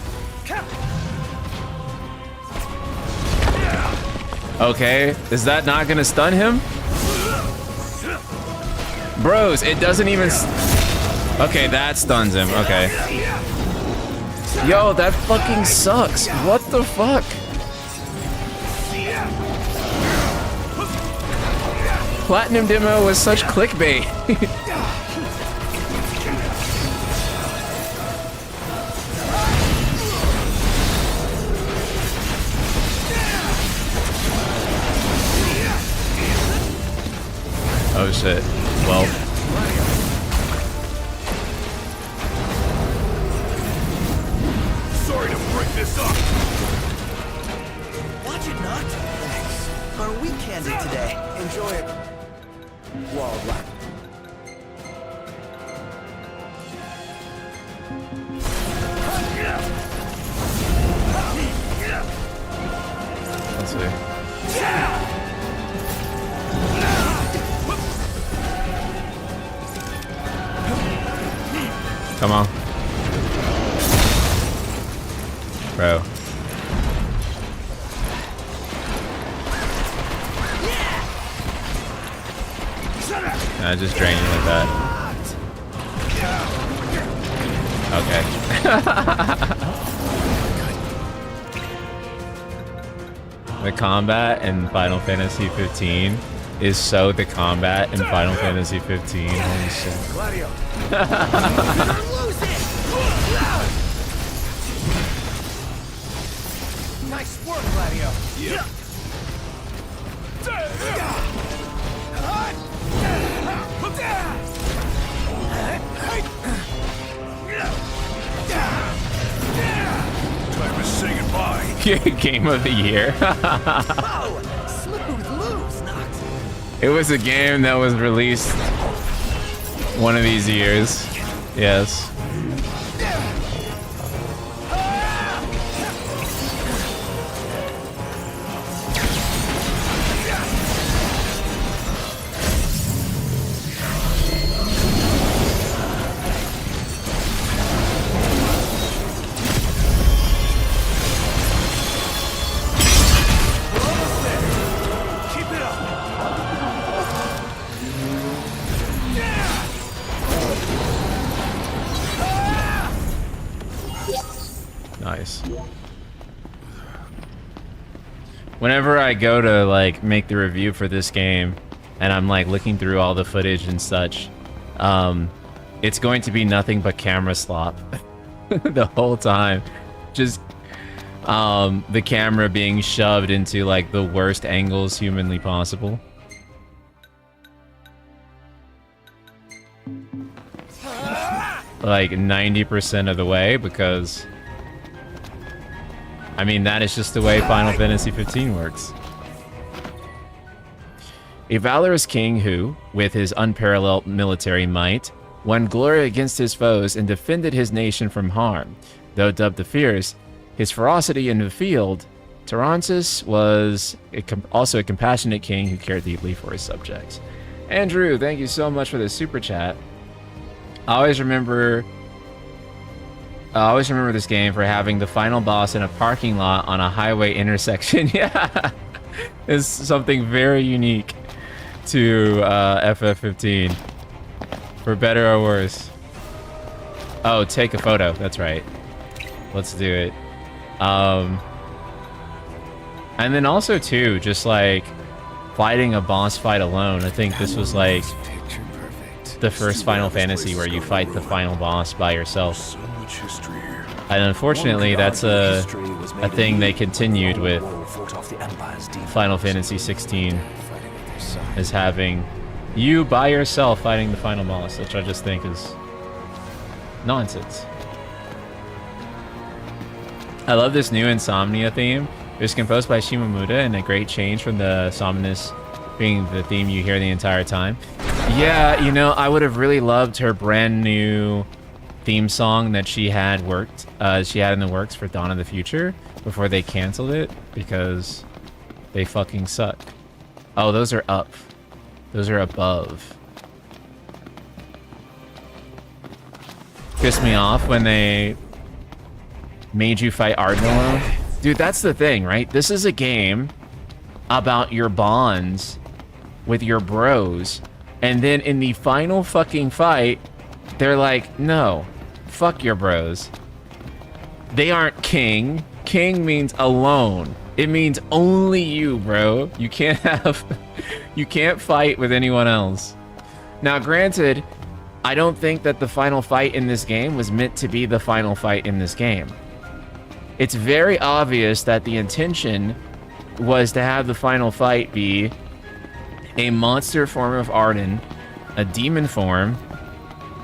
Okay, is that not gonna stun him? Bros, it doesn't even... Okay, that stuns him. Okay. Yo, that fucking sucks. What the fuck? Platinum Demo was such clickbait. Oh shit. Well. Sorry to break this up. Watch it, not. Thanks. Our week candid today. Enjoy it. Wall black. Let's see. Come on. Bro. I just drain you like that. Okay. The combat in Final Fantasy 15 is so the combat in Final Fantasy 15. Holy shit. Gladio. Nice work, Gladio. Yeah. Time to say goodbye. Game of the year. Smooth moves, Nox. It was a game that was released one of these years. Yes. Nice. Whenever I go to like make the review for this game and I'm like looking through all the footage and such, it's going to be nothing but camera slop the whole time. Just the camera being shoved into like the worst angles humanly possible. Like 90% of the way, because I mean, that is just the way Final Fantasy 15 works. A valorous king who, with his unparalleled military might, won glory against his foes and defended his nation from harm. Though dubbed the Fierce, his ferocity in the field, Tarantus was also a compassionate king who cared deeply for his subjects. Andrew, thank you so much for the super chat. I always remember this game for having the final boss in a parking lot on a highway intersection. Yeah, it's something very unique to FF15, for better or worse. Oh, take a photo. That's right. Let's do it. And then also too, just like fighting a boss fight alone. I think this was like the first Final Fantasy where you fight the final boss by yourself. And unfortunately, that's a thing they continued with Final Fantasy 16, is having you by yourself fighting the final boss, which I just think is nonsense. I love this new Insomnia theme. It was composed by Shimamura, and a great change from the Somnus being the theme you hear the entire time. Yeah, you know, I would have really loved her brand new theme song that she had in the works for Dawn of the Future before they canceled it because they fucking suck. Oh, those are up. Those are above. Pissed me off when they made you fight Arden alone. Dude, that's the thing, right? This is a game about your bonds with your bros, and then in the final fucking fight, they're like, no, fuck your bros. They aren't king. King means alone. It means only you, bro. You can't fight with anyone else. Now, granted, I don't think that the final fight in this game was meant to be the final fight in this game. It's very obvious that the intention was to have the final fight be a monster form of Arden, a demon form,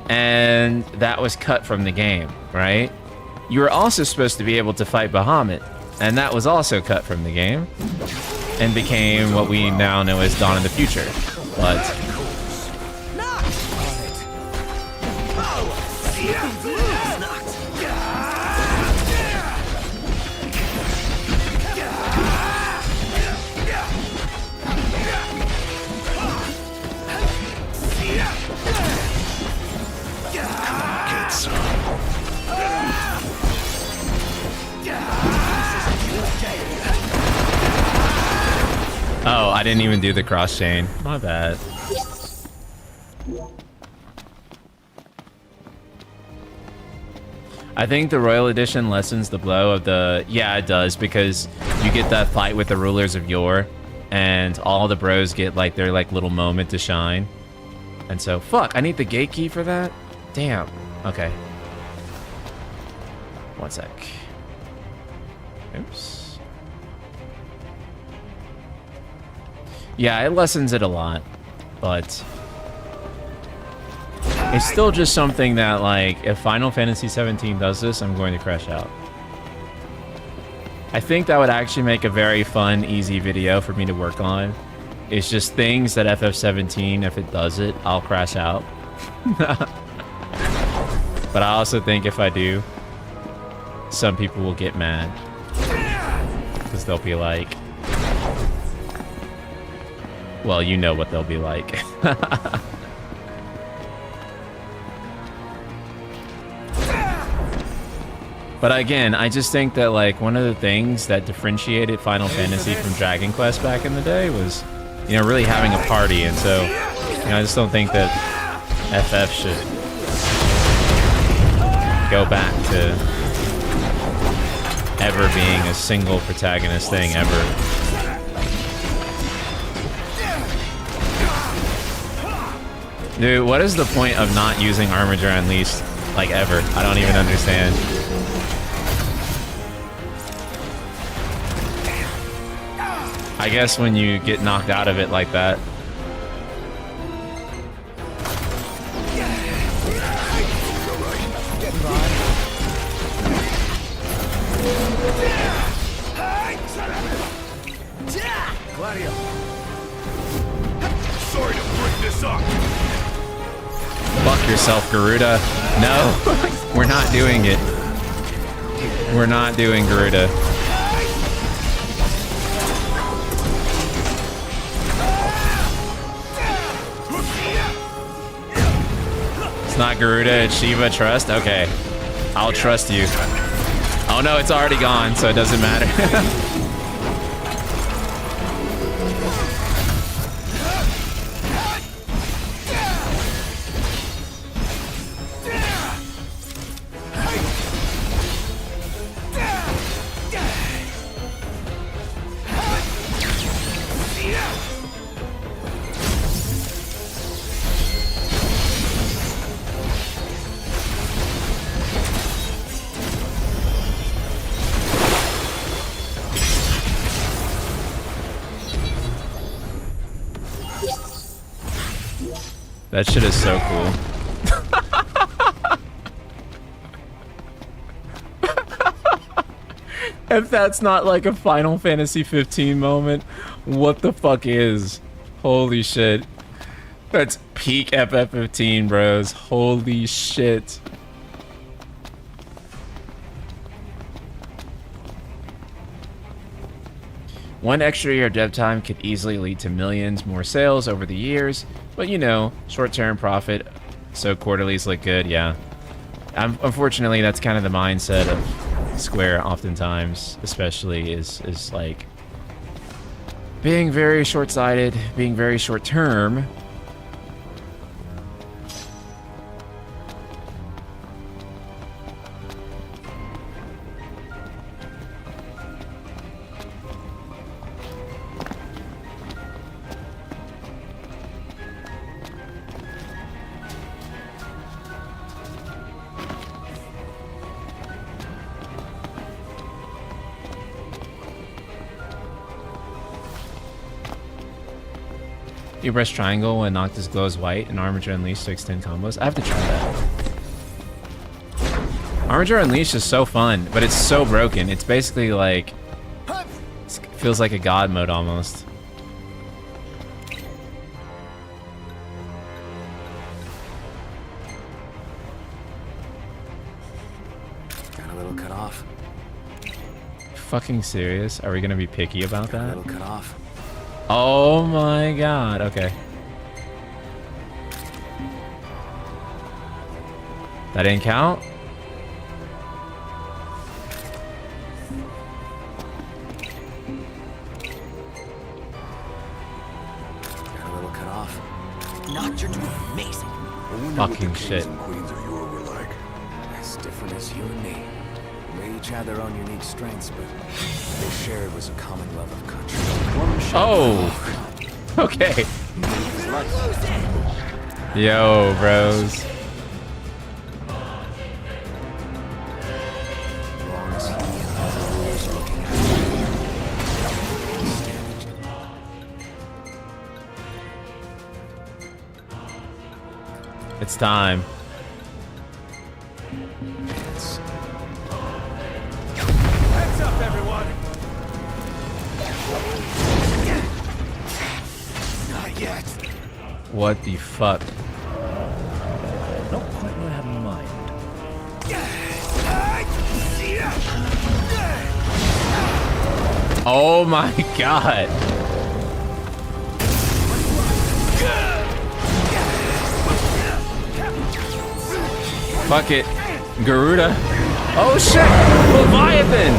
and that was cut from the game, right? You were also supposed to be able to fight Bahamut, and that was also cut from the game, and became what we now know as Dawn of the Future. But oh, I didn't even do the cross chain. My bad. I think the Royal Edition lessens the blow of the... Yeah, it does, because you get that fight with the rulers of yore, and all the bros get, like, their, like, little moment to shine. And so, fuck, I need the gate key for that? Damn. Okay. One sec. Oops. Yeah, it lessens it a lot, but... It's still just something that, like, if Final Fantasy 17 does this, I'm going to crash out. I think that would actually make a very fun, easy video for me to work on. It's just things that FF17, if it does it, I'll crash out. But I also think if I do, some people will get mad. Because they'll be like... Well, you know what they'll be like. But again, I just think that, like, one of the things that differentiated Final Fantasy from Dragon Quest back in the day was, you know, really having a party. And so, you know, I just don't think that FF should go back to ever being a single protagonist thing ever. Dude, what is the point of not using Armiger Unleashed, like, ever? I don't even understand. I guess when you get knocked out of it like that. Sorry to bring this up. Fuck yourself, Garuda. No, we're not doing it. We're not doing Garuda. It's not Garuda, it's Shiva. Trust? Okay. I'll trust you. Oh no, it's already gone, so it doesn't matter. That shit is so cool. If that's not like a Final Fantasy 15 moment, what the fuck is? Holy shit. That's peak FF15, bros. Holy shit. One extra year of dev time could easily lead to millions more sales over the years, but you know, short-term profit, so quarterlies look good, yeah. Unfortunately, that's kind of the mindset of Square oftentimes, especially, is like being very short-sighted, being very short-term. You press triangle when Noctis glows white and Armiger Unleashed to extend combos. I have to try that. Armiger Unleashed is so fun, but it's so broken. It's basically like... It feels like a god mode almost. Got a little cut off. Fucking serious? Are we gonna be picky about that? A little cut off. Oh my god, okay. That didn't count? Got a little cut off. Not your dwarf mace. Fucking shit. And queens of yore were like. As different as you and me. They each had their own unique strengths, but what they shared was a common love of country. Oh. Okay. Yo, bros. It's time. Heads up, everyone! Not yet. What the fuck? Not quite what I have in mind. Oh my god. Fuck it. Garuda. Oh shit! Leviathan!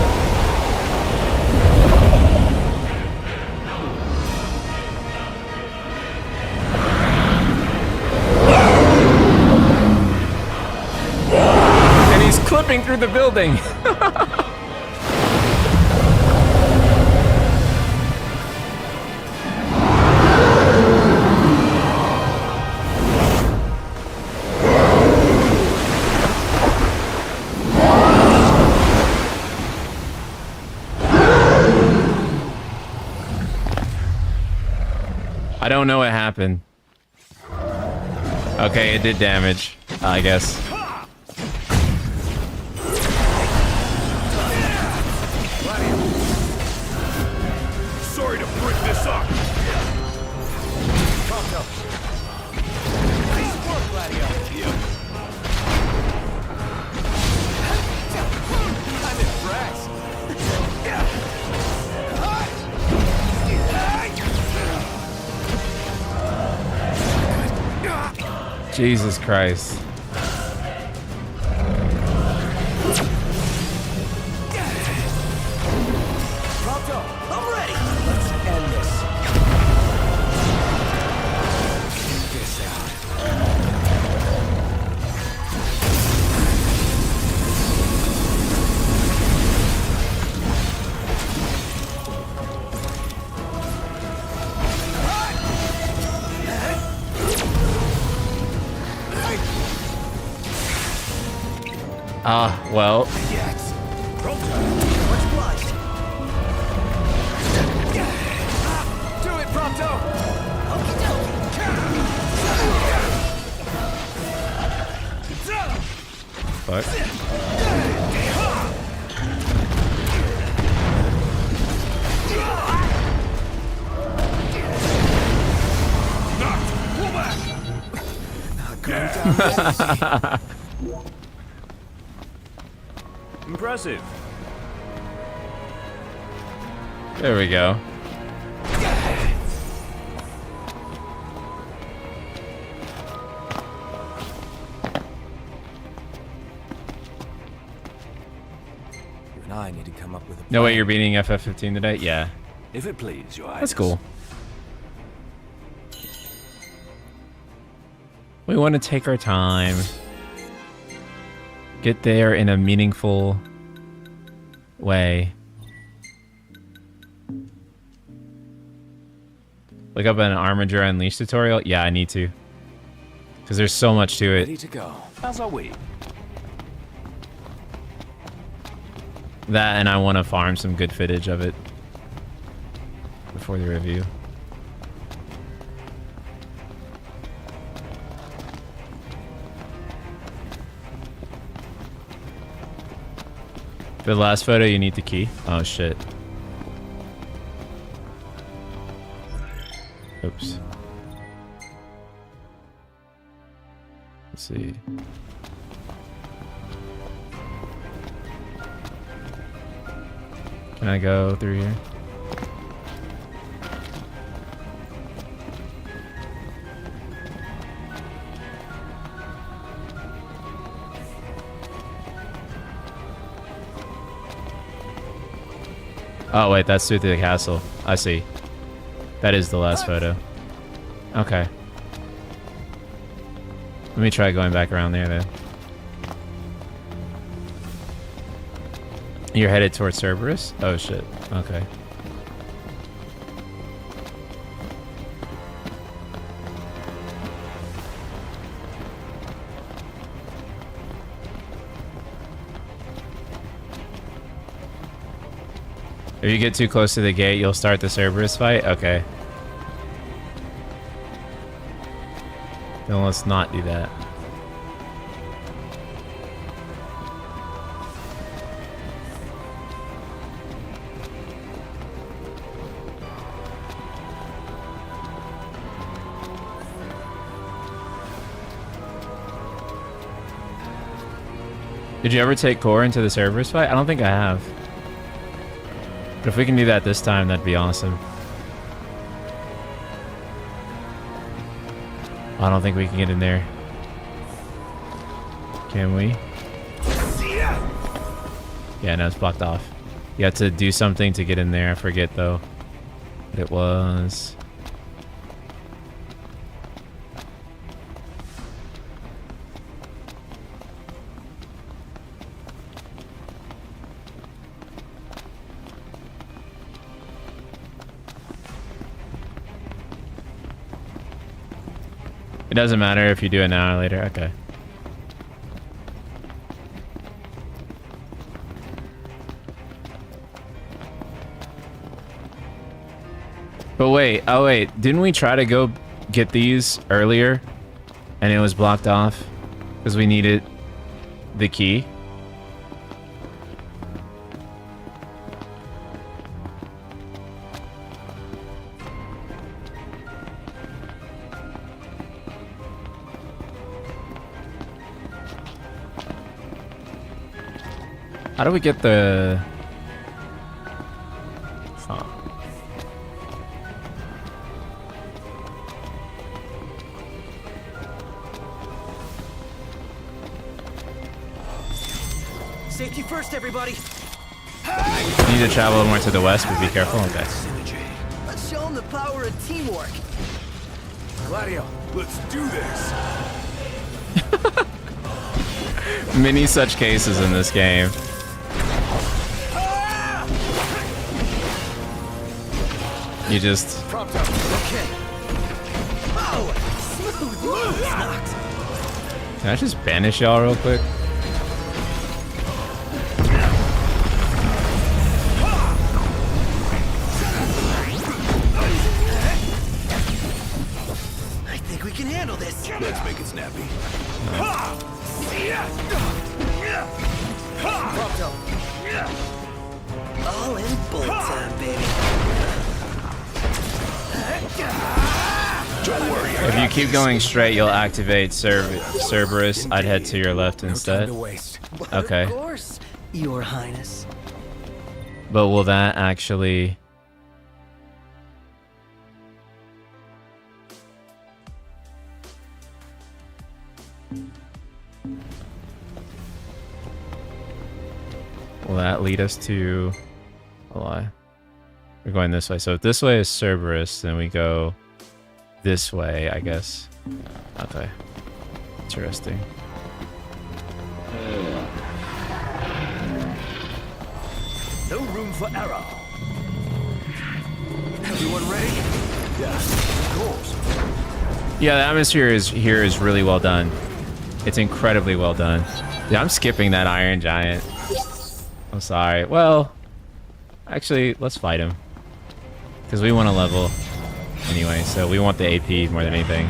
And he's clipping through the building. I don't know what happened. Okay, it did damage, I guess. Sorry to break this up. Nice work, Gladio. I'm impressed. Jesus Christ. Pronto, I'm ready. Let's end this. Check this out. Well. Yes. Pronto. Much obliged. Do it, Pronto. Fuck. Impressive. There we go. You and I need to come up with a plan. No way you're beating FF15 today? Yeah. If it please your That's cool. We want to take our time. Get there in a meaningful way. Look up an Armager Unleashed tutorial? Yeah, I need to. Because there's so much to it. Ready to go. As are we. That, and I want to farm some good footage of it before the review. For the last photo, you need the key. Oh, shit. Oops. Let's see. Can I go through here? Oh, wait, that's through the castle. I see. That is the last photo. Okay. Let me try going back around there then. You're headed towards Cerberus? Oh shit. Okay. If you get too close to the gate, you'll start the Cerberus fight? Okay. Then let's not do that. Did you ever take Core into the Cerberus fight? I don't think I have. But if we can do that this time, that'd be awesome. I don't think we can get in there. Can we? Yeah, no, it's blocked off. You have to do something to get in there. I forget, though, what it was. It doesn't matter if you do it now or later. Okay. But wait, oh wait, didn't we try to go get these earlier and it was blocked off because we needed the key? How do we get the... Oh. Safety first, everybody. You need to travel a little more to the west, but be careful. Okay. Let's show them the power of teamwork. Gladio, let's do this. Many such cases in this game. You just... Propped up. Okay. Oh, smooth moves knocked. Can I just banish y'all real quick? I think we can handle this. Let's make it snappy. Propped up. All in bullet time, baby. Don't worry. If you keep going straight, you'll activate Cerberus. I'd head to your left instead. Okay. Of course, Your Highness. But will that actually... Will that lead us to... A lie. We're going this way. So if this way is Cerberus, then we go this way, I guess. Okay. Interesting. No room for error. Everyone ready? Yes, of course. Yeah, the atmosphere here is really well done. It's incredibly well done. Yeah, I'm skipping that Iron Giant. I'm sorry. Well, actually, let's fight him. Because we want to level anyway, so we want the AP more than anything.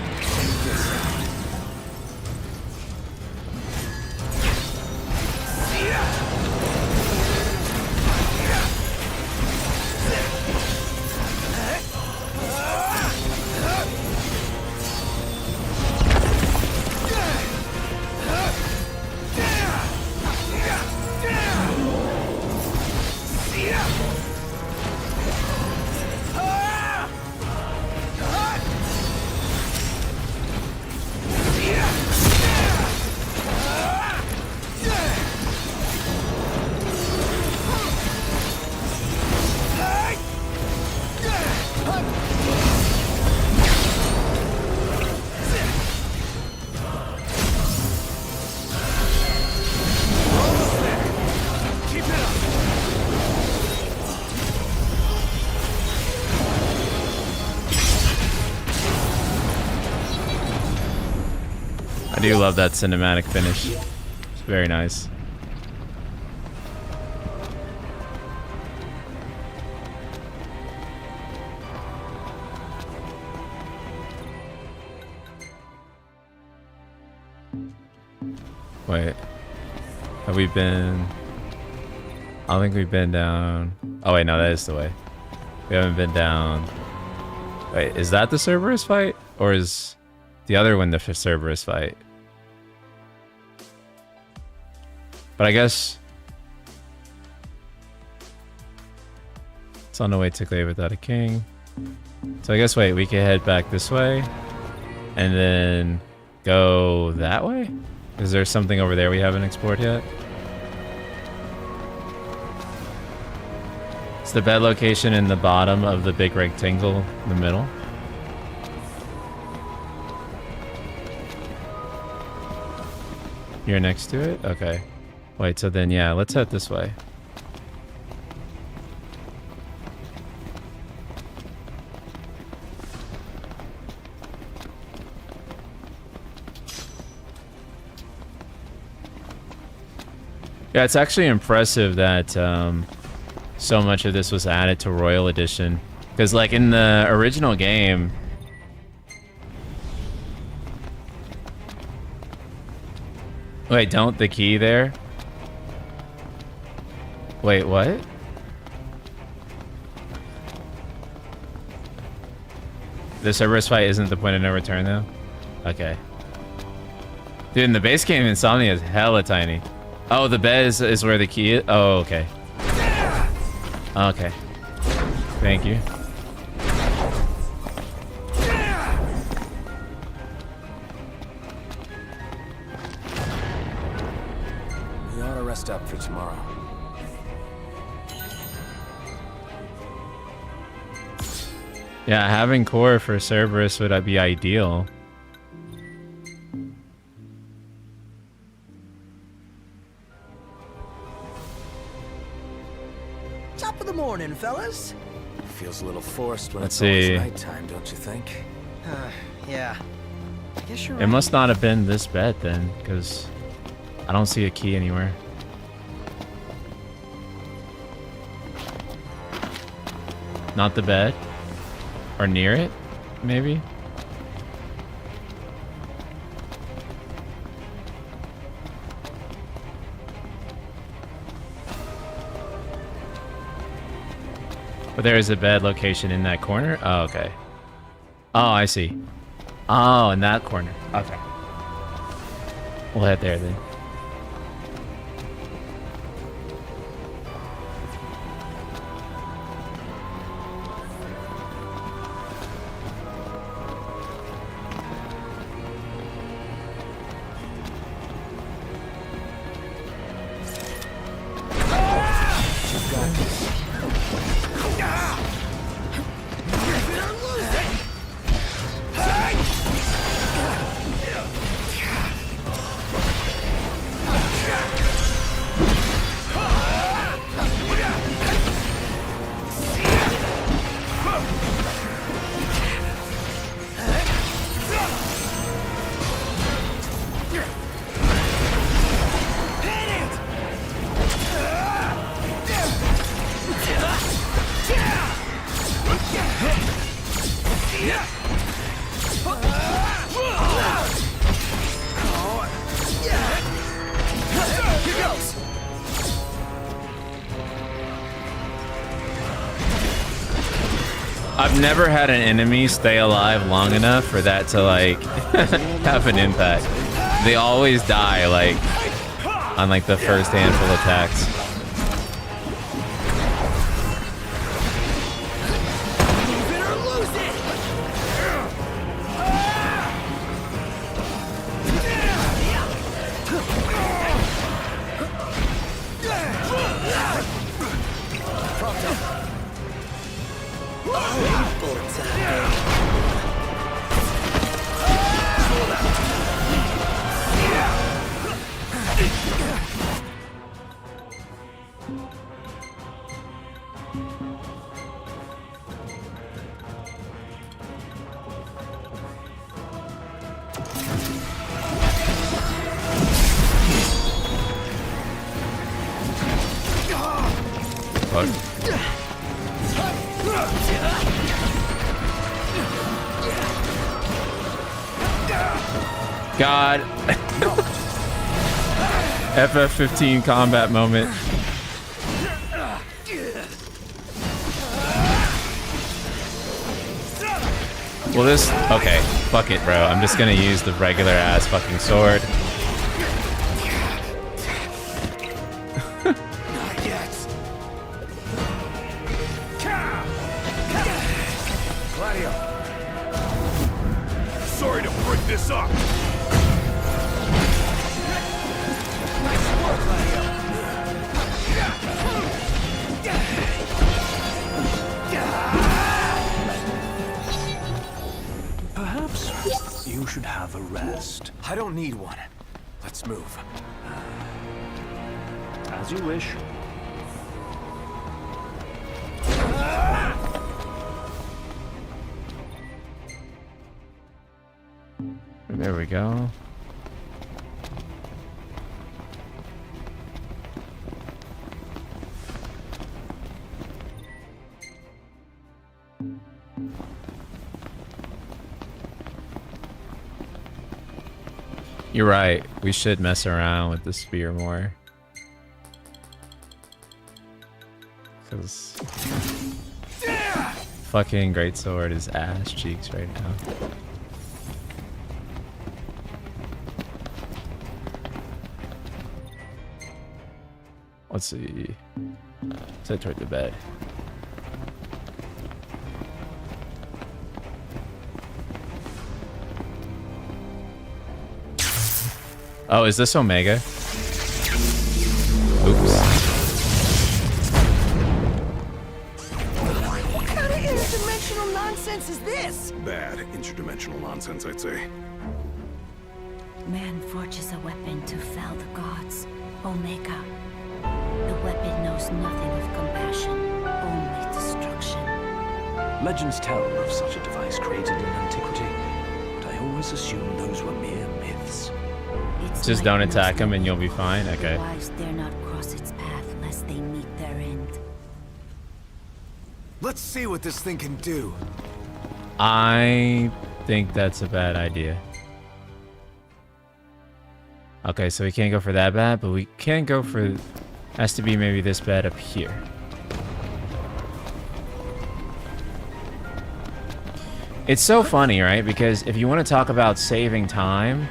do love that cinematic finish. It's very nice. Wait. Have we been... I don't think we've been down... Oh wait, no, that is the way. We haven't been down... Wait, is that the Cerberus fight? Or is the other one the Cerberus fight? But I guess... It's on the way to Glaive without a king. So I guess, wait, we can head back this way. And then go that way? Is there something over there we haven't explored yet? It's the bed location in the bottom of the big rectangle in the middle. You're next to it? Okay. Wait, so then, yeah, let's head this way. Yeah, it's actually impressive that so much of this was added to Royal Edition. Because, like, in the original game... Wait, don't the key there? Wait, what? The Cerberus fight isn't the point of no return, though? Okay. Dude, in the base game, Insomnia is hella tiny. Oh, the bed is where the key is? Oh, okay. Okay. Thank you. We ought to rest up for tomorrow. Yeah, having core for Cerberus would be ideal. Top of the morning, fellas. Feels a little forced when Let's it's always see. nighttime, don't you think? Yeah. I guess you're It right. must not have been this bed then, because I don't see a key anywhere. Not the bed? Or near it, maybe? But there is a bed location in that corner? Oh, okay. Oh, I see. Oh, in that corner. Okay. We'll head there then. I've never had an enemy stay alive long enough for that to, like, have an impact. They always die, like, on, like, the first handful of attacks. God. FF15 combat moment. Well, this... Okay, fuck it, bro. I'm just gonna use the regular ass fucking sword. Not yet. Gladio. Sorry to break this up. Nice work, Gladio. Perhaps you should have a rest. I don't need one. Let's move. As you wish. There we go. You're right. We should mess around with the spear more. Because fucking greatsword is ass cheeks right now. Let's see. Let's head toward the bed. Oh, is this Omega? Oops. What kind of interdimensional nonsense is this? Bad interdimensional nonsense, I'd say. Man forges a weapon to fell the gods. Omega. The weapon knows nothing of compassion, only destruction. Legends tell of such a device created in antiquity, but I always assumed those were mere myths. Just don't attack him and you'll be fine. Okay. Wise dare not cross its path lest they meet their end. Let's see what this thing can do. I think that's a bad idea. Okay, so we can't go for that bad, but we can go for... Has to be maybe this bed up here. It's so funny, right? Because if you want to talk about saving time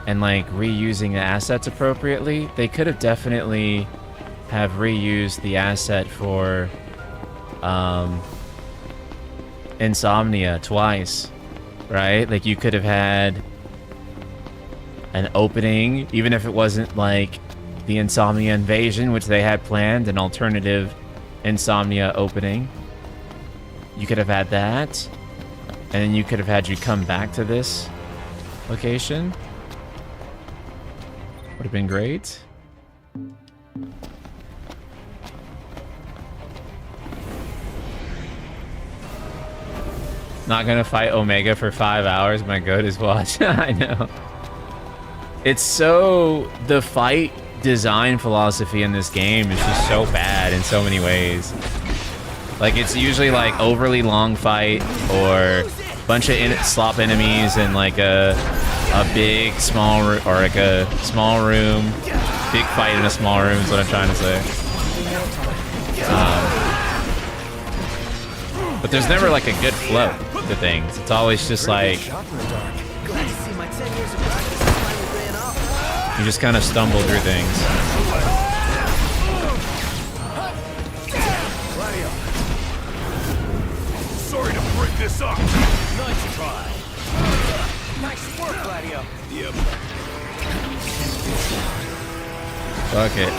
and like reusing the assets appropriately, they could have definitely have reused the asset for Insomnia twice, right? Like you could have had an opening, even if it wasn't like the Insomnia invasion, which they had planned, an alternative Insomnia opening. You could have had that, and then you could have had you come back to this location. Would have been great. Not gonna fight Omega for 5 hours. My goat is watch. I know. It's so... The fight design philosophy in this game is just so bad in so many ways. Like, it's usually like overly long fight or bunch of slop enemies and like a big small or like a small room, big fight in a small room is what I'm trying to say. But there's never like a good flow to things. It's always just like you just kind of stumble through things. Sorry to break this up. Nice try. Nice work, Gladio. Yep. Fuck it.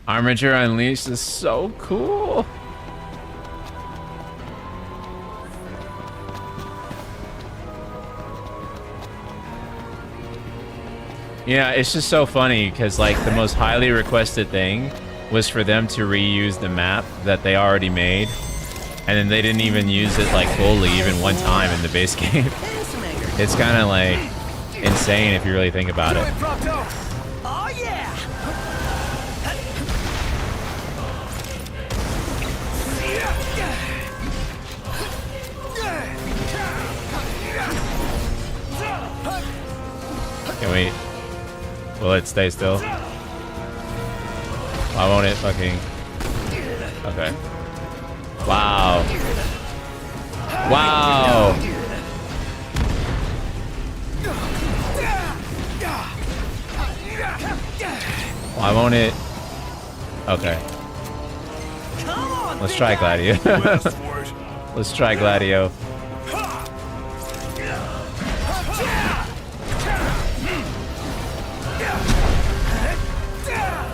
Armature Unleashed is so cool. Yeah, it's just so funny because like the most highly requested thing was for them to reuse the map that they already made, and then they didn't even use it like fully even one time in the base game. It's kind of like insane if you really think about it. Oh yeah! Can we? Will it stay still? Why won't it fucking? Okay. Wow. Wow. Why won't it? Okay. Let's try Gladio. Let's try Gladio.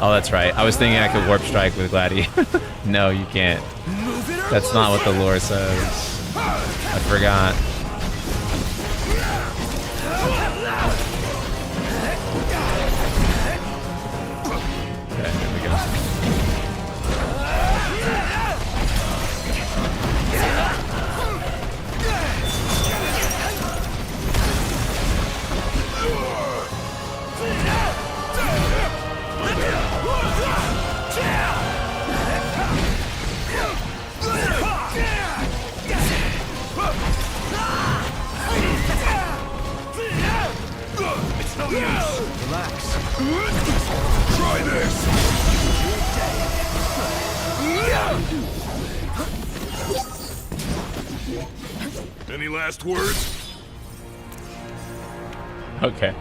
Oh, that's right. I was thinking I could warp strike with Gladio. No, you can't. That's not what the lore says. I forgot. Okay, there we go. It's no use. Relax. Try this. Any last words? Okay.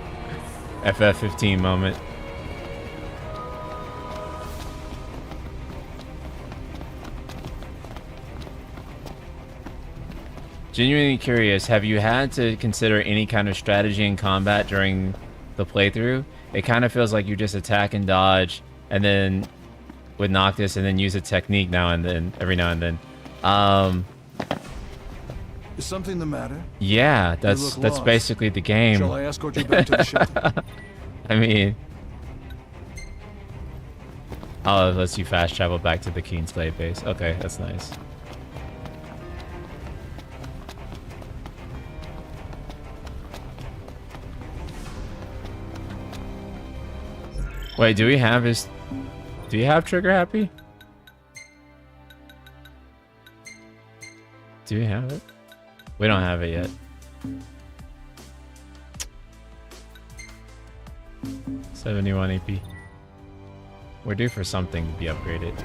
FF15 moment. Genuinely curious, have you had to consider any kind of strategy in combat during the playthrough? It kind of feels like you just attack and dodge, and then with Noctis, and then use a technique now and then, every now and then. Is something the matter? Yeah, that's basically the game. Shall I escort you back to the ship? I mean, oh, it lets you fast travel back to the Kingsglaive base. Okay, that's nice. Wait, do we have his... Do you have Trigger Happy? Do we have it? We don't have it yet. $71 AP. We're due for something to be upgraded.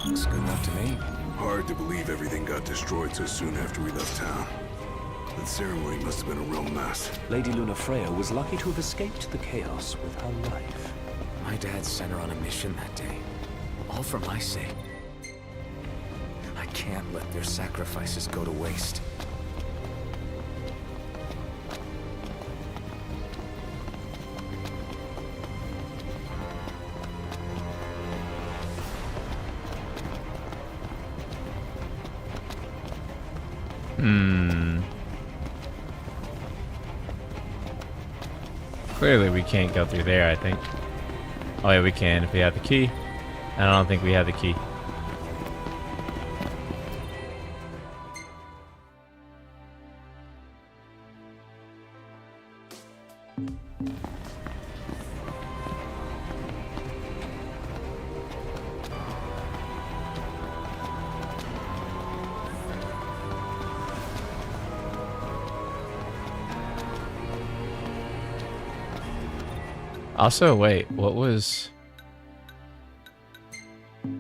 Looks good enough to me. Hard to believe everything got destroyed so soon after we left town. That ceremony must have been a real mess. Lady Lunafreya was lucky to have escaped the chaos with her life. My dad sent her on a mission that day. All for my sake. I can't let their sacrifices go to waste. Clearly we can't go through there, I think. Oh yeah, we can if we have the key. I don't think we have the key. Also, wait, what was...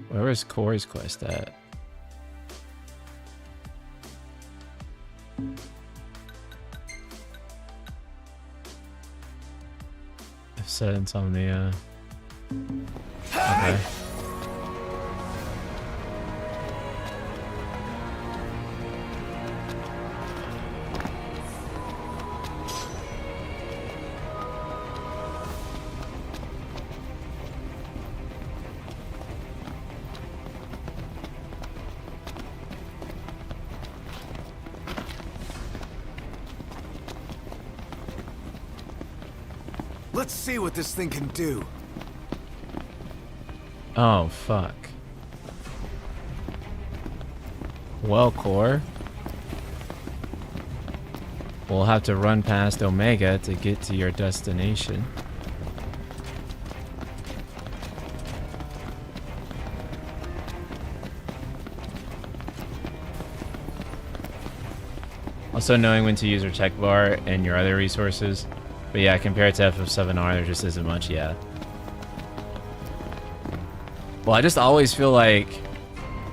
Where was Corey's quest at? I've said Insomnia. Okay. Let's see what this thing can do. Oh, fuck. Well, Core. We'll have to run past Omega to get to your destination. Also knowing when to use your tech bar and your other resources. But yeah, compared to FF7R, there just isn't much, yeah. Well, I just always feel like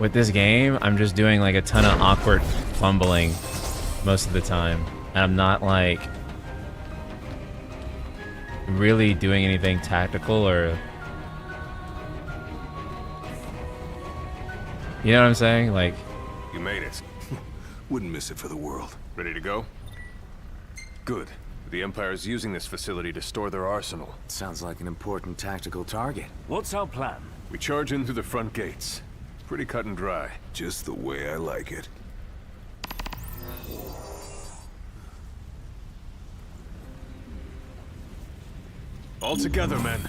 with this game, I'm just doing like a ton of awkward fumbling most of the time. And I'm not like really doing anything tactical or... You know what I'm saying? Like... You made it. Wouldn't miss it for the world. Ready to go? Good. The Empire's using this facility to store their arsenal. Sounds like an important tactical target. What's our plan? We charge in through the front gates. Pretty cut and dry. Just the way I like it. All together, men.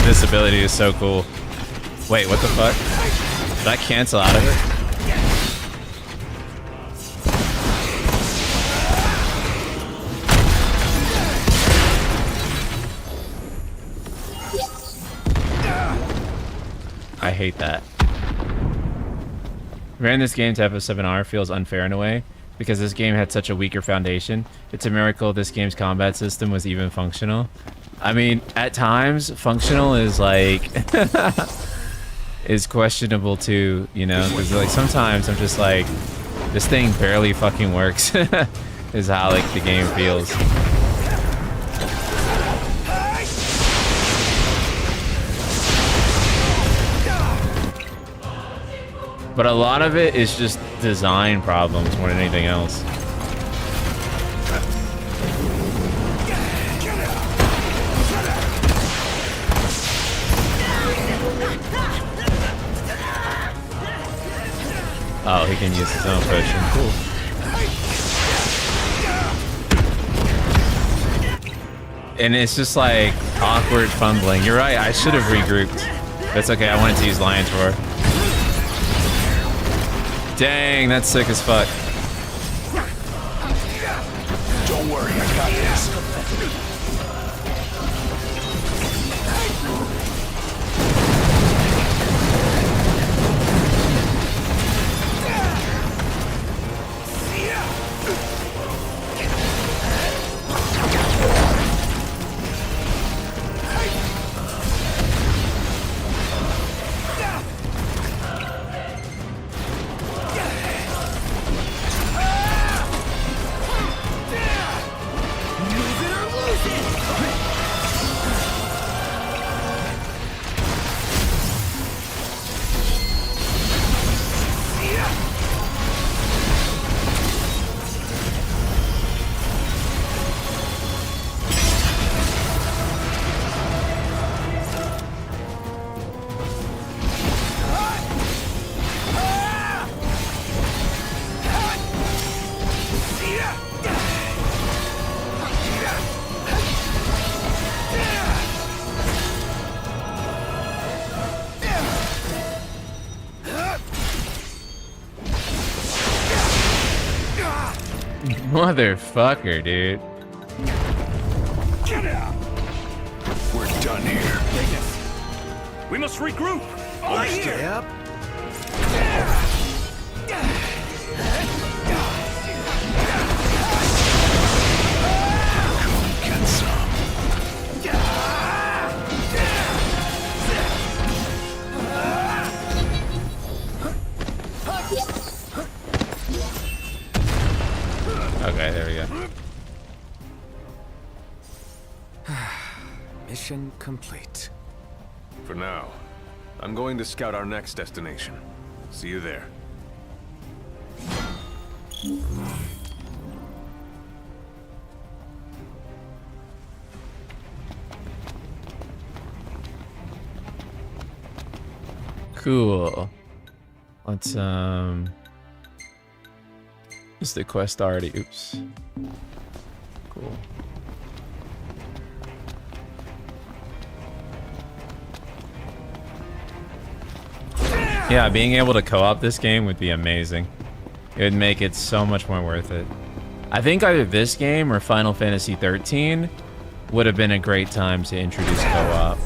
This ability is so cool. Wait, what the fuck? Did I cancel out of it? I hate that. Comparing this game to FF7R feels unfair in a way, because this game had such a weaker foundation. It's a miracle this game's combat system was even functional. I mean, at times, functional is like... is questionable too, you know? Because like sometimes I'm just like, this thing barely fucking works, is how like the game feels. But a lot of it is just design problems more than anything else. Oh, he can use his own potion. Cool. And it's just like awkward fumbling. You're right, I should have regrouped. That's okay, I wanted to use Lion's Roar. Dang, that's sick as fuck. Don't worry, I got this. Motherfucker, dude. Get out! We're done here. We must regroup. Stay up. Mission complete. For now, I'm going to scout our next destination. See you there. Cool. Let's is the quest already? Oops. Cool. Yeah, being able to co-op this game would be amazing. It would make it so much more worth it. I think either this game or Final Fantasy 13 would have been a great time to introduce co-op.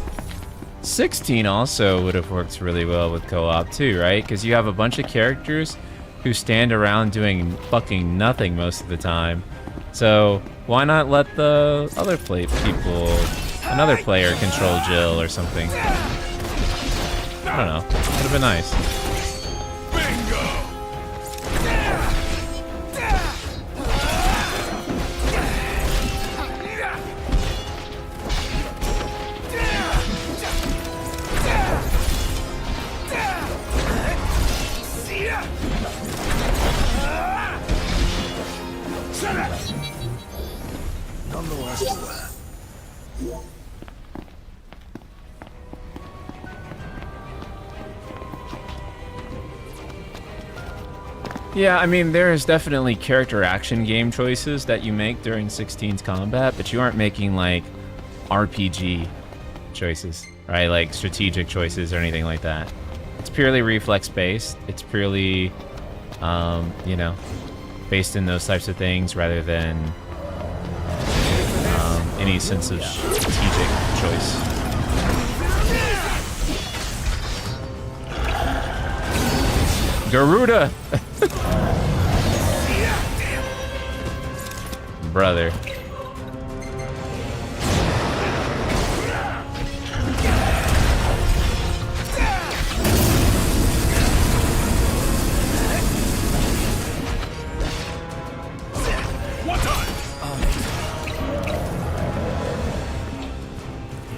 16 also would have worked really well with co-op too, right? Because you have a bunch of characters who stand around doing fucking nothing most of the time. So why not let the other another player control Jill or something? I don't know. Would have been nice. Yeah, I mean, there's definitely character action game choices that you make during 16's combat, but you aren't making, like, RPG choices, right? Like, strategic choices or anything like that. It's purely reflex-based. It's purely, you know, based in those types of things rather than any sense of strategic choice. Garuda! Brother. What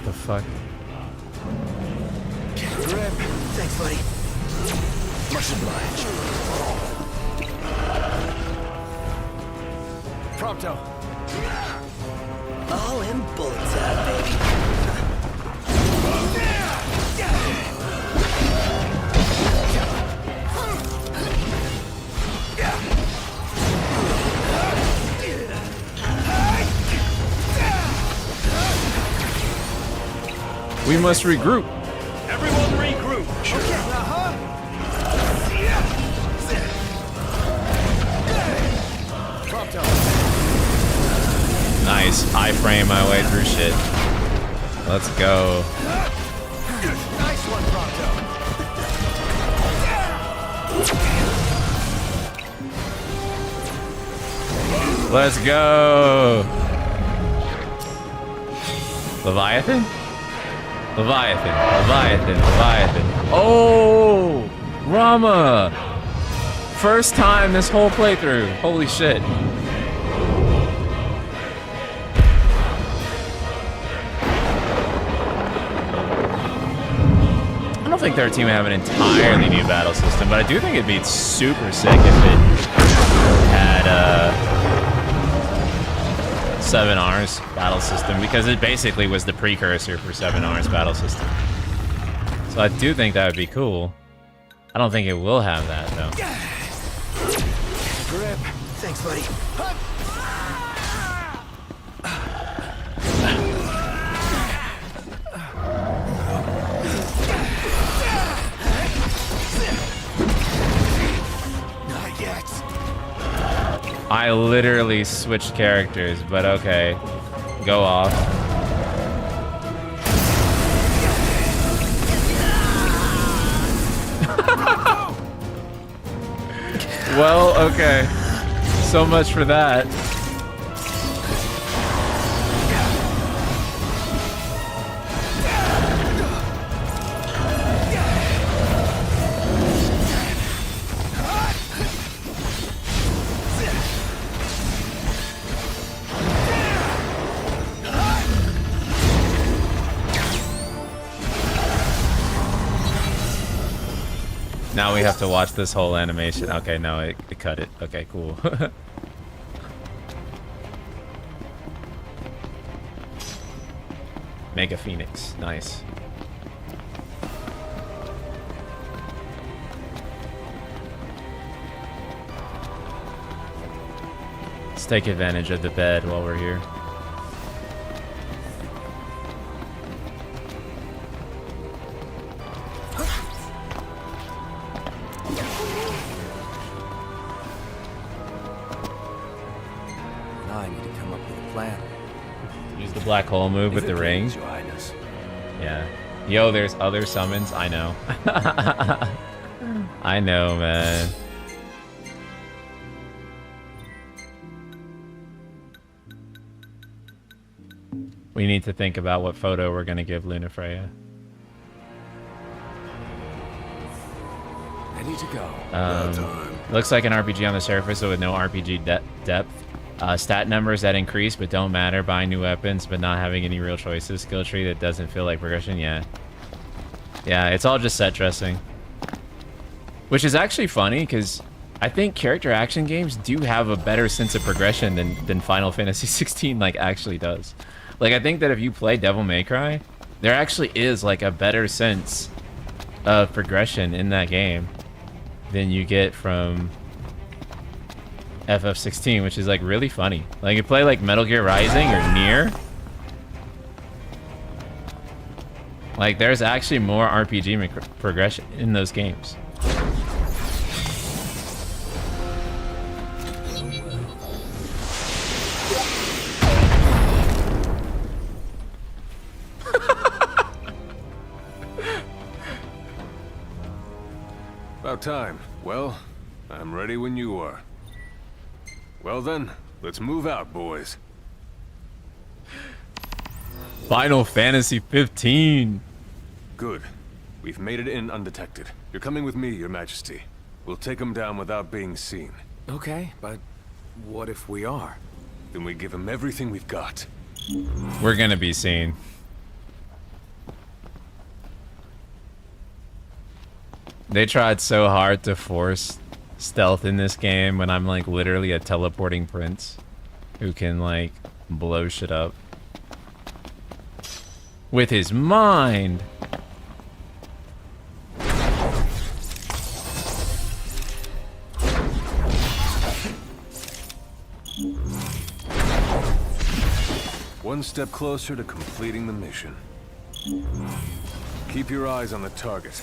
the fuck? Grip. Thanks, buddy. Much obliged. Prompto. All in bullets out, baby. We must regroup. Everyone regroup. Sure. Prompto. Nice. I-frame my way through shit. Let's go. Nice one, Prompto. Let's go. Leviathan? Leviathan. Leviathan. Leviathan. Oh! Rama! First time this whole playthrough. Holy shit. I don't think 13 would have an entirely new battle system, but I do think it'd be super sick if it had 7R's battle system, because it basically was the precursor for 7R's battle system. So I do think that would be cool. I don't think it will have that, though. Grip. Thanks, buddy. Not yet. I literally switched characters, but okay. Go off. Well, okay. So much for that. Now we have to watch this whole animation. Okay, no, it cut it. Okay, cool. Mega Phoenix. Nice. Let's take advantage of the bed while we're here. Now I need to come up with a plan. Use the black hole move with the ring. Your Highness. Yeah. Yo, there's other summons. I know. I know, man. We need to think about what photo we're gonna give Lunafreya. Ready to go. Looks like an RPG on the surface, but with no RPG depth. Stat numbers that increase but don't matter. Buying new weapons, but not having any real choices. Skill tree that doesn't feel like progression. Yeah. Yeah, it's all just set dressing. Which is actually funny, because I think character action games do have a better sense of progression than Final Fantasy 16 like actually does. Like, I think that if you play Devil May Cry, there actually is like a better sense of progression in that game than you get from FF16, which is like really funny. Like, you play like Metal Gear Rising or Nier, like there's actually more RPG progression in those games. About time. Well, I'm ready when you are. Well then, let's move out, boys. Final Fantasy 15. Good. We've made it in undetected. You're coming with me, Your Majesty. We'll take them down without being seen. Okay, but what if we are? Then we give them everything we've got. We're gonna be seen. They tried so hard to force stealth in this game when I'm like literally a teleporting prince who can like blow shit up with his mind. One step closer to completing the mission. Keep your eyes on the target.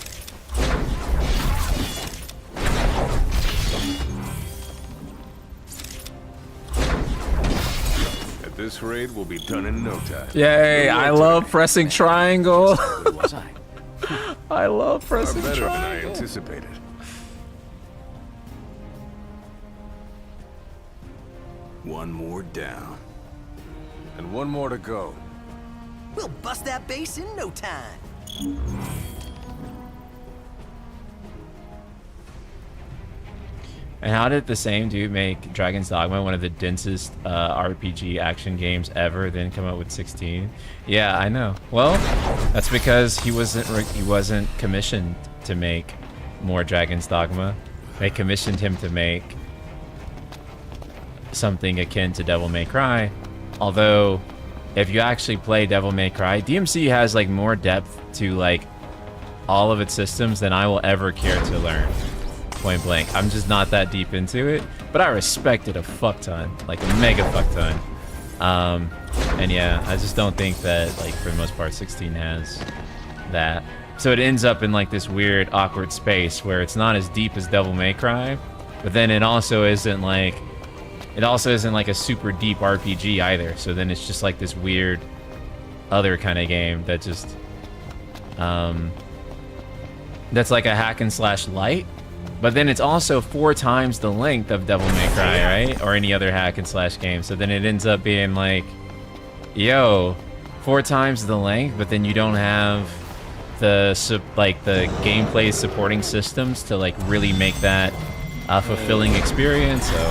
At this rate, we'll be done in no time. Yay, I love pressing triangle. Where was I? I love pressing Far better than I triangle. anticipated. One more down. And one more to go. We'll bust that base in no time. And how did the same dude make Dragon's Dogma one of the densest RPG action games ever, then come out with 16? Yeah, I know. Well, that's because he wasn't commissioned to make more Dragon's Dogma. They commissioned him to make something akin to Devil May Cry. Although, if you actually play Devil May Cry, DMC has like more depth to like all of its systems than I will ever care to learn. Point blank. I'm just not that deep into it, but I respect it a fuck ton, like a mega fuck ton. And yeah, I just don't think that, like, for the most part, 16 has that. So it ends up in like this weird, awkward space where it's not as deep as Devil May Cry, but then it also isn't like a super deep RPG either. So then it's just like this weird other kind of game that just that's like a hack and slash light. But then it's also 4 times the length of Devil May Cry, right? Or any other hack and slash game. So then it ends up being like, yo, 4 times the length, but then you don't have the gameplay supporting systems to like really make that a fulfilling experience. So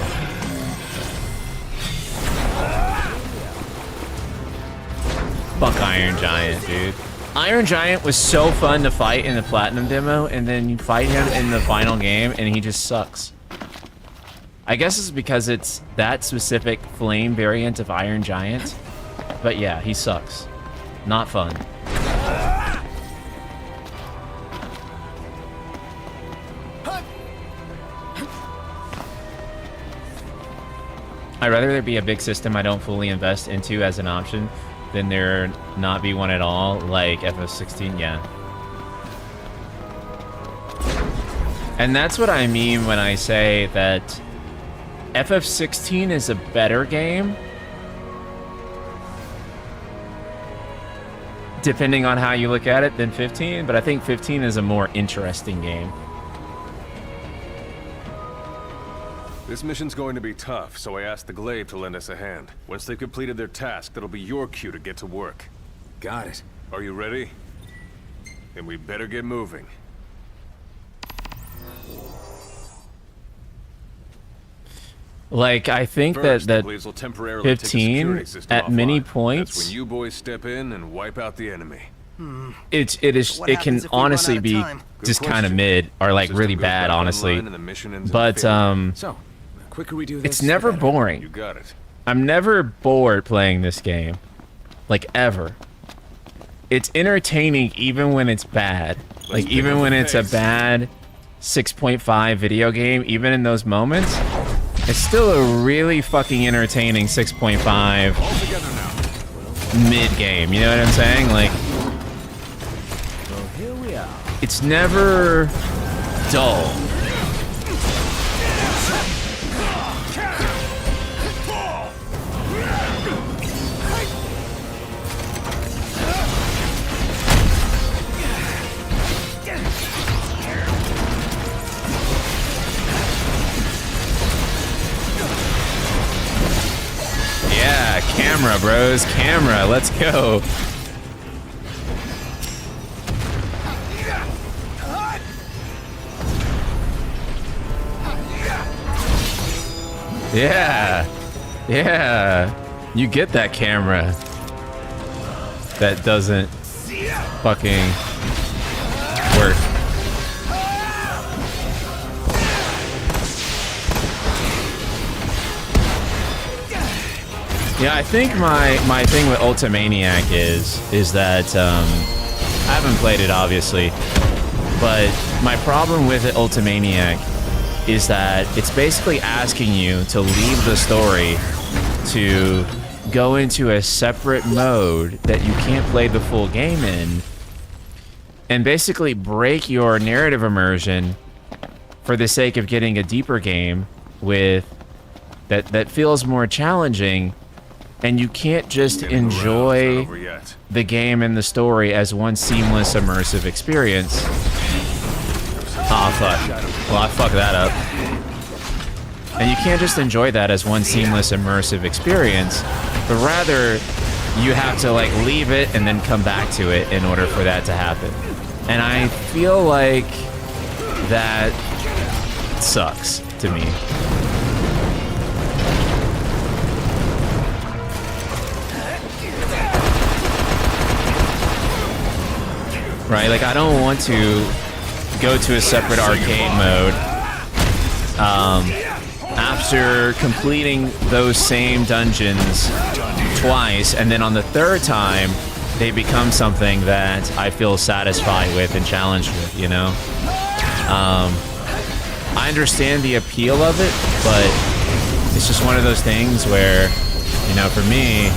fuck Iron Giant, dude. Iron Giant was so fun to fight in the Platinum demo, and then you fight him in the final game, and he just sucks. I guess it's because it's that specific flame variant of Iron Giant. But yeah, he sucks. Not fun. I'd rather there be a big system I don't fully invest into as an option than there not be one at all, like FF16, yeah. And that's what I mean when I say that FF16 is a better game, depending on how you look at it, than 15, but I think 15 is a more interesting game. This mission's going to be tough, so I asked the Glaive to lend us a hand. Once they've completed their task, that'll be your cue to get to work. Got it. Are you ready? Then we better get moving. Like, I think First, that the Glaives will temporarily take the 15 security system at many offline. points, That's when you boys step in and wipe out the enemy. it What can happens if we run honestly out of be time? just kind of mid or like System really goes bad, back honestly. online and the mission ends in But failure. So, the quicker we do this, it's never the better. boring. You got it. I'm never bored playing this game, like ever. It's entertaining even when it's bad. Like pick even up when the it's a pace. bad 6.5 video game, even in those moments, it's still a really fucking entertaining 6.5 All together now. mid game. You know what I'm saying? Like, Well, here we are. it's never dull. Yeah, camera, bros. Camera. Let's go. Yeah. Yeah. You get that camera that doesn't fucking work. Yeah, I think my thing with Ultimaniac is that I haven't played it obviously, but my problem with Ultimaniac is that it's basically asking you to leave the story to go into a separate mode that you can't play the full game in, and basically break your narrative immersion for the sake of getting a deeper game with that feels more challenging. And you can't just enjoy the game and the story as one seamless, immersive experience. Oh, fuck. Well, I fucked that up. And you can't just enjoy that as one seamless, immersive experience, but rather you have to, like, leave it and then come back to it in order for that to happen. And I feel like that sucks to me. Right, like I don't want to go to a separate arcade mode after completing those same dungeons twice, and then on the third time they become something that I feel satisfied with and challenged with, you know? I understand the appeal of it, but it's just one of those things where, you know, for me,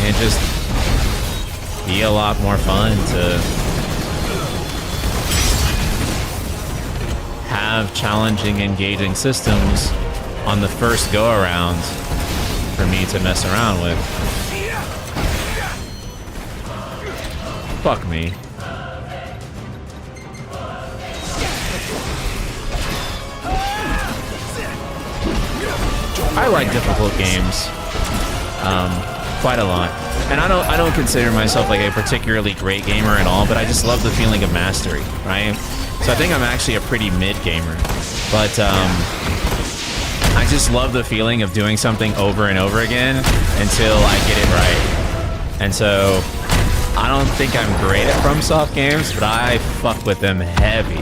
it just be a lot more fun to have challenging, engaging systems on the first go-around for me to mess around with. Fuck me. I like difficult games quite a lot. And I don't consider myself like a particularly great gamer at all, but I just love the feeling of mastery, right? So I think I'm actually a pretty mid gamer, but I just love the feeling of doing something over and over again until I get it right. And so I don't think I'm great at FromSoft games, but I fuck with them heavy.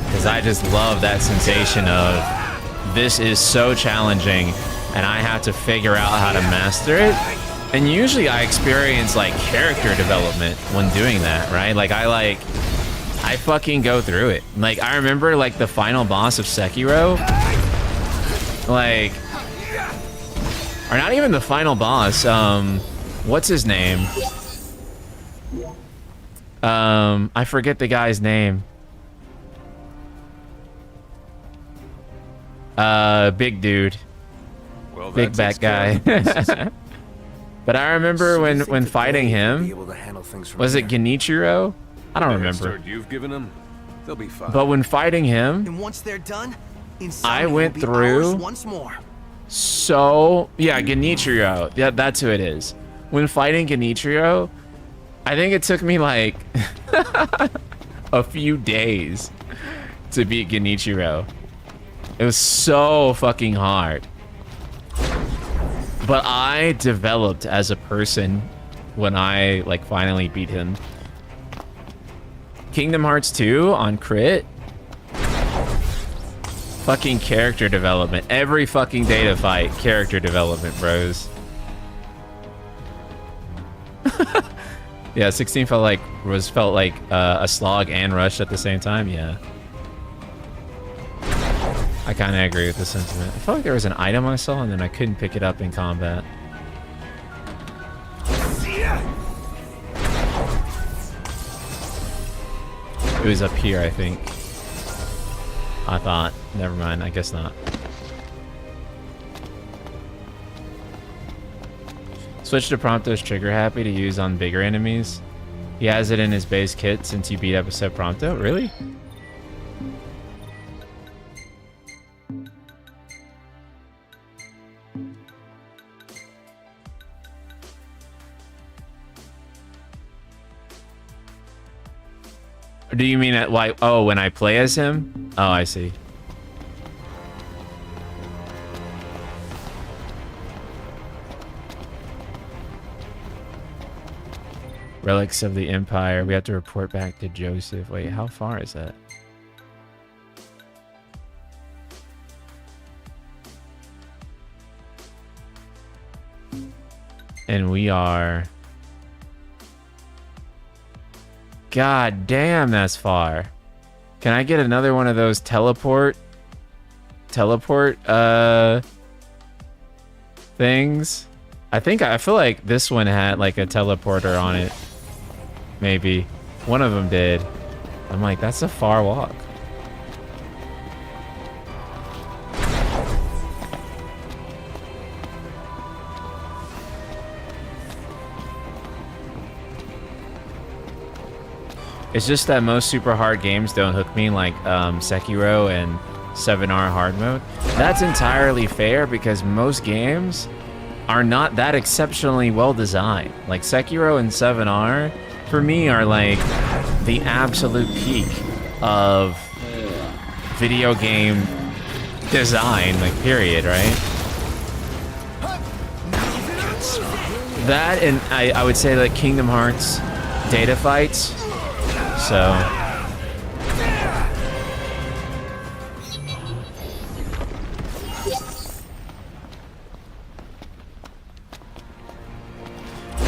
Because I just love that sensation of this is so challenging and I have to figure out how to master it. And usually I experience like character development when doing that, right? Like I fucking go through it. Like I remember like the final boss of Sekiro, like, or not even the final boss, what's his name? I forget the guy's name. Big dude. Well, big bad guy. But I remember when fighting him, was it Genichiro? I don't remember. You've given them, they'll be fine. But when fighting him, And once they're done, I went through once more. so yeah, Genichiro. Yeah, that's who it is. When fighting Genichiro, I think it took me like a few days to beat Genichiro. It was so fucking hard. But I developed as a person when I like finally beat him. Kingdom Hearts 2 on crit. Fucking character development. Every fucking day to fight, character development, bros. Yeah, 16 felt like a slog and rush at the same time. Yeah. I kind of agree with the sentiment. I felt like there was an item I saw and then I couldn't pick it up in combat. It was up here, I think. I thought. Never mind, I guess not. Switch to Prompto's trigger happy to use on bigger enemies. He has it in his base kit since you beat episode Prompto. Really? Do you mean at why? Oh, when I play as him? Oh, I see. Relics of the Empire. We have to report back to Joseph. Wait, how far is that? And we are... God damn, that's far. Can I get another one of those teleport things? I feel like this one had like a teleporter on it. Maybe. One of them did. I'm like, that's a far walk. It's just that most super hard games don't hook me like Sekiro and 7R hard mode. That's entirely fair because most games are not that exceptionally well designed. Like Sekiro and 7R, for me, are like the absolute peak of video game design, like period, right? That and I would say like Kingdom Hearts data fights. So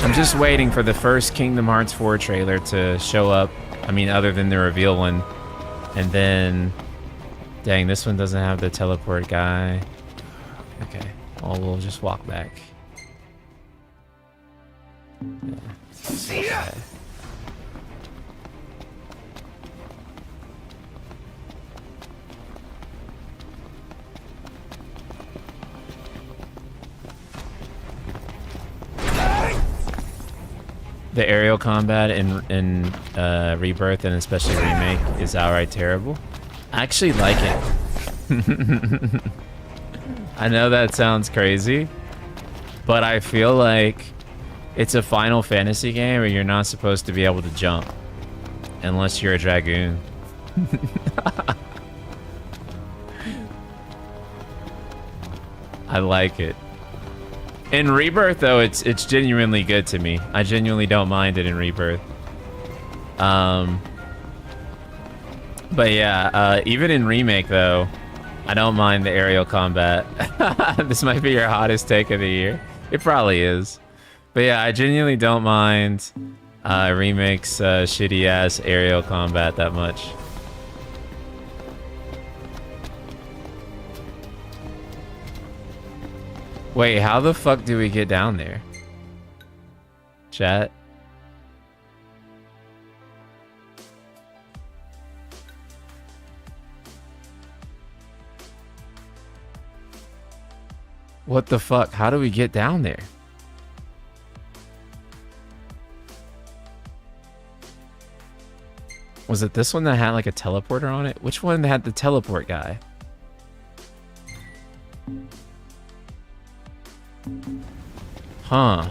I'm just waiting for the first Kingdom Hearts 4 trailer to show up. I mean, other than the reveal one. And then, dang, this one doesn't have the teleport guy. Okay, well, we'll just walk back. Yeah. Okay. The aerial combat in Rebirth and especially Remake is outright terrible. I actually like it. I know that sounds crazy, but I feel like it's a Final Fantasy game where you're not supposed to be able to jump unless you're a Dragoon. I like it. In Rebirth, though, it's genuinely good to me. I genuinely don't mind it in Rebirth. But yeah, even in Remake though, I don't mind the aerial combat. This might be your hottest take of the year. It probably is. But yeah, I genuinely don't mind Remake's shitty ass aerial combat that much. Wait, how the fuck do we get down there? Chat? What the fuck? How do we get down there? Was it this one that had like a teleporter on it? Which one had the teleport guy? Huh.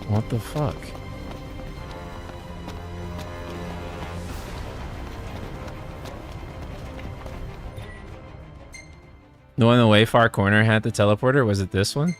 What the fuck? The one in the way far corner had the teleporter? Was it this one?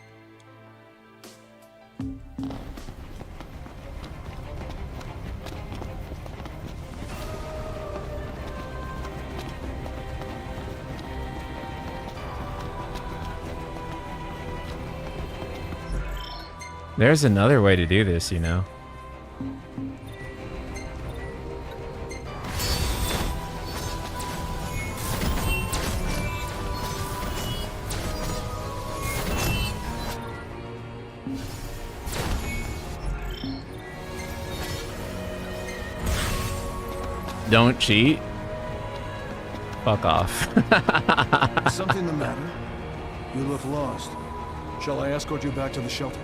There's another way to do this, you know. Don't cheat. Fuck off. Something the matter? You look lost. Shall I escort you back to the shelter?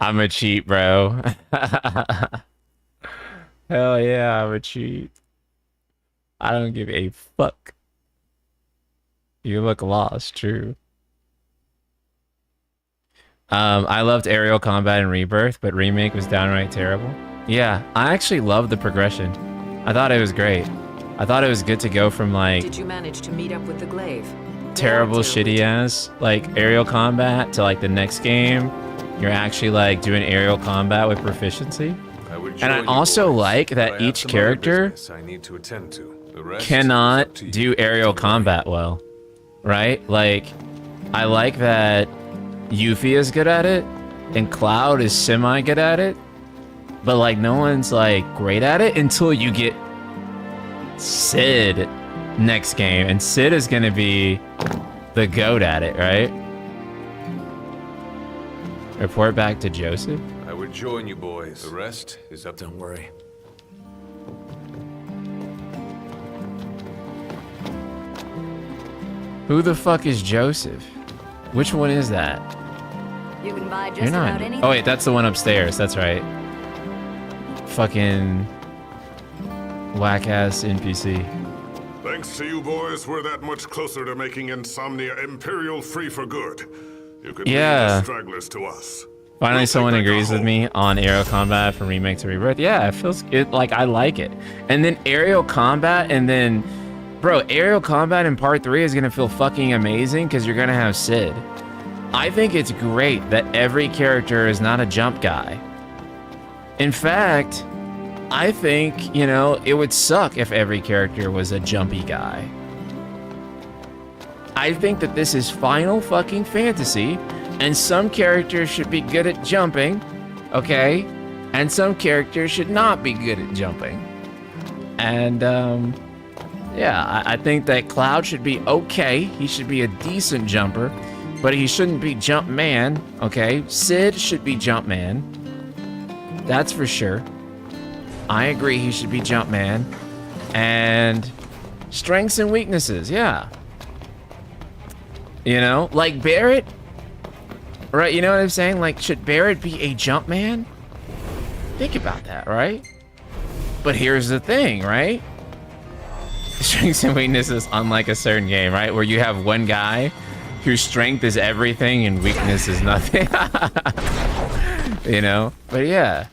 I'm a cheat, bro. Hell yeah, I'm a cheat. I don't give a fuck. You look lost, true. I loved aerial combat in Rebirth, but Remake was downright terrible. Yeah, I actually loved the progression. I thought it was great. I thought it was good to go from like... Did you manage to meet up with the glaive? Terrible, shitty ass, like, aerial combat to like the next game. You're actually like doing aerial combat with proficiency. And I also like that each character cannot do aerial combat well. Right? Like, I like that Yuffie is good at it and Cloud is semi good at it. But like no one's like great at it until you get Sid next game. And Sid is gonna be the goat at it, right? Report back to Joseph. I would join you boys. The rest is up. Don't worry. Who the fuck is Joseph? Which one is that? You can buy just You're not. about anything. Oh wait, that's the one upstairs. That's right. Fucking whack ass NPC. Thanks to you boys, we're that much closer to making Insomnia Imperial free for good. You can leave the stragglers to us. Finally, someone agrees with me on aerial combat from Remake to Rebirth. Yeah, it feels it like I like it. And then aerial combat, and then, bro, aerial combat in part 3 is gonna feel fucking amazing because you're gonna have Sid. I think it's great that every character is not a jump guy. In fact, I think, you know, it would suck if every character was a jumpy guy. I think that this is Final fucking Fantasy, and some characters should be good at jumping, okay? And some characters should not be good at jumping. And, yeah, I think that Cloud should be okay. He should be a decent jumper, but he shouldn't be Jump Man, okay? Sid should be Jump Man. That's for sure. I agree he should be Jump Man. And strengths and weaknesses, yeah. You know, like Barrett, right? You know what I'm saying? Like, should Barrett be a jump man? Think about that, right? But here's the thing, right? Strengths and weaknesses, unlike a certain game, right? Where you have one guy whose strength is everything and weakness is nothing. You know? But yeah.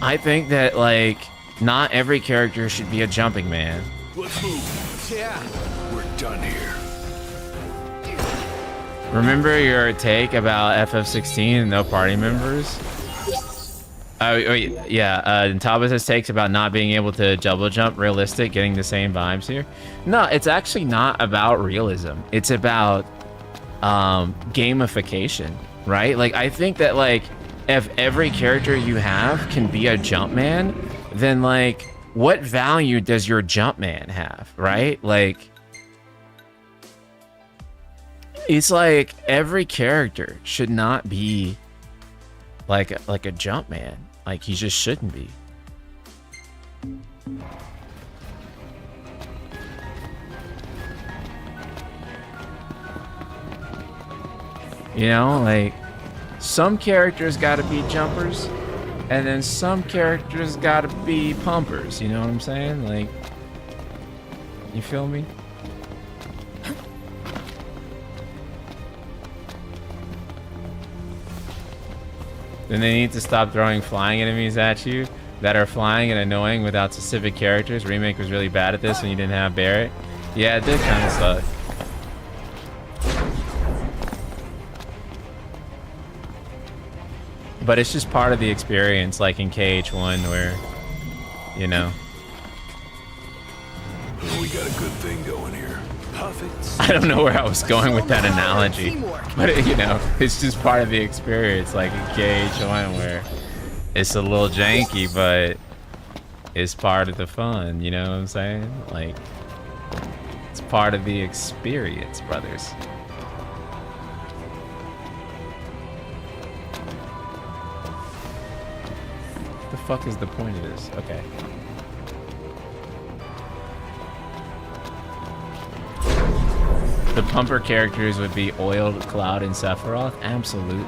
I think that, like, not every character should be a jumping man. Let's move. Yeah. We're done here. Remember your take about FF16 and no party members? Oh, wait, yeah, and Tabitha's takes about not being able to double jump realistic, getting the same vibes here. No, it's actually not about realism. It's about gamification, right? Like, I think that, like, if every character you have can be a Jumpman, then, like, what value does your Jumpman have, right? Like, it's like every character should not be like a Jumpman. Like, he just shouldn't be. You know, like, some characters gotta be jumpers, and then some characters gotta be pumpers, you know what I'm saying? Like, you feel me? Then they need to stop throwing flying enemies at you that are flying and annoying without specific characters. Remake was really bad at this when you didn't have Barrett. Yeah, it did kind of suck. But it's just part of the experience, like in KH1, where, you know. We got a good thing going here. Perfect. I don't know where I was going with that analogy, but you know, it's just part of the experience, like in KH1, where it's a little janky, but it's part of the fun, you know what I'm saying? Like, it's part of the experience, brothers. What the fuck is the point of this? Okay. The pumper characters would be Oiled, Cloud, and Sephiroth? Absolutely.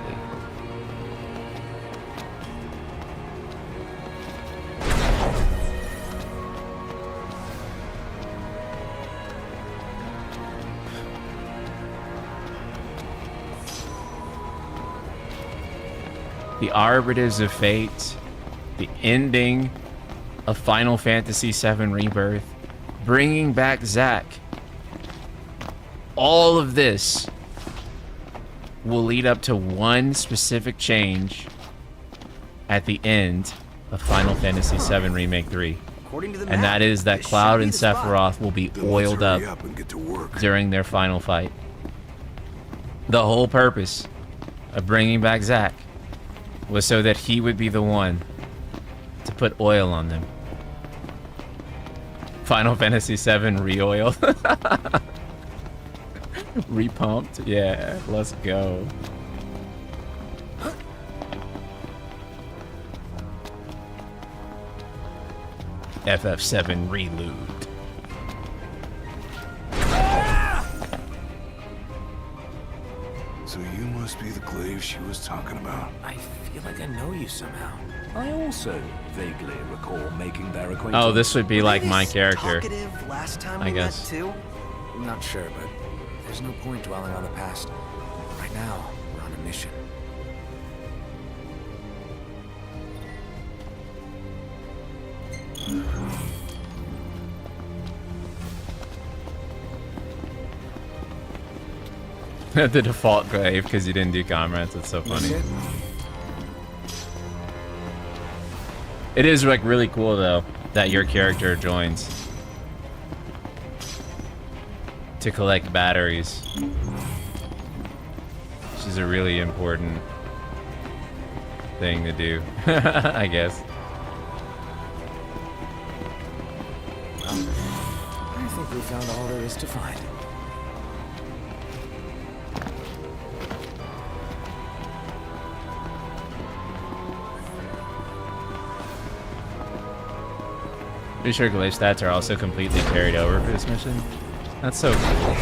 The Arbitrers of Fate, the ending of Final Fantasy VII Rebirth, bringing back Zack. All of this will lead up to one specific change at the end of Final Fantasy VII Remake 3. And that is that Cloud and Sephiroth will be oiled up during their final fight. The whole purpose of bringing back Zack was so that he would be the one to put oil on them. Final Fantasy VII re-oil. Repumped? Yeah, let's go. FF7 reload. So you must be the glaive she was talking about. I feel like I know you somehow. I also vaguely recall making their acquaintance. Oh, this would be like my character. Last time I guess. Too? I'm not sure, but there's no point dwelling on the past. Right now, we're on a mission. The default glaive because you didn't do comrades. That's so funny. It is like really cool though that your character joins to collect batteries, which is a really important thing to do, I guess. I think we found all there is to find. Pretty sure glaive stats are also completely carried over for this mission. That's so cool.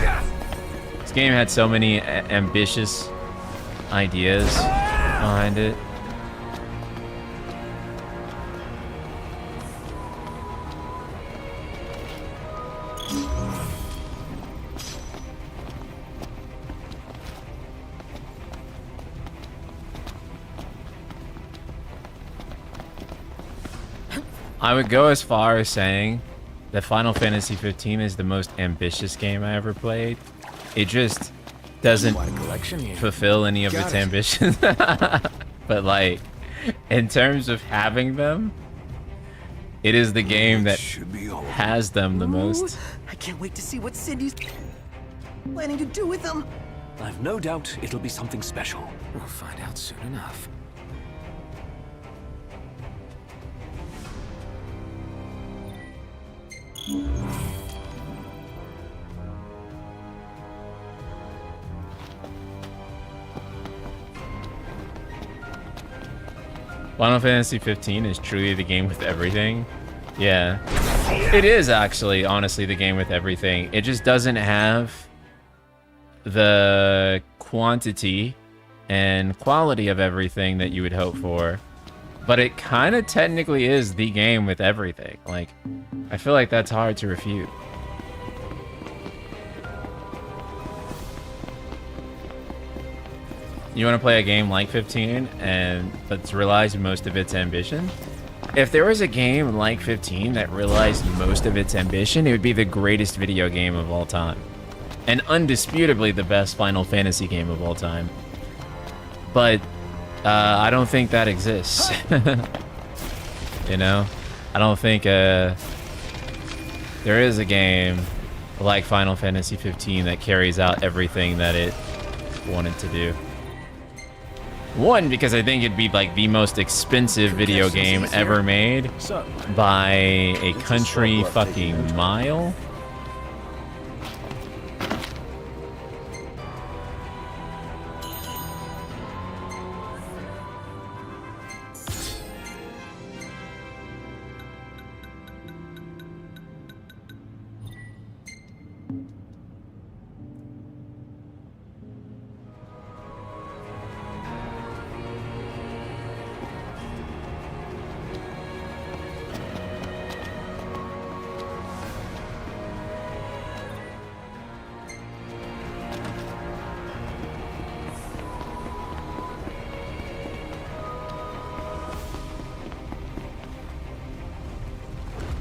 This game had so many ambitious ideas behind it. I would go as far as saying that Final Fantasy 15 is the most ambitious game I ever played. It just doesn't Quite a collection here. fulfill any of Got its it. ambitions. But like, in terms of having them, it is the game that has them the most. I can't wait to see what Cindy's planning to do with them. I've no doubt it'll be something special. We'll find out soon enough. Final Fantasy 15 is truly the game with everything. Yeah. It is actually, honestly, the game with everything. It just doesn't have the quantity and quality of everything that you would hope for. But it kind of technically is the game with everything. Like, I feel like that's hard to refute. You want to play a game like 15 but realize most of its ambition? If there was a game like 15 that realized most of its ambition, it would be the greatest video game of all time. And undisputably the best Final Fantasy game of all time. But I don't think that exists. You know? I don't think there is a game like Final Fantasy 15 that carries out everything that it wanted to do. One, because I think it'd be like the most expensive video game ever made by a country fucking mile.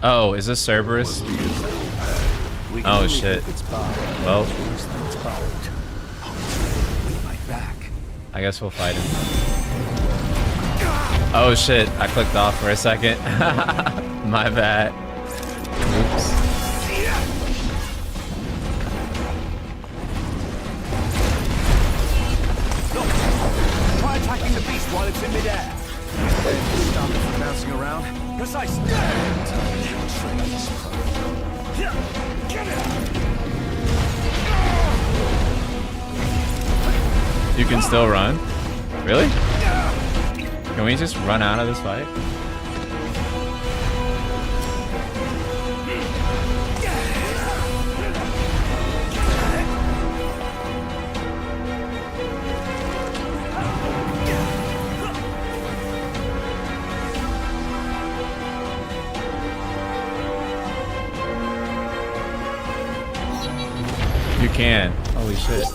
Oh, is this Cerberus? Oh shit. Well, I guess we'll fight him. Oh shit, I clicked off for a second. My bad. Oops. Try attacking the beast while it's in midair. Stop it from bouncing around. Precisely. Get it! You can still run? Really? Can we just run out of this fight? You can. Holy shit.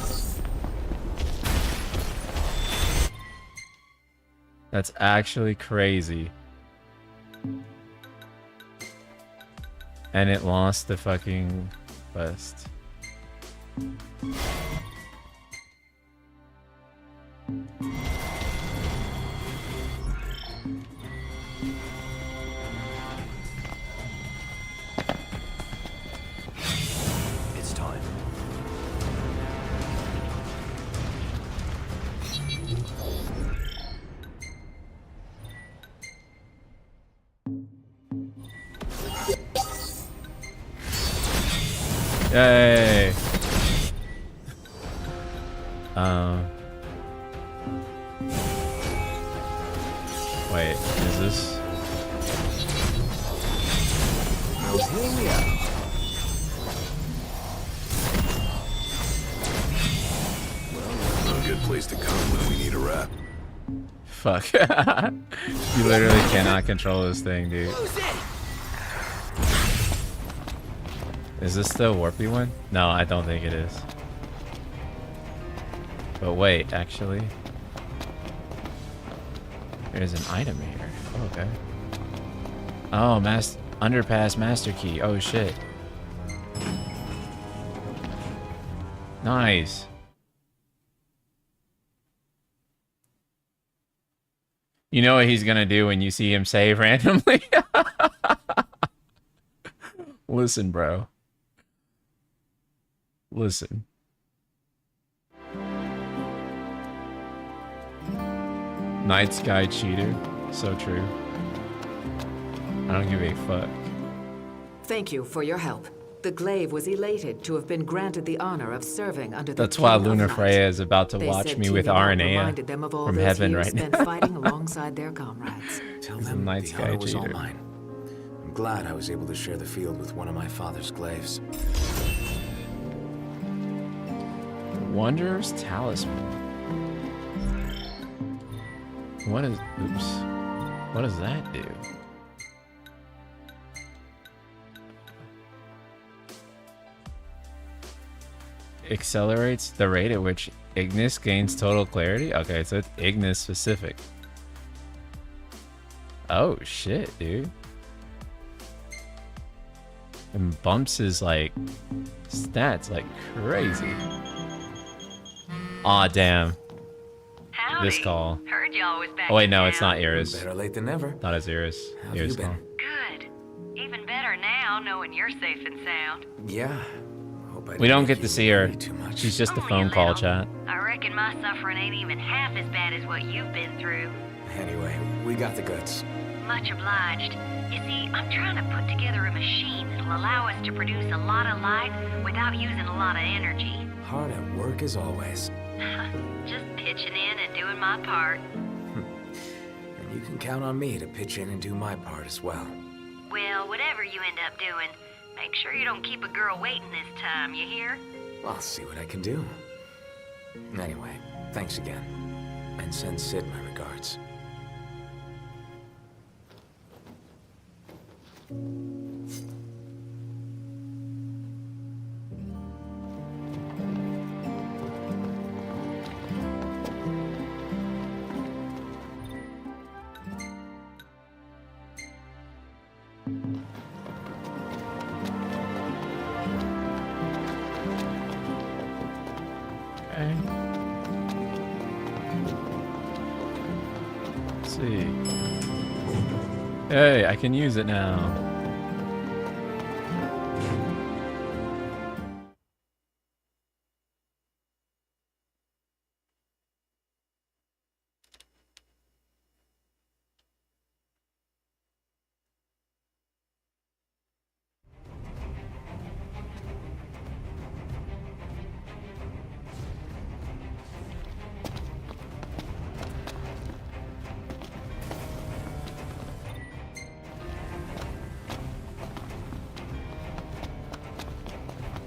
That's actually crazy. And it lost the fucking quest. It's time. Yay! Wait, is this? A good place to come when we need a rap. Fuck. You literally cannot control this thing, dude. Is this the warpy one? No, I don't think it is. But wait, actually. There's an item here. Oh, okay. Oh, underpass master key. Oh, shit. Nice. You know what he's gonna do when you see him save randomly? Listen, bro. Listen. Night Sky cheater. So true. I don't give a fuck. Thank you for your help. The Glaive was elated to have been granted the honor of serving under the That's why King of Luna Light. Freya is about to They watch said me with teaming up Aranea reminded them of all from those heaven years right spent now. fighting alongside their comrades. Tell He's a them Night the Sky honor was all cheater. mine. I'm glad I was able to share the field with one of my father's glaives. Wanderer's Talisman. What is... Oops. What does that do? Accelerates the rate at which Ignis gains total clarity? Okay, so it's Ignis specific. Oh, shit, dude. And bumps his, like, stats like crazy. Aw, damn. Howdy. This call. Heard y'all was back Oh, wait, in no, it's town. not Iris. Better late than never. Not as Iris. How have Iris you been? call. Good. Even better now, knowing you're safe and sound. Yeah. Hope I We didn't don't make get to you see her. worry too much. She's just a Oh, phone you call little. chat. I reckon my suffering ain't even half as bad as what you've been through. Anyway, we got the goods. Much obliged. You see, I'm trying to put together a machine that'll allow us to produce a lot of light without using a lot of energy. Hard at work as always. Just pitching in and doing my part. And you can count on me to pitch in and do my part as well. Well, whatever you end up doing, make sure you don't keep a girl waiting this time, you hear? I'll see what I can do. Anyway, thanks again. And send Sid my regards. Okay. Let's see. Hey, I can use it now.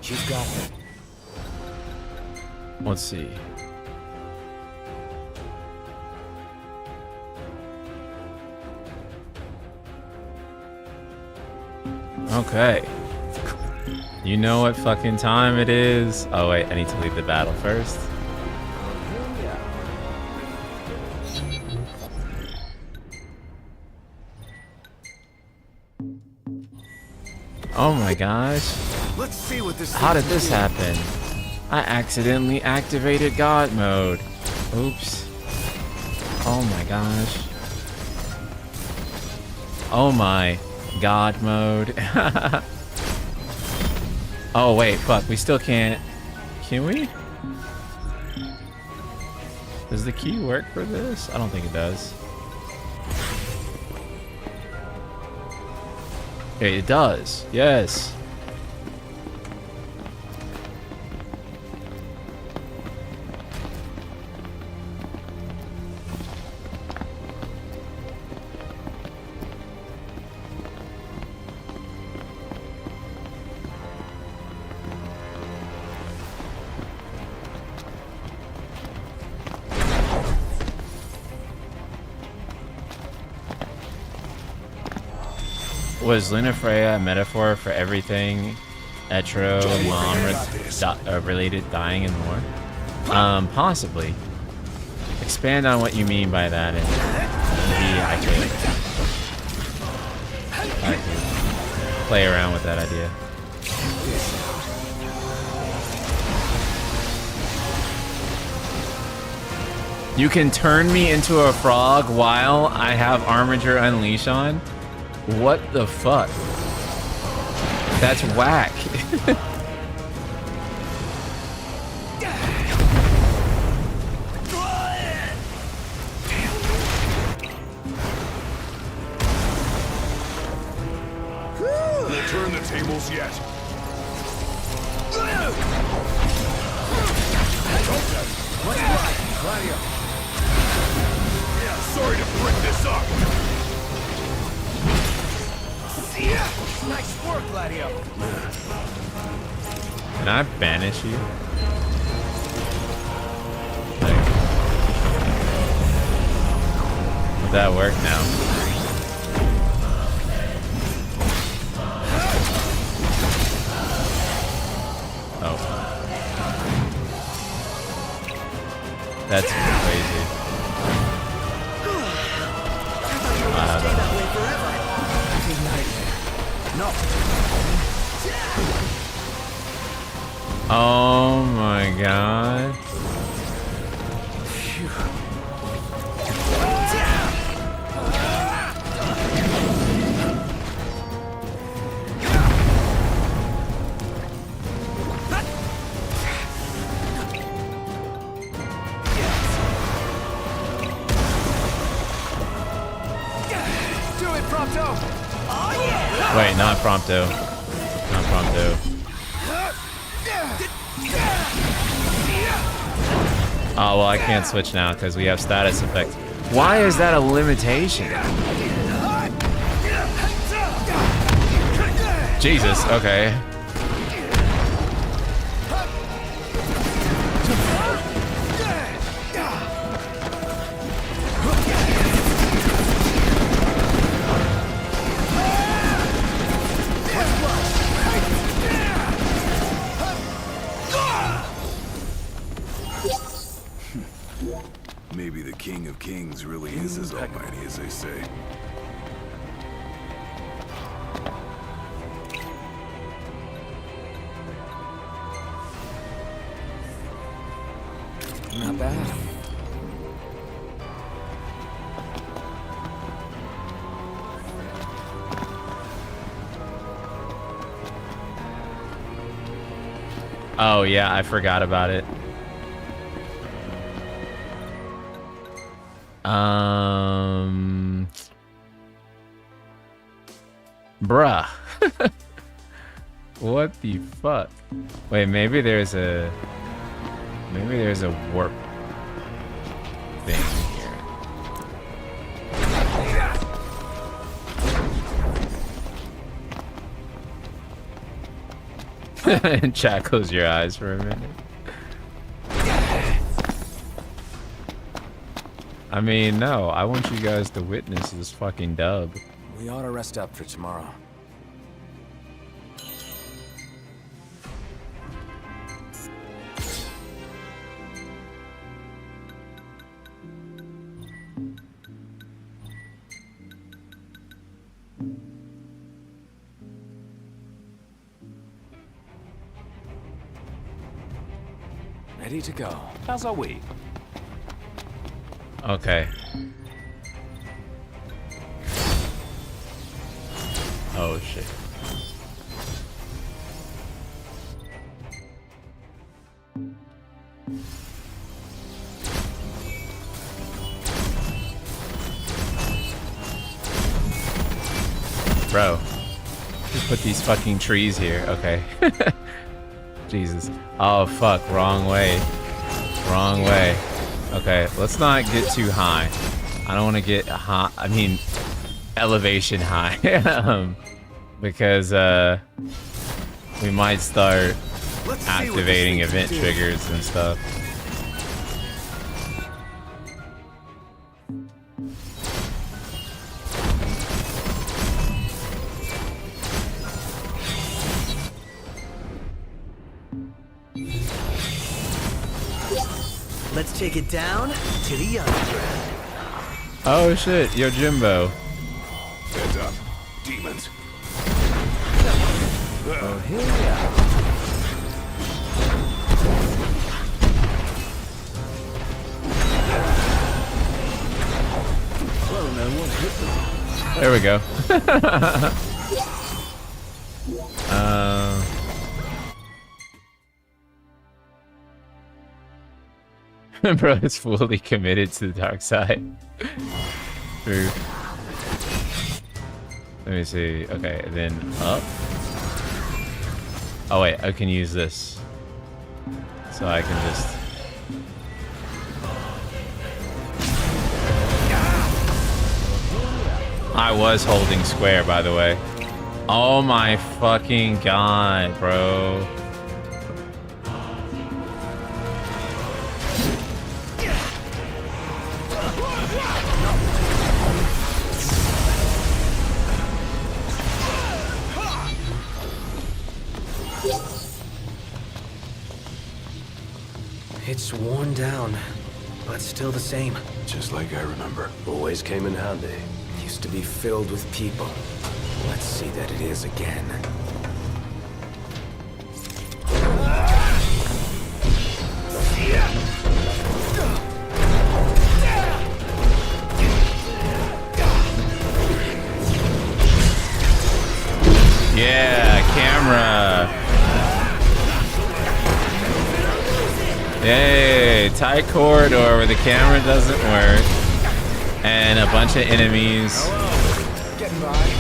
You've got it. Let's see. Okay. You know what fucking time it is. Oh wait, I need to leave the battle first. Oh my gosh. Let's see what this. How did this happen? I accidentally activated God mode. Oops. Oh my gosh. Oh my God mode. Oh wait, fuck, we still can't. Can we? Does the key work for this? I don't think it does. Okay, it does. Yes. Was Luna Freya a metaphor for everything Etro, mom related dying and more? Possibly. Expand on what you mean by that and maybe I could play around with that idea. You can turn me into a frog while I have Armiger Unleash on? What the fuck? That's whack. We'll turn the tables yet. What's right, Gladio? Yeah, sorry to bring this up. Nice work, Gladio. Can I banish you? Would that work now? Oh. That's crazy. Oh my god. Do it, Prompto! Oh, yeah! Wait, not Prompto. Not Prompto. Oh, well, I can't switch now because we have status effects. Why is that a limitation? Jesus, okay. Maybe the King of Kings really is as almighty as they say. Not bad. Oh, yeah, I forgot about it. Bruh. What the fuck? Wait, maybe there's a warp thing here. And chat, close your eyes for a minute. I mean, no, I want you guys to witness this fucking dub. We ought to rest up for tomorrow. Ready to go. As are we. Okay. Oh shit. Bro, just put these fucking trees here. Okay. Jesus. Oh fuck, wrong way. Wrong way. Okay, let's not get too high. I don't want to get high. I mean, elevation high. Because we might start activating event triggers and stuff. Let's take it down to the underground. Oh shit, Yojimbo. Heads up, demons. Oh, here we are. There we go. Bro, it's fully committed to the dark side. True. Let me see. Okay, then up. Oh wait, I can use this. So I can just... I was holding square, by the way. Oh my fucking god, bro. It's worn down, but still the same. Just like I remember. Always came in handy. Used to be filled with people. Let's see that it is again. Yeah, camera. Yay, tight corridor where the camera doesn't work. And a bunch of enemies. Getting by.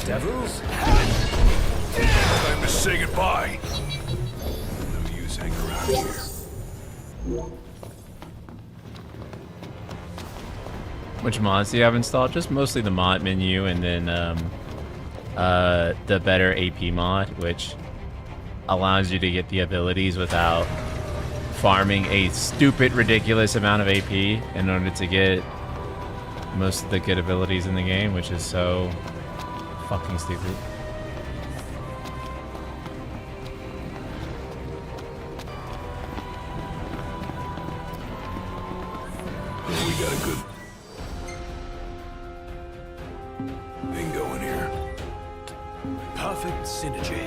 Devils? Time to say goodbye. No use hanging around here. Which mods do you have installed? Just mostly the mod menu, and then the better AP mod, which allows you to get the abilities without farming a stupid, ridiculous amount of AP in order to get most of the good abilities in the game, which is so fucking stupid. We got a good thing going here. Perfect synergy.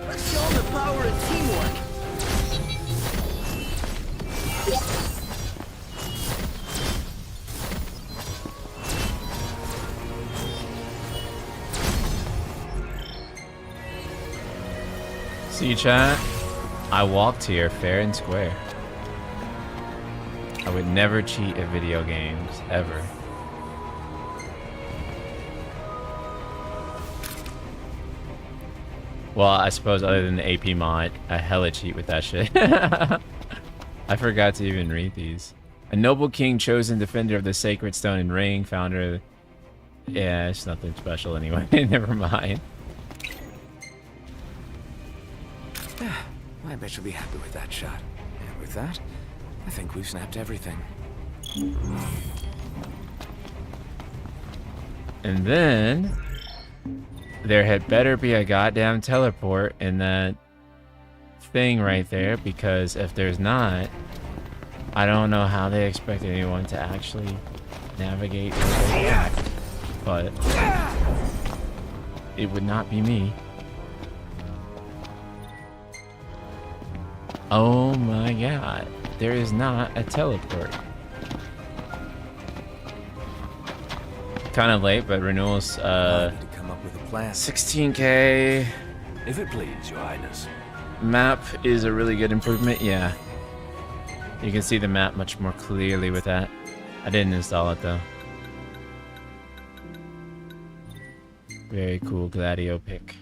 Let's show them the power of teamwork. See, chat? I walked here fair and square. I would never cheat at video games, ever. Well, I suppose other than the AP mod, I hella cheat with that shit. I forgot to even read these. A noble king, chosen defender of the sacred stone and ring, founder... Yeah, it's nothing special anyway. Never mind. I bet you'll be happy with that shot. And with that, I think we've snapped everything. And then... there had better be a goddamn teleport in that thing right there, because if there's not, I don't know how they expect anyone to actually navigate the way back. But it would not be me. Oh my god, there is not a teleport. Kind of late, but renewals, 16K. If it please, Your Highness. Map is a really good improvement, yeah. You can see the map much more clearly with that. I didn't install it though. Very cool Gladio pick.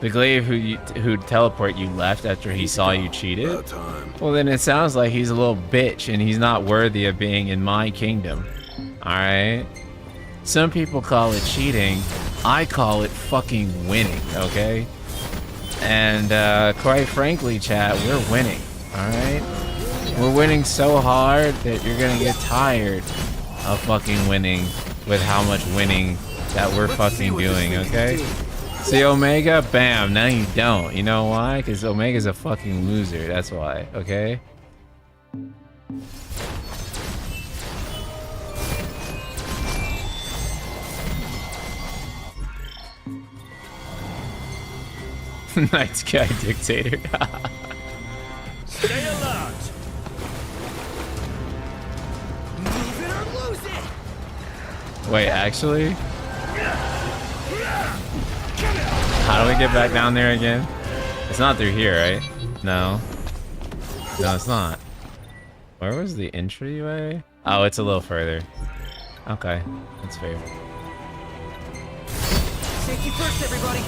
The glaive who'd teleport you left after he saw you cheated? Well, then it sounds like he's a little bitch and he's not worthy of being in my kingdom. Alright? Some people call it cheating. I call it fucking winning, okay? And quite frankly, chat, we're winning. Alright? We're winning so hard that you're gonna get tired of fucking winning with how much winning that we're fucking doing, okay? See Omega? Bam, now you don't. You know why? Because Omega's a fucking loser, that's why, okay? Night Sky Dictator. Stay alert! Move it or lose it! Wait, actually? How do we get back down there again? It's not through here, right? No. No, it's not. Where was the entryway? Oh, it's a little further. Okay, that's fair. Safety first, everybody!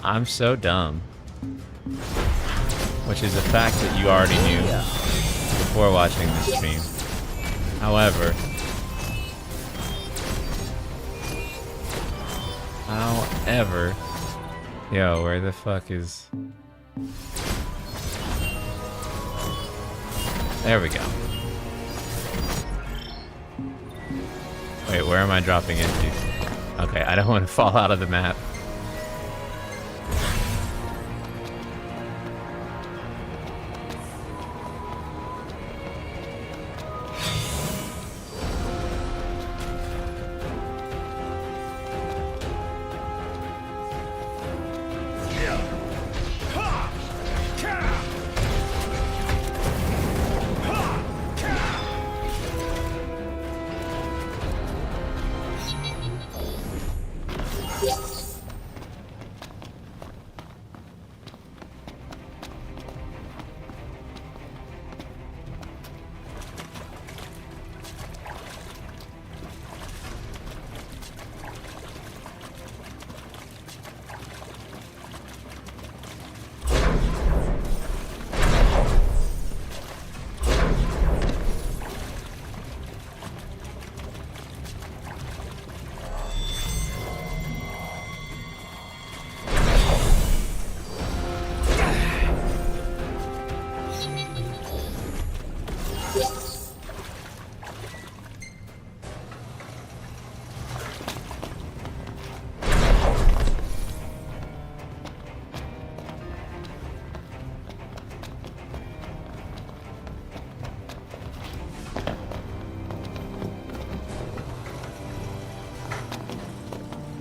I'm so dumb. Which is a fact that you already knew before watching this stream. However, yo, where the fuck is... There we go. Wait, where am I dropping into? Okay, I don't want to fall out of the map.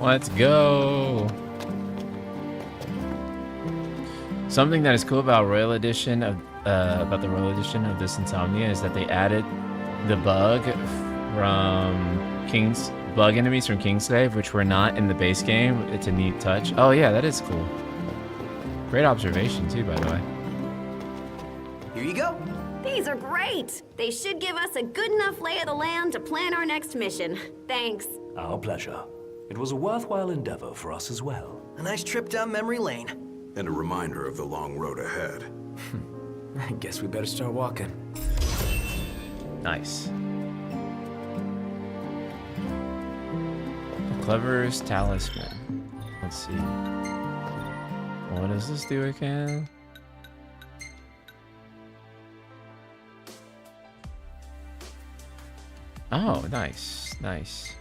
Let's go. Something that is cool about Royal Edition of the Royal Edition of this Insomnia is that they added the bug from bug enemies from Kingsglaive, which were not in the base game. It's a neat touch. Oh yeah, that is cool. Great observation too, by the way. Here you go. These are great. They should give us a good enough lay of the land to plan our next mission. Thanks. Our pleasure. It was a worthwhile endeavor for us as well. A nice trip down memory lane. And a reminder of the long road ahead. I guess we better start walking. Nice. The Cleverest Talisman. Let's see. What does this do again? Oh, nice. Nice.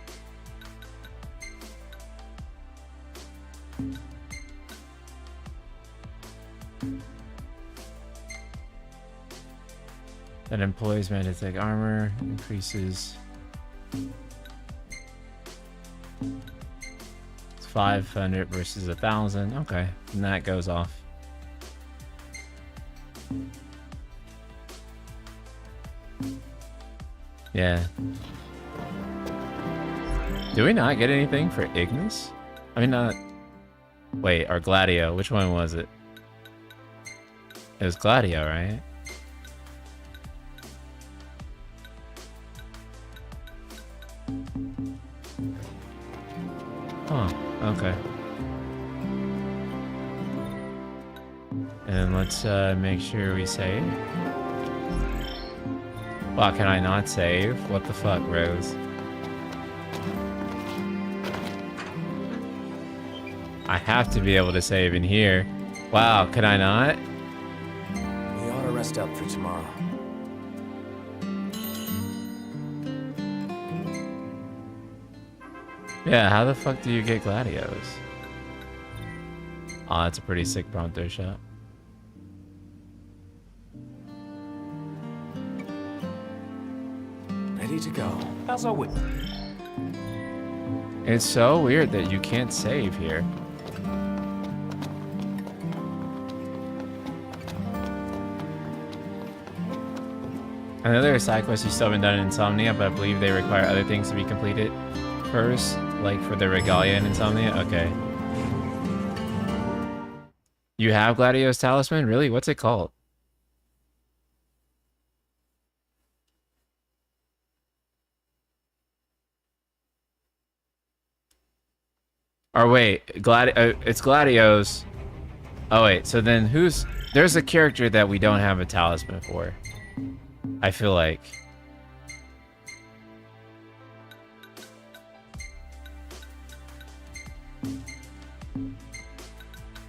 That employs magnetic armor, increases. It's 500 versus 1,000. Okay, and that goes off. Yeah. Do we not get anything for Ignis? I mean, not. Wait, or Gladio. Which one was it? It was Gladio, right? Oh, okay. And let's make sure we save. Wow, can I not save? What the fuck, Rose? I have to be able to save in here. Wow, can I not? We ought to rest up for tomorrow. Yeah, how the fuck do you get Gladios? Oh, that's a pretty sick Pronto shot. Ready to go. How's our whip? It's so weird that you can't save here. I know there are side quests you still haven't done in Insomnia, but I believe they require other things to be completed first, like for the Regalia in Insomnia. Okay. You have Gladio's Talisman? Really? What's it called? Or wait, it's Gladio's. Oh wait, so then there's a character that we don't have a talisman for. I feel like.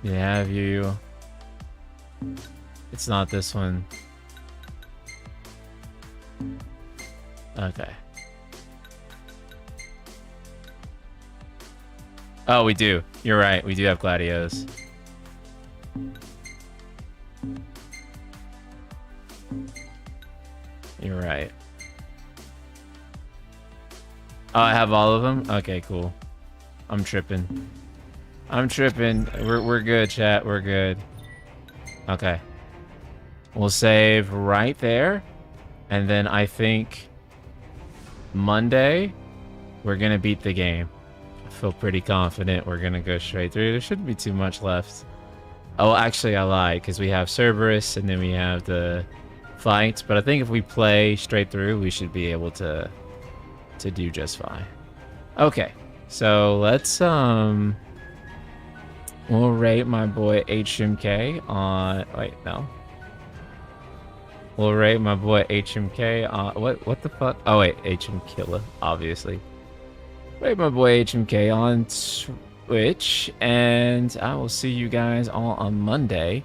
Yeah, have you? It's not this one. Okay. Oh, we do. You're right. We do have Gladios. You're right. Oh, I have all of them? Okay, cool. I'm tripping. I'm tripping. We're good, chat. We're good. Okay. We'll save right there. And then I think Monday, we're going to beat the game. I feel pretty confident we're going to go straight through. There shouldn't be too much left. Oh, actually, I lied, because we have Cerberus, and then we have the fights. But I think if we play straight through, we should be able to do just fine. Okay, so let's we'll rate my boy HMK on. Wait, no. We'll rate my boy HMK on. What the fuck? Oh wait, HM Killer, obviously. Rate my boy HMK on Twitch, and I will see you guys all on Monday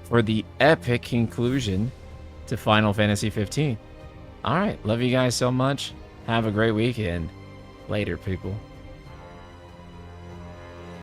for the epic conclusion to Final Fantasy 15. All right, love you guys so much. Have a great weekend. Later, people.